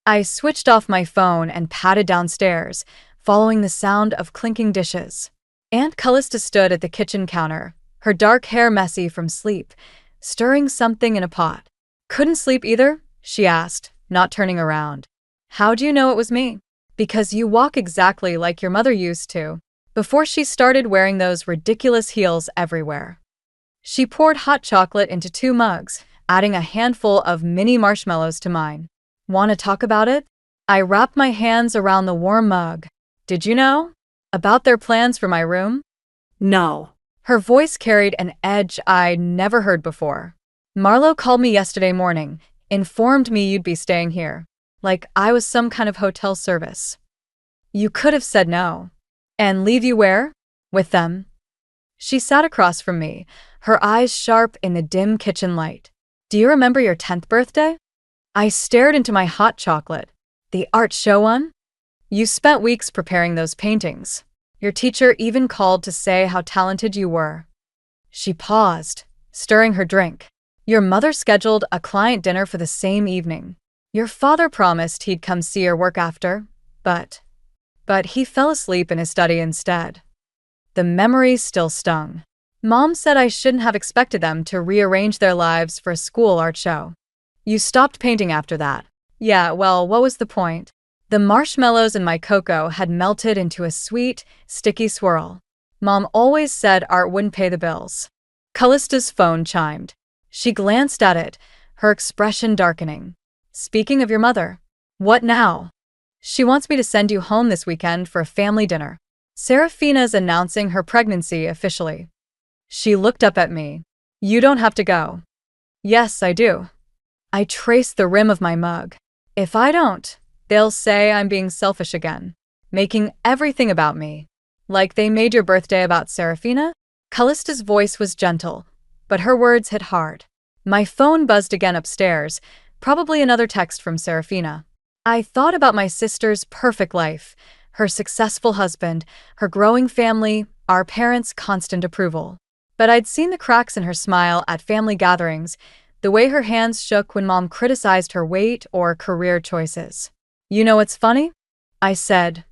I switched off my phone and padded downstairs, following the sound of clinking dishes. Aunt Callista stood at the kitchen counter, her dark hair messy from sleep, stirring something in a pot. Couldn't sleep either? She asked, not turning around. How'd you know it was me? Because you walk exactly like your mother used to, before she started wearing those ridiculous heels everywhere. She poured hot chocolate into 2 mugs, adding a handful of mini marshmallows to mine. Want to talk about it? I wrapped my hands around the warm mug. Did you know? About their plans for my room? No. Her voice carried an edge I'd never heard before. Marlo called me yesterday morning, informed me you'd be staying here. Like I was some kind of hotel service. You could have said no. And leave you where? With them. She sat across from me, her eyes sharp in the dim kitchen light. Do you remember your 10th birthday? I stared into my hot chocolate. The art show one? You spent weeks preparing those paintings. Your teacher even called to say how talented you were. She paused, stirring her drink. Your mother scheduled a client dinner for the same evening. Your father promised he'd come see your work after, but he fell asleep in his study instead. The memory still stung. Mom said I shouldn't have expected them to rearrange their lives for a school art show. You stopped painting after that. Yeah, well, what was the point? The marshmallows in my cocoa had melted into a sweet, sticky swirl. Mom always said art wouldn't pay the bills. Callista's phone chimed. She glanced at it, her expression darkening. Speaking of your mother, what now? She wants me to send you home this weekend for a family dinner. Serafina's announcing her pregnancy officially. She looked up at me. You don't have to go. Yes, I do. I traced the rim of my mug. If I don't, they'll say I'm being selfish again, making everything about me. Like they made your birthday about Serafina? Callista's voice was gentle, but her words hit hard. My phone buzzed again upstairs, probably another text from Serafina. I thought about my sister's perfect life, her successful husband, her growing family, our parents' constant approval. But I'd seen the cracks in her smile at family gatherings, the way her hands shook when Mom criticized her weight or career choices. You know what's funny? I said,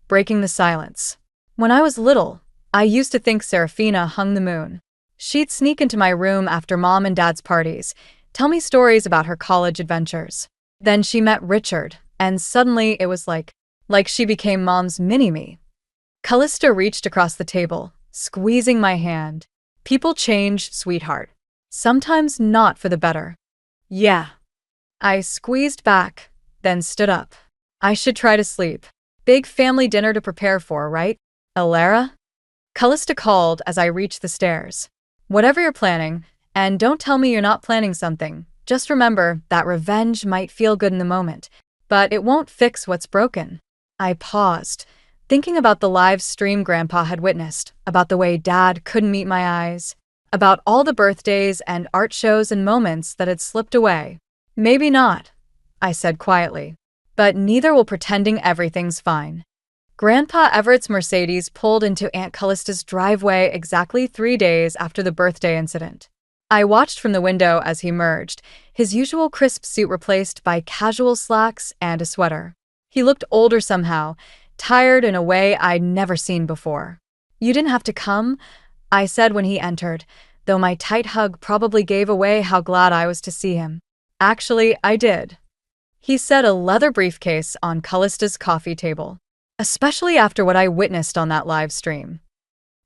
breaking the silence. When I was little, I used to think Serafina hung the moon. She'd sneak into my room after Mom and Dad's parties, tell me stories about her college adventures. Then she met Richard, and suddenly it was like she became Mom's mini-me. Callista reached across the table, squeezing my hand. People change, sweetheart. Sometimes not for the better. Yeah. I squeezed back, then stood up. I should try to sleep. Big family dinner to prepare for, right? Alara? Callista called as I reached the stairs. Whatever you're planning, and don't tell me you're not planning something, just remember that revenge might feel good in the moment, but it won't fix what's broken. I paused, thinking about the live stream Grandpa had witnessed, about the way Dad couldn't meet my eyes, about all the birthdays and art shows and moments that had slipped away. Maybe not, I said quietly, but neither will pretending everything's fine. Grandpa Everett's Mercedes pulled into Aunt Callista's driveway exactly 3 days after the birthday incident. I watched from the window as he merged, his usual crisp suit replaced by casual slacks and a sweater. He looked older somehow, tired in a way I'd never seen before. You didn't have to come, I said when he entered, though my tight hug probably gave away how glad I was to see him. Actually, I did. He set a leather briefcase on Callista's coffee table. Especially after what I witnessed on that live stream.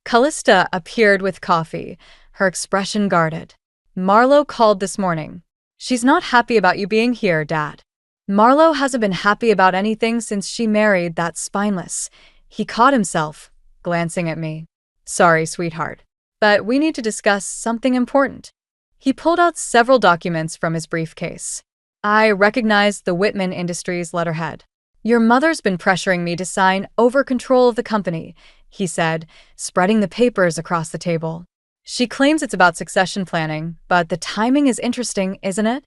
Callista appeared with coffee, her expression guarded. Marlo called this morning. She's not happy about you being here, Dad. Marlo hasn't been happy about anything since she married that spineless. He caught himself, glancing at me. Sorry, sweetheart, but we need to discuss something important. He pulled out several documents from his briefcase. I recognized the Whitman Industries letterhead. Your mother's been pressuring me to sign over control of the company, he said, spreading the papers across the table. She claims it's about succession planning, but the timing is interesting, isn't it?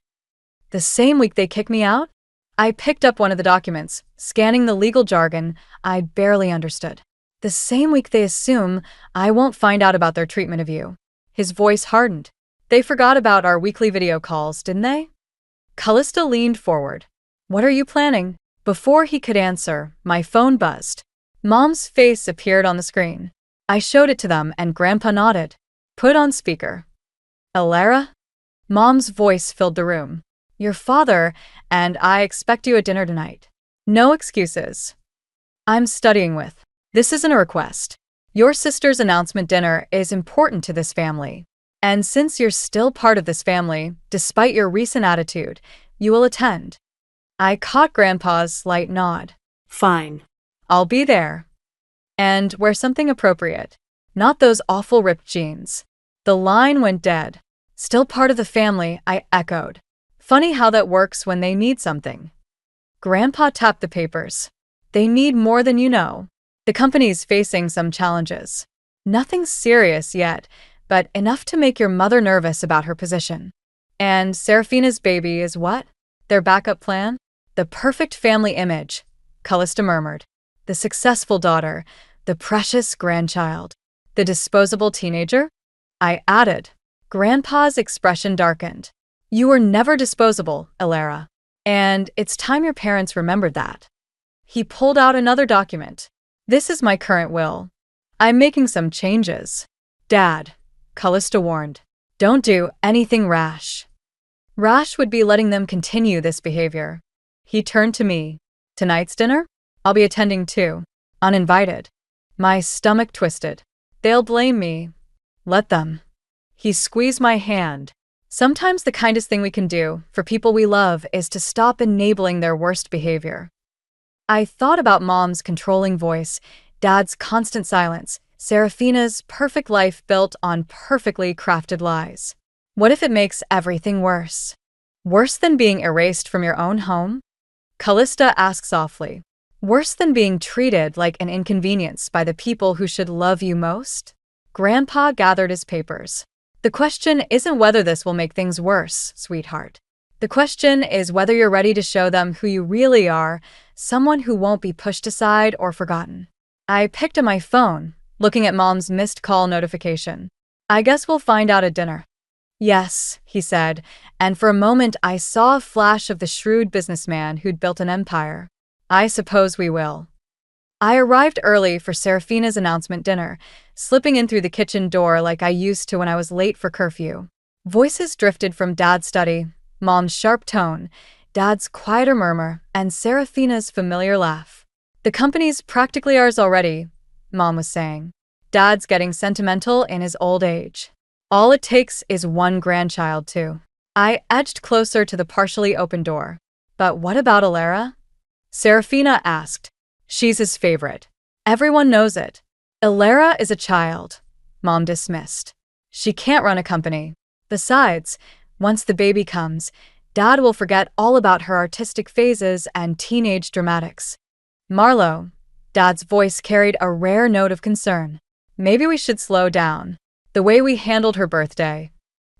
The same week they kick me out? I picked up one of the documents, scanning the legal jargon I barely understood. The same week they assume I won't find out about their treatment of you. His voice hardened. They forgot about our weekly video calls, didn't they? Callista leaned forward. What are you planning? Before he could answer, my phone buzzed. Mom's face appeared on the screen. I showed it to them and Grandpa nodded. Put on speaker. Alara? Mom's voice filled the room. Your father and I expect you at dinner tonight. No excuses. I'm studying with. This isn't a request. Your sister's announcement dinner is important to this family. And since you're still part of this family, despite your recent attitude, you will attend. I caught Grandpa's slight nod. Fine. I'll be there. And wear something appropriate. Not those awful ripped jeans. The line went dead. Still part of the family, I echoed. Funny how that works when they need something. Grandpa tapped the papers. They need more than you know. The company's facing some challenges. Nothing serious yet, but enough to make your mother nervous about her position. And Serafina's baby is what? Their backup plan? The perfect family image, Callista murmured. The successful daughter, the precious grandchild, the disposable teenager? I added. Grandpa's expression darkened. You were never disposable, Alara. And it's time your parents remembered that. He pulled out another document. This is my current will. I'm making some changes. Dad, Callista warned. Don't do anything rash. Rash would be letting them continue this behavior. He turned to me. Tonight's dinner? I'll be attending too. Uninvited. My stomach twisted. They'll blame me. Let them. He squeezed my hand. Sometimes the kindest thing we can do for people we love is to stop enabling their worst behavior. I thought about Mom's controlling voice, Dad's constant silence, Serafina's perfect life built on perfectly crafted lies. What if it makes everything worse? Worse than being erased from your own home? Callista asked softly. Worse than being treated like an inconvenience by the people who should love you most? Grandpa gathered his papers. The question isn't whether this will make things worse, sweetheart. The question is whether you're ready to show them who you really are, someone who won't be pushed aside or forgotten. I picked up my phone, looking at Mom's missed call notification. I guess we'll find out at dinner. Yes, he said, and for a moment I saw a flash of the shrewd businessman who'd built an empire. I suppose we will. I arrived early for Serafina's announcement dinner, slipping in through the kitchen door like I used to when I was late for curfew. Voices drifted from Dad's study, Mom's sharp tone, Dad's quieter murmur, and Serafina's familiar laugh. The company's practically ours already, Mom was saying. Dad's getting sentimental in his old age. All it takes is one grandchild, too. I edged closer to the partially open door. But what about Alara? Serafina asked. She's his favorite. Everyone knows it. Alara is a child, Mom dismissed. She can't run a company. Besides, once the baby comes, Dad will forget all about her artistic phases and teenage dramatics. Marlo, Dad's voice carried a rare note of concern. Maybe we should slow down. The way we handled her birthday.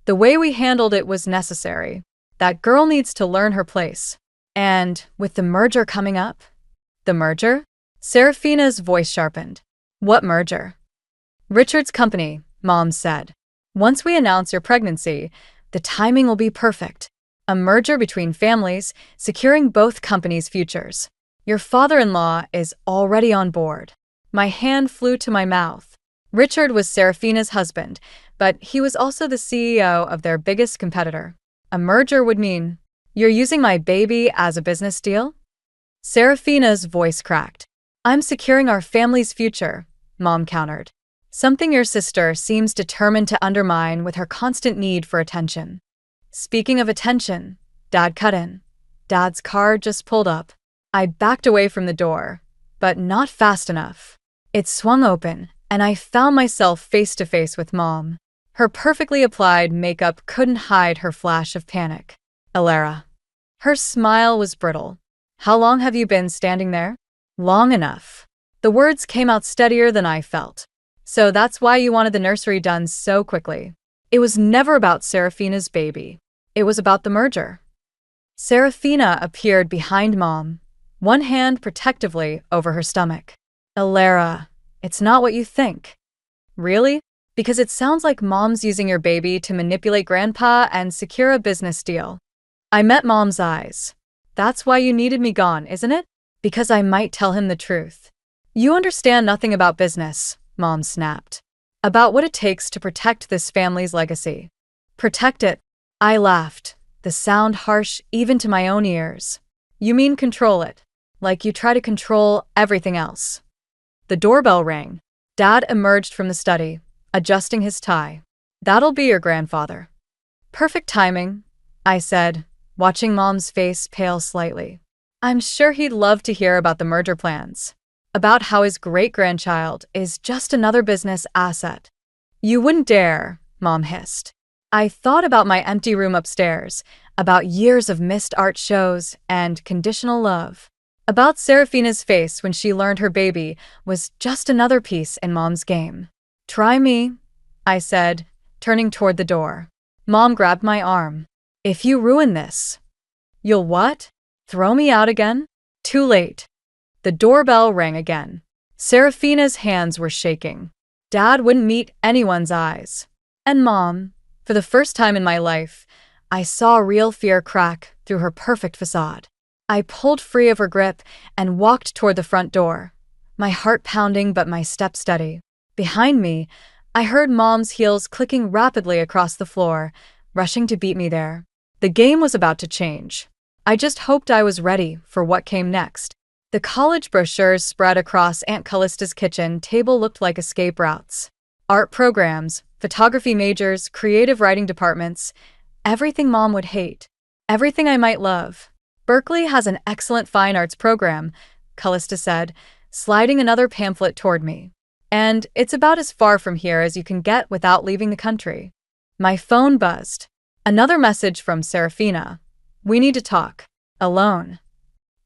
The way we handled it was necessary. That girl needs to learn her place. And with the merger coming up? The merger? Serafina's voice sharpened. What merger? Richard's company, Mom said. Once we announce your pregnancy, the timing will be perfect. A merger between families, securing both companies' futures. Your father-in-law is already on board. My hand flew to my mouth. Richard was Serafina's husband, but he was also the CEO of their biggest competitor. A merger would mean, you're using my baby as a business deal? Serafina's voice cracked. I'm securing our family's future, Mom countered. Something your sister seems determined to undermine with her constant need for attention. Speaking of attention, Dad cut in. Dad's car just pulled up. I backed away from the door, but not fast enough. It swung open, and I found myself face to face with Mom. Her perfectly applied makeup couldn't hide her flash of panic. Alara. Her smile was brittle. How long have you been standing there? Long enough. The words came out steadier than I felt. So that's why you wanted the nursery done so quickly. It was never about Serafina's baby. It was about the merger. Serafina appeared behind Mom, one hand protectively over her stomach. Alara, it's not what you think. Really? Because it sounds like Mom's using your baby to manipulate Grandpa and secure a business deal. I met Mom's eyes. That's why you needed me gone, isn't it? Because I might tell him the truth. You understand nothing about business, Mom snapped. About what it takes to protect this family's legacy. Protect it. I laughed, the sound harsh even to my own ears. You mean control it, like you try to control everything else. The doorbell rang. Dad emerged from the study, adjusting his tie. That'll be your grandfather. Perfect timing, I said, watching Mom's face pale slightly. I'm sure he'd love to hear about the merger plans. About how his great-grandchild is just another business asset. You wouldn't dare, Mom hissed. I thought about my empty room upstairs, about years of missed art shows and conditional love. About Serafina's face when she learned her baby was just another piece in Mom's game. Try me, I said, turning toward the door. Mom grabbed my arm. If you ruin this. You'll what? Throw me out again? Too late. The doorbell rang again. Serafina's hands were shaking. Dad wouldn't meet anyone's eyes. And Mom, for the first time in my life, I saw real fear crack through her perfect facade. I pulled free of her grip and walked toward the front door, my heart pounding but my step steady. Behind me, I heard Mom's heels clicking rapidly across the floor, rushing to beat me there. The game was about to change. I just hoped I was ready for what came next. The college brochures spread across Aunt Callista's kitchen table looked like escape routes. Art programs, photography majors, creative writing departments, everything Mom would hate. Everything I might love. Berkeley has an excellent fine arts program, Callista said, sliding another pamphlet toward me. And it's about as far from here as you can get without leaving the country. My phone buzzed. Another message from Serafina. We need to talk. Alone.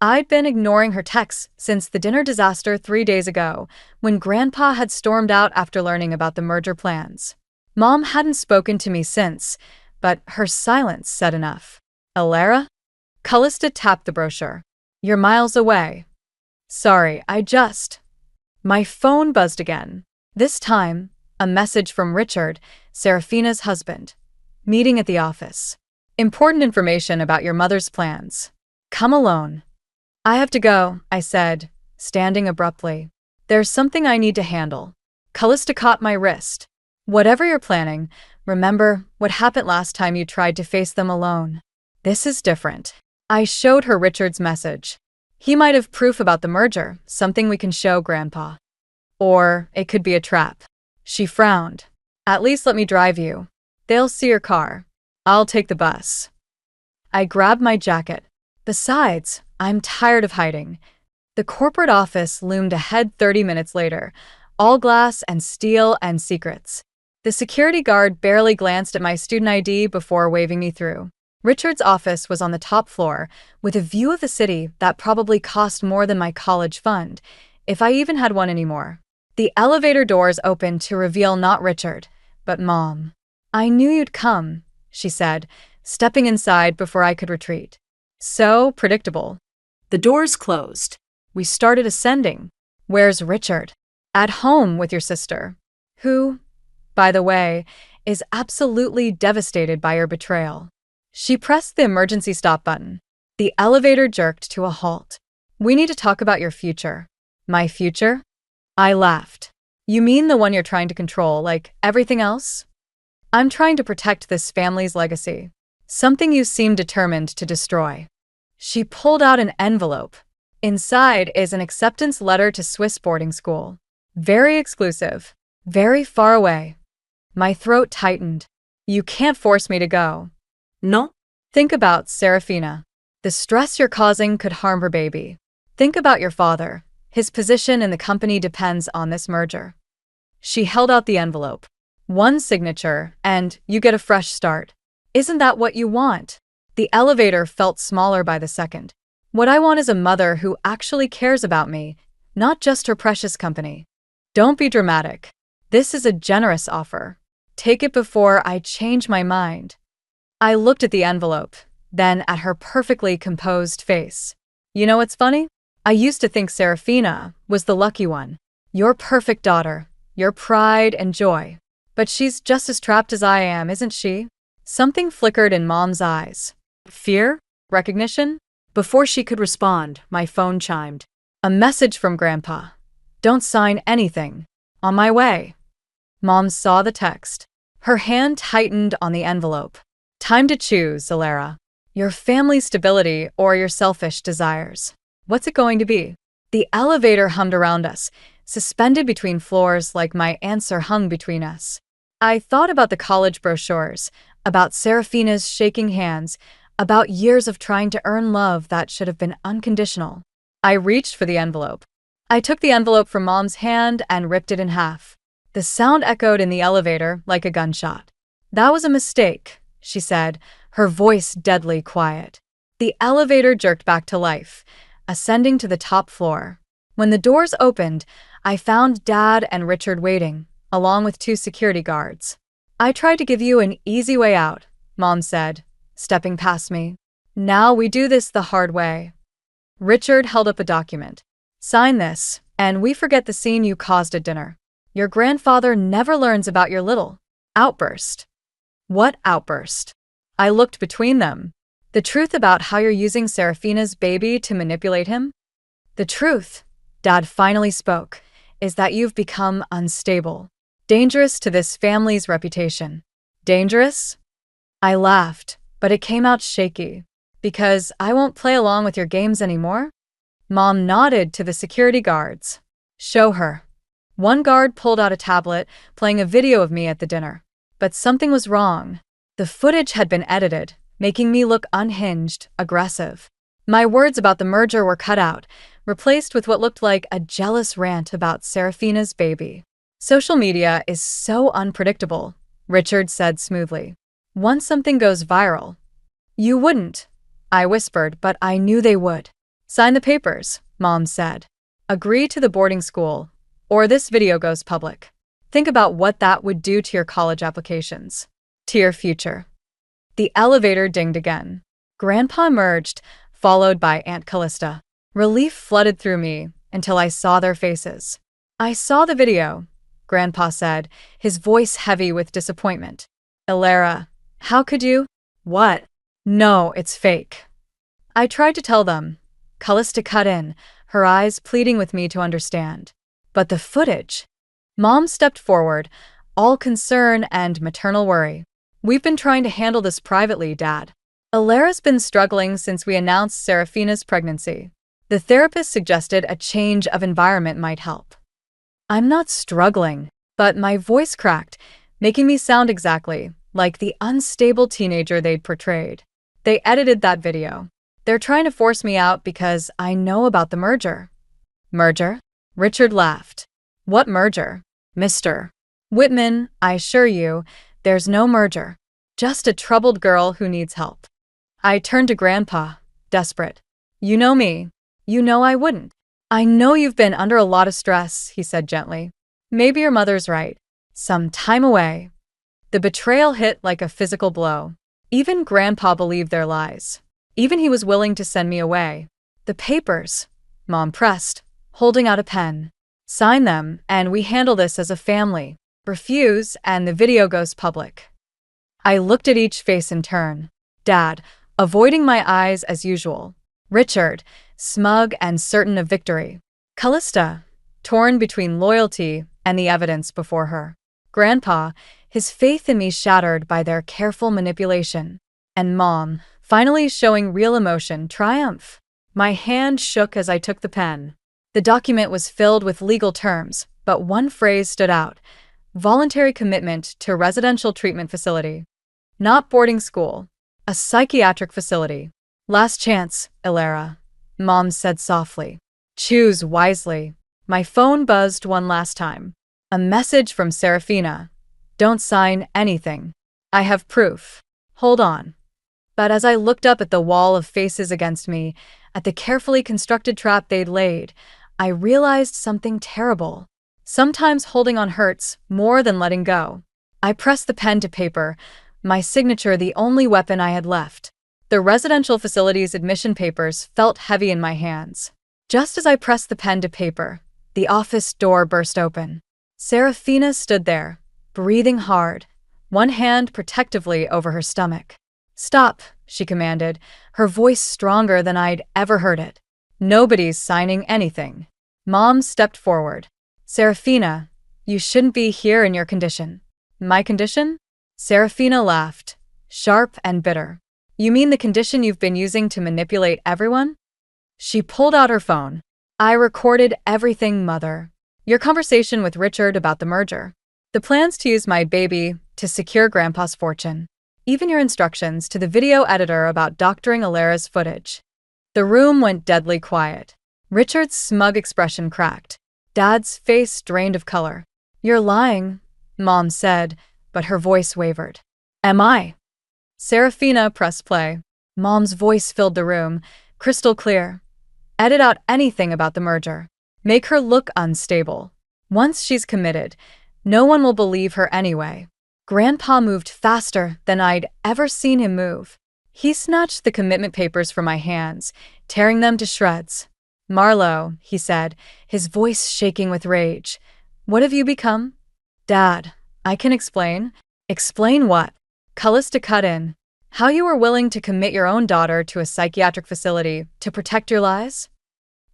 I'd been ignoring her texts since the dinner disaster 3 days ago, when Grandpa had stormed out after learning about the merger plans. Mom hadn't spoken to me since, but her silence said enough. Alara? Callista tapped the brochure. You're miles away. Sorry, My phone buzzed again. This time, a message from Richard, Serafina's husband. Meeting at the office. Important information about your mother's plans. Come alone. I have to go, I said, standing abruptly. There's something I need to handle. Callista caught my wrist. Whatever you're planning, remember what happened last time you tried to face them alone. This is different. I showed her Richard's message. He might have proof about the merger, something we can show Grandpa. Or it could be a trap. She frowned. At least let me drive you. They'll see your car. I'll take the bus. I grabbed my jacket. Besides, I'm tired of hiding. The corporate office loomed ahead 30 minutes later, all glass and steel and secrets. The security guard barely glanced at my student ID before waving me through. Richard's office was on the top floor, with a view of the city that probably cost more than my college fund, if I even had one anymore. The elevator doors opened to reveal not Richard, but Mom. I knew you'd come, she said, stepping inside before I could retreat. So predictable. The doors closed. We started ascending. Where's Richard? At home with your sister, who, by the way, is absolutely devastated by your betrayal. She pressed the emergency stop button. The elevator jerked to a halt. We need to talk about your future. My future? I laughed. You mean the one you're trying to control, like everything else? I'm trying to protect this family's legacy. Something you seem determined to destroy. She pulled out an envelope. Inside is an acceptance letter to Swiss boarding school. Very exclusive. Very far away. My throat tightened. You can't force me to go. No? Think about Serafina. The stress you're causing could harm her baby. Think about your father. His position in the company depends on this merger. She held out the envelope. One signature, and you get a fresh start. Isn't that what you want? The elevator felt smaller by the second. What I want is a mother who actually cares about me, not just her precious company. Don't be dramatic. This is a generous offer. Take it before I change my mind. I looked at the envelope, then at her perfectly composed face. You know what's funny? I used to think Serafina was the lucky one. Your perfect daughter, your pride and joy. But she's just as trapped as I am, isn't she? Something flickered in Mom's eyes. Fear? Recognition? Before she could respond, my phone chimed. A message from Grandpa. Don't sign anything. On my way. Mom saw the text. Her hand tightened on the envelope. Time to choose, Alara. Your family's stability or your selfish desires. What's it going to be? The elevator hummed around us, suspended between floors like my answer hung between us. I thought about the college brochures, about Serafina's shaking hands, about years of trying to earn love that should have been unconditional. I reached for the envelope. I took the envelope from Mom's hand and ripped it in half. The sound echoed in the elevator like a gunshot. That was a mistake, she said, her voice deadly quiet. The elevator jerked back to life, ascending to the top floor. When the doors opened, I found Dad and Richard waiting, along with 2 security guards. I tried to give you an easy way out, Mom said, stepping past me. Now we do this the hard way. Richard held up a document. Sign this, and we forget the scene you caused at dinner. Your grandfather never learns about your little outburst. What outburst? I looked between them. The truth about how you're using Serafina's baby to manipulate him? The truth, Dad finally spoke, is that you've become unstable. Dangerous to this family's reputation. Dangerous? I laughed, but it came out shaky. Because I won't play along with your games anymore? Mom nodded to the security guards. Show her. One guard pulled out a tablet, playing a video of me at the dinner. But something was wrong. The footage had been edited, making me look unhinged, aggressive. My words about the merger were cut out, replaced with what looked like a jealous rant about Serafina's baby. Social media is so unpredictable, Richard said smoothly. Once something goes viral. You wouldn't, I whispered, but I knew they would. Sign the papers, Mom said. Agree to the boarding school, or this video goes public. Think about what that would do to your college applications, to your future. The elevator dinged again. Grandpa emerged, followed by Aunt Callista. Relief flooded through me until I saw their faces. I saw the video, Grandpa said, his voice heavy with disappointment. Ilara, how could you? What? No, it's fake. I tried to tell them. Callista cut in, her eyes pleading with me to understand. But the footage. Mom stepped forward, all concern and maternal worry. We've been trying to handle this privately, Dad. Ilara's been struggling since we announced Serafina's pregnancy. The therapist suggested a change of environment might help. I'm not struggling, but my voice cracked, making me sound exactly like the unstable teenager they'd portrayed. They edited that video. They're trying to force me out because I know about the merger. Merger? Richard laughed. What merger? Mr. Whitman, I assure you, there's no merger. Just a troubled girl who needs help. I turned to Grandpa, desperate. You know me. You know I wouldn't. I know you've been under a lot of stress, he said gently. Maybe your mother's right. Some time away. The betrayal hit like a physical blow. Even Grandpa believed their lies. Even he was willing to send me away. The papers, Mom pressed, holding out a pen. Sign them, and we handle this as a family. Refuse, and the video goes public. I looked at each face in turn. Dad, avoiding my eyes as usual. Richard, smug and certain of victory. Callista, torn between loyalty and the evidence before her. Grandpa, his faith in me shattered by their careful manipulation. And Mom, finally showing real emotion, triumph. My hand shook as I took the pen. The document was filled with legal terms, but one phrase stood out. Voluntary commitment to residential treatment facility. Not boarding school. A psychiatric facility. Last chance, Ilara, Mom said softly. Choose wisely. My phone buzzed one last time. A message from Serafina. Don't sign anything. I have proof. Hold on. But as I looked up at the wall of faces against me, at the carefully constructed trap they'd laid, I realized something terrible. Sometimes holding on hurts more than letting go. I pressed the pen to paper, my signature the only weapon I had left. The residential facility's admission papers felt heavy in my hands. Just as I pressed the pen to paper, the office door burst open. Serafina stood there, breathing hard, one hand protectively over her stomach. Stop, she commanded, her voice stronger than I'd ever heard it. Nobody's signing anything. Mom stepped forward. Serafina, you shouldn't be here in your condition. My condition? Serafina laughed, sharp and bitter. You mean the condition you've been using to manipulate everyone? She pulled out her phone. I recorded everything, Mother. Your conversation with Richard about the merger. The plans to use my baby to secure Grandpa's fortune. Even your instructions to the video editor about doctoring Ilara's footage. The room went deadly quiet. Richard's smug expression cracked. Dad's face drained of color. You're lying, Mom said, but her voice wavered. Am I? Serafina pressed play. Mom's voice filled the room, crystal clear. Edit out anything about the merger. Make her look unstable. Once she's committed, no one will believe her anyway. Grandpa moved faster than I'd ever seen him move. He snatched the commitment papers from my hands, tearing them to shreds. Marlowe, he said, his voice shaking with rage. What have you become? Dad, I can explain. Explain what? Callista cut in. How you were willing to commit your own daughter to a psychiatric facility to protect your lies?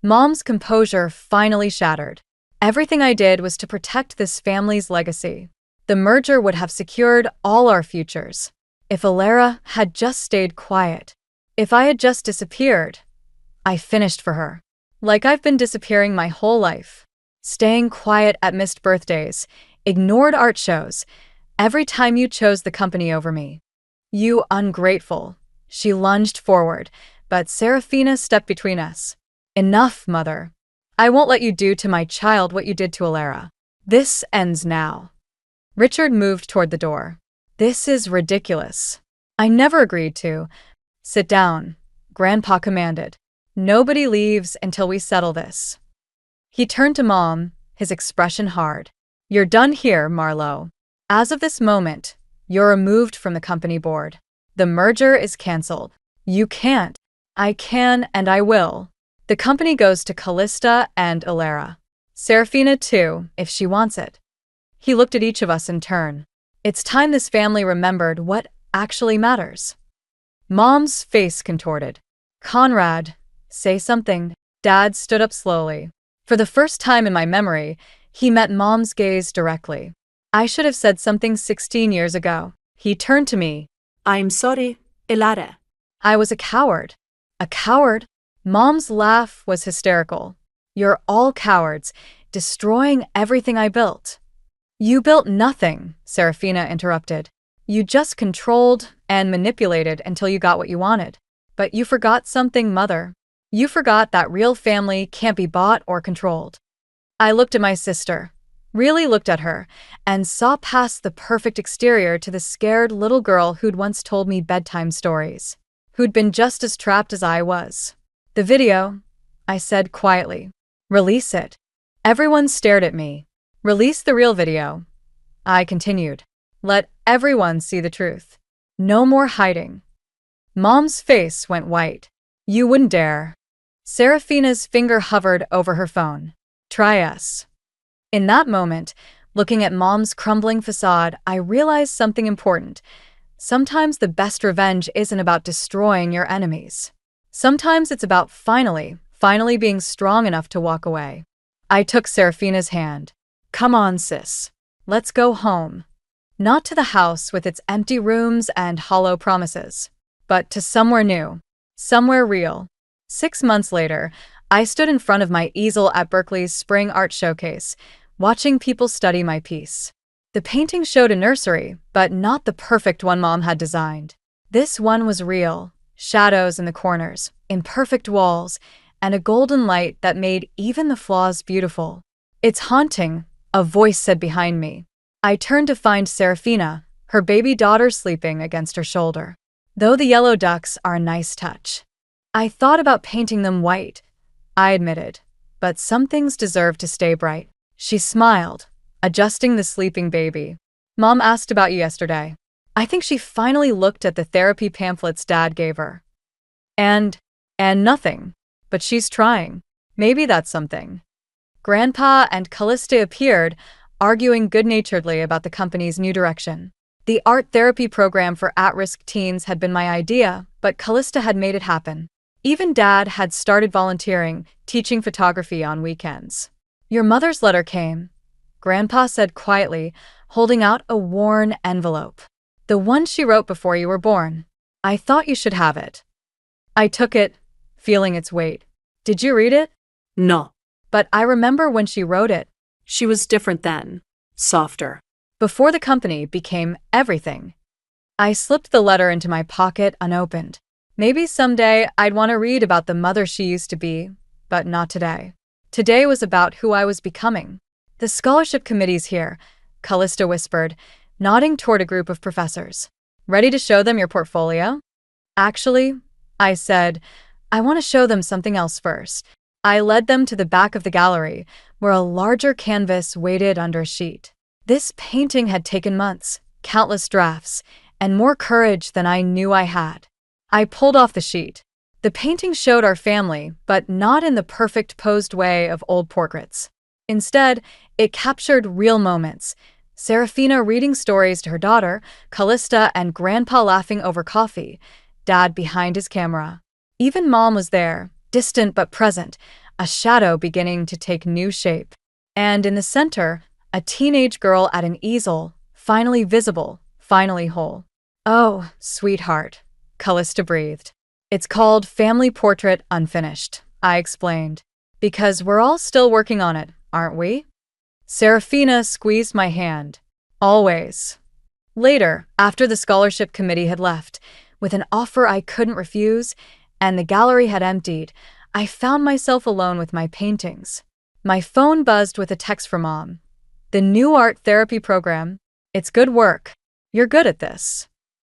Mom's composure finally shattered. Everything I did was to protect this family's legacy. The merger would have secured all our futures. If Alara had just stayed quiet, if I had just disappeared, I finished for her. Like I've been disappearing my whole life. Staying quiet at missed birthdays, ignored art shows, every time you chose the company over me. You ungrateful. She lunged forward, but Serafina stepped between us. Enough, mother. I won't let you do to my child what you did to Alara. This ends now. Richard moved toward the door. This is ridiculous. I never agreed to. Sit down, Grandpa commanded. Nobody leaves until we settle this. He turned to Mom, his expression hard. You're done here, Marlowe. As of this moment, you're removed from the company board. The merger is canceled. You can't. I can and I will. The company goes to Callista and Alara. Serafina too, if she wants it. He looked at each of us in turn. It's time this family remembered what actually matters. Mom's face contorted. Conrad, say something. Dad stood up slowly. For the first time in my memory, he met Mom's gaze directly. I should have said something 16 years ago. He turned to me. I'm sorry, Alara. I was a coward. A coward? Mom's laugh was hysterical. You're all cowards, destroying everything I built. You built nothing, Serafina interrupted. You just controlled and manipulated until you got what you wanted. But you forgot something, Mother. You forgot that real family can't be bought or controlled. I looked at my sister, really looked at her, and saw past the perfect exterior to the scared little girl who'd once told me bedtime stories, who'd been just as trapped as I was. The video, I said quietly. Release it. Everyone stared at me. Release the real video. I continued. Let everyone see the truth. No more hiding. Mom's face went white. You wouldn't dare. Serafina's finger hovered over her phone. Try us. In that moment, looking at Mom's crumbling facade, I realized something important. Sometimes the best revenge isn't about destroying your enemies. Sometimes it's about finally being strong enough to walk away. I took Serafina's hand. Come on, sis. Let's go home. Not to the house with its empty rooms and hollow promises, but to somewhere new, somewhere real. 6 months later, I stood in front of my easel at Berkeley's Spring Art Showcase, watching people study my piece. The painting showed a nursery, but not the perfect one Mom had designed. This one was real. Shadows in the corners, imperfect walls, and a golden light that made even the flaws beautiful. It's haunting, a voice said behind me. I turned to find Serafina, her baby daughter sleeping against her shoulder. Though the yellow ducks are a nice touch. I thought about painting them white, I admitted, but some things deserve to stay bright. She smiled, adjusting the sleeping baby. Mom asked about you yesterday. I think she finally looked at the therapy pamphlets Dad gave her. And nothing. But she's trying. Maybe that's something. Grandpa and Callista appeared, arguing good-naturedly about the company's new direction. The art therapy program for at-risk teens had been my idea, but Callista had made it happen. Even Dad had started volunteering, teaching photography on weekends. Your mother's letter came, Grandpa said quietly, holding out a worn envelope. The one she wrote before you were born. I thought you should have it. I took it, feeling its weight. Did you read it? No. But I remember when she wrote it. She was different then. Softer. Before the company became everything. I slipped the letter into my pocket unopened. Maybe someday I'd want to read about the mother she used to be, but not today. Today was about who I was becoming. The scholarship committee's here, Callista whispered, nodding toward a group of professors. Ready to show them your portfolio? Actually, I said, I want to show them something else first. I led them to the back of the gallery, where a larger canvas waited under a sheet. This painting had taken months, countless drafts, and more courage than I knew I had. I pulled off the sheet. The painting showed our family, but not in the perfect posed way of old portraits. Instead, it captured real moments. Serafina reading stories to her daughter, Callista and Grandpa laughing over coffee, Dad behind his camera. Even Mom was there, distant but present, a shadow beginning to take new shape. And in the center, a teenage girl at an easel, finally visible, finally whole. "Oh, sweetheart," Callista breathed. "It's called Family Portrait Unfinished," I explained. "Because we're all still working on it, aren't we?" Serafina squeezed my hand. "Always." Later, after the scholarship committee had left, with an offer I couldn't refuse, and the gallery had emptied, I found myself alone with my paintings. My phone buzzed with a text from Mom. "The new art therapy program. It's good work. You're good at this."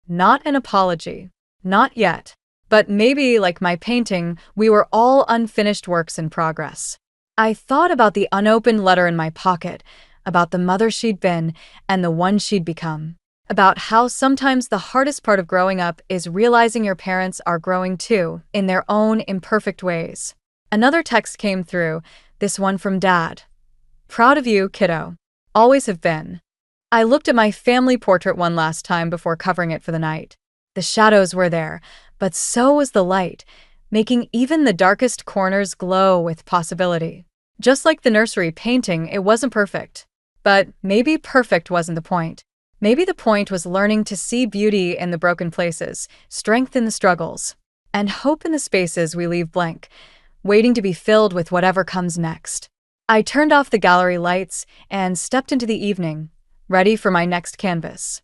Not an apology. Not yet. But maybe, like my painting, we were all unfinished works in progress. I thought about the unopened letter in my pocket, about the mother she'd been and the one she'd become, about how sometimes the hardest part of growing up is realizing your parents are growing too, in their own imperfect ways. Another text came through, this one from Dad. "Proud of you, kiddo. Always have been." I looked at my family portrait one last time before covering it for the night. The shadows were there, but so was the light, making even the darkest corners glow with possibility. Just like the nursery painting, it wasn't perfect. But maybe perfect wasn't the point. Maybe the point was learning to see beauty in the broken places, strength in the struggles, and hope in the spaces we leave blank, waiting to be filled with whatever comes next. I turned off the gallery lights and stepped into the evening, ready for my next canvas.